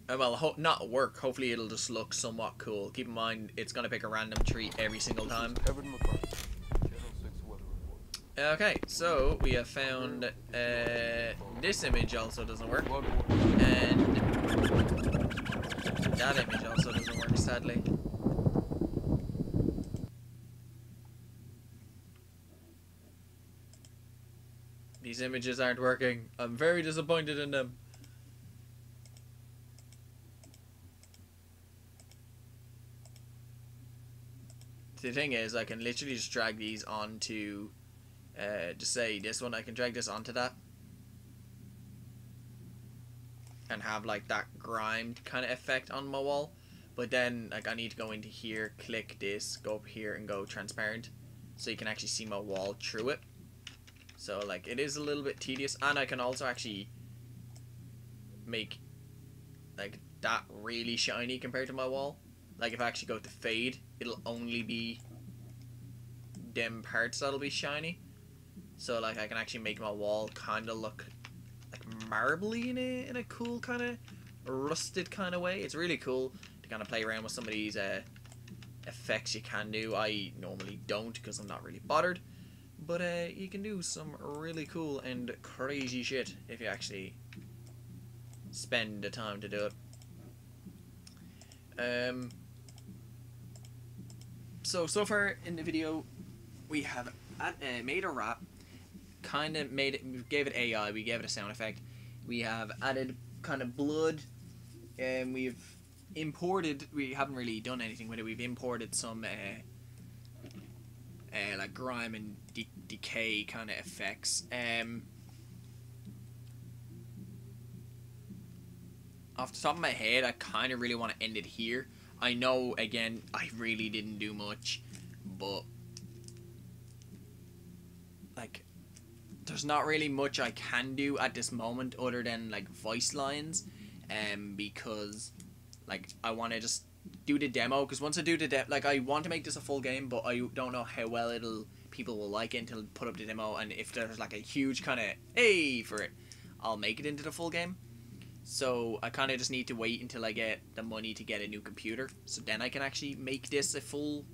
Well, not work. Hopefully it'll just look somewhat cool. Keep in mind it's gonna pick a random tree every single time. Okay, so we have found this image also doesn't work, and that image also doesn't work, sadly. These images aren't working. I'm very disappointed in them. The thing is, I can literally just drag these onto, just say this one, I can drag this onto that. And have like that grimed kind of effect on my wall. But then like I need to go into here, click this, go up here and go transparent. So you can actually see my wall through it. So like it is a little bit tedious, and I can also actually make like that really shiny compared to my wall. Like if I actually go to fade, it'll only be them parts that'll be shiny. So like I can actually make my wall kind of look like marbly in a cool kind of rusted kind of way. It's really cool to kind of play around with some of these effects you can do. I normally don't because I'm not really bothered. But you can do some really cool and crazy shit if you actually spend the time to do it. So far in the video, we have made a rap, kind of made it, we gave it AI, we gave it a sound effect, we have added kind of blood, and we've imported, we haven't really done anything with it, we've imported some like grime and decay kind of effects. Off the top of my head, I kind of really want to end it here. I know, again, I really didn't do much, but like there's not really much I can do at this moment other than like voice lines, because like I want to just do the demo, because once I do the like I want to make this a full game, but I don't know how well people will like it until I put up the demo, and if there's like a huge kind of hey for it, I'll make it into the full game. So I kind of just need to wait until I get the money to get a new computer, so then I can actually make this a full,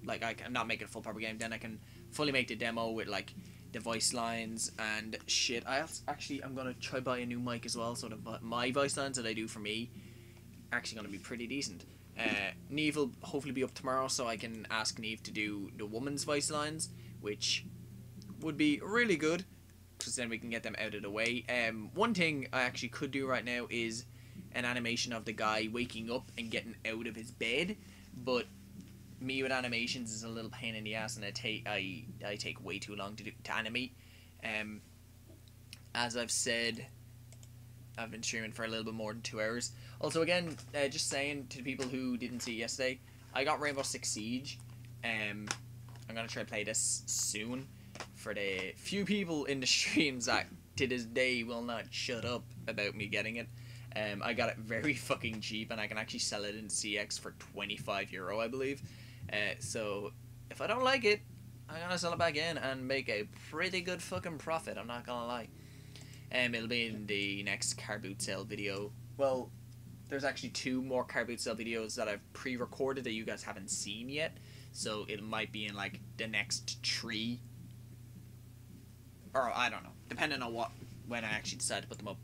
like I can not make it a full proper game, then I can fully make the demo with like the voice lines and shit. I'm gonna try buy a new mic as well, so my voice lines that I do for me are actually gonna be pretty decent. Neve will hopefully be up tomorrow, so I can ask Neve to do the woman's voice lines, which would be really good, because then we can get them out of the way. One thing I actually could do right now is an animation of the guy waking up and getting out of his bed, but me with animations is a little pain in the ass, and I take way too long to animate. As I've said, I've been streaming for a little bit more than 2 hours. Also, again, just saying to the people who didn't see yesterday, I got Rainbow Six Siege. I'm gonna try to play this soon. For the few people in the streams that to this day will not shut up about me getting it, I got it very fucking cheap, and I can actually sell it in CX for €25, I believe. So if I don't like it, I'm gonna sell it back in and make a pretty good fucking profit. I'm not gonna lie. It'll be in the next car boot sale video. Well, there's actually 2 more car boot sale videos that I've pre-recorded that you guys haven't seen yet, so it might be in like the next 3. Or I don't know, depending on when I actually decide to put them up.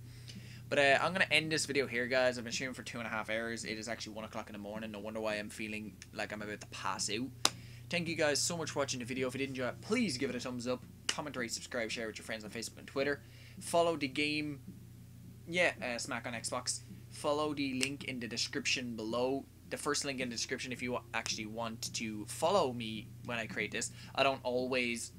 But I'm going to end this video here, guys. I've been streaming for 2.5 hours. It is actually 1 o'clock in the morning. No wonder why I'm feeling like I'm about to pass out. Thank you guys so much for watching the video. If you did enjoy it, please give it a thumbs up. Comment, rate, subscribe, share with your friends on Facebook and Twitter. Follow the game. Smack on Xbox. Follow the link in the description below. The first link in the description if you actually want to follow me when I create this. I don't always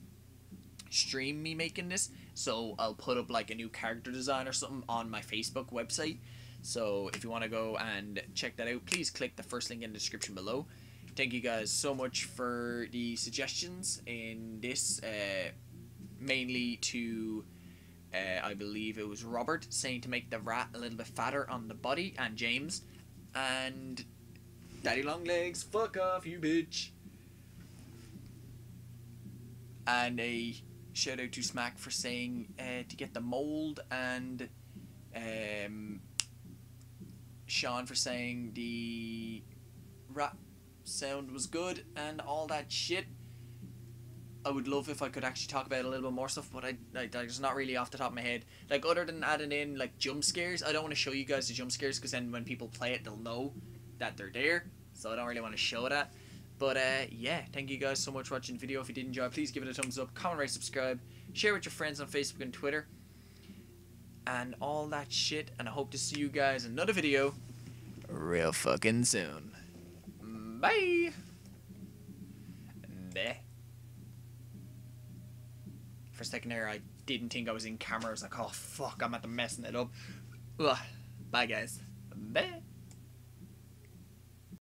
stream me making this, so I'll put up like a new character design or something on my Facebook website. So if you want to go and check that out, please click the first link in the description below. thank you guys so much for the suggestions in this, mainly to I believe it was Robert saying to make the rat a little bit fatter on the body, and James, and Daddy Longlegs, fuck off you bitch, and a shout out to Smack for saying to get the mold, and Sean for saying the rat sound was good and all that shit. I would love if I could actually talk about a little bit more stuff, but I it's not really off the top of my head. Like, other than adding in like jump scares, I don't want to show you guys the jump scares because then when people play it, they'll know that they're there. So I don't really want to show that. But yeah, thank you guys so much for watching the video. If you did enjoy, please give it a thumbs up, comment, rate, subscribe, share with your friends on Facebook and Twitter, and all that shit. And I hope to see you guys in another video real fucking soon. Bye. Bye. For a second there, I didn't think I was in camera. I was like, oh fuck, I'm at the messing it up. Ugh. Bye guys. Bye.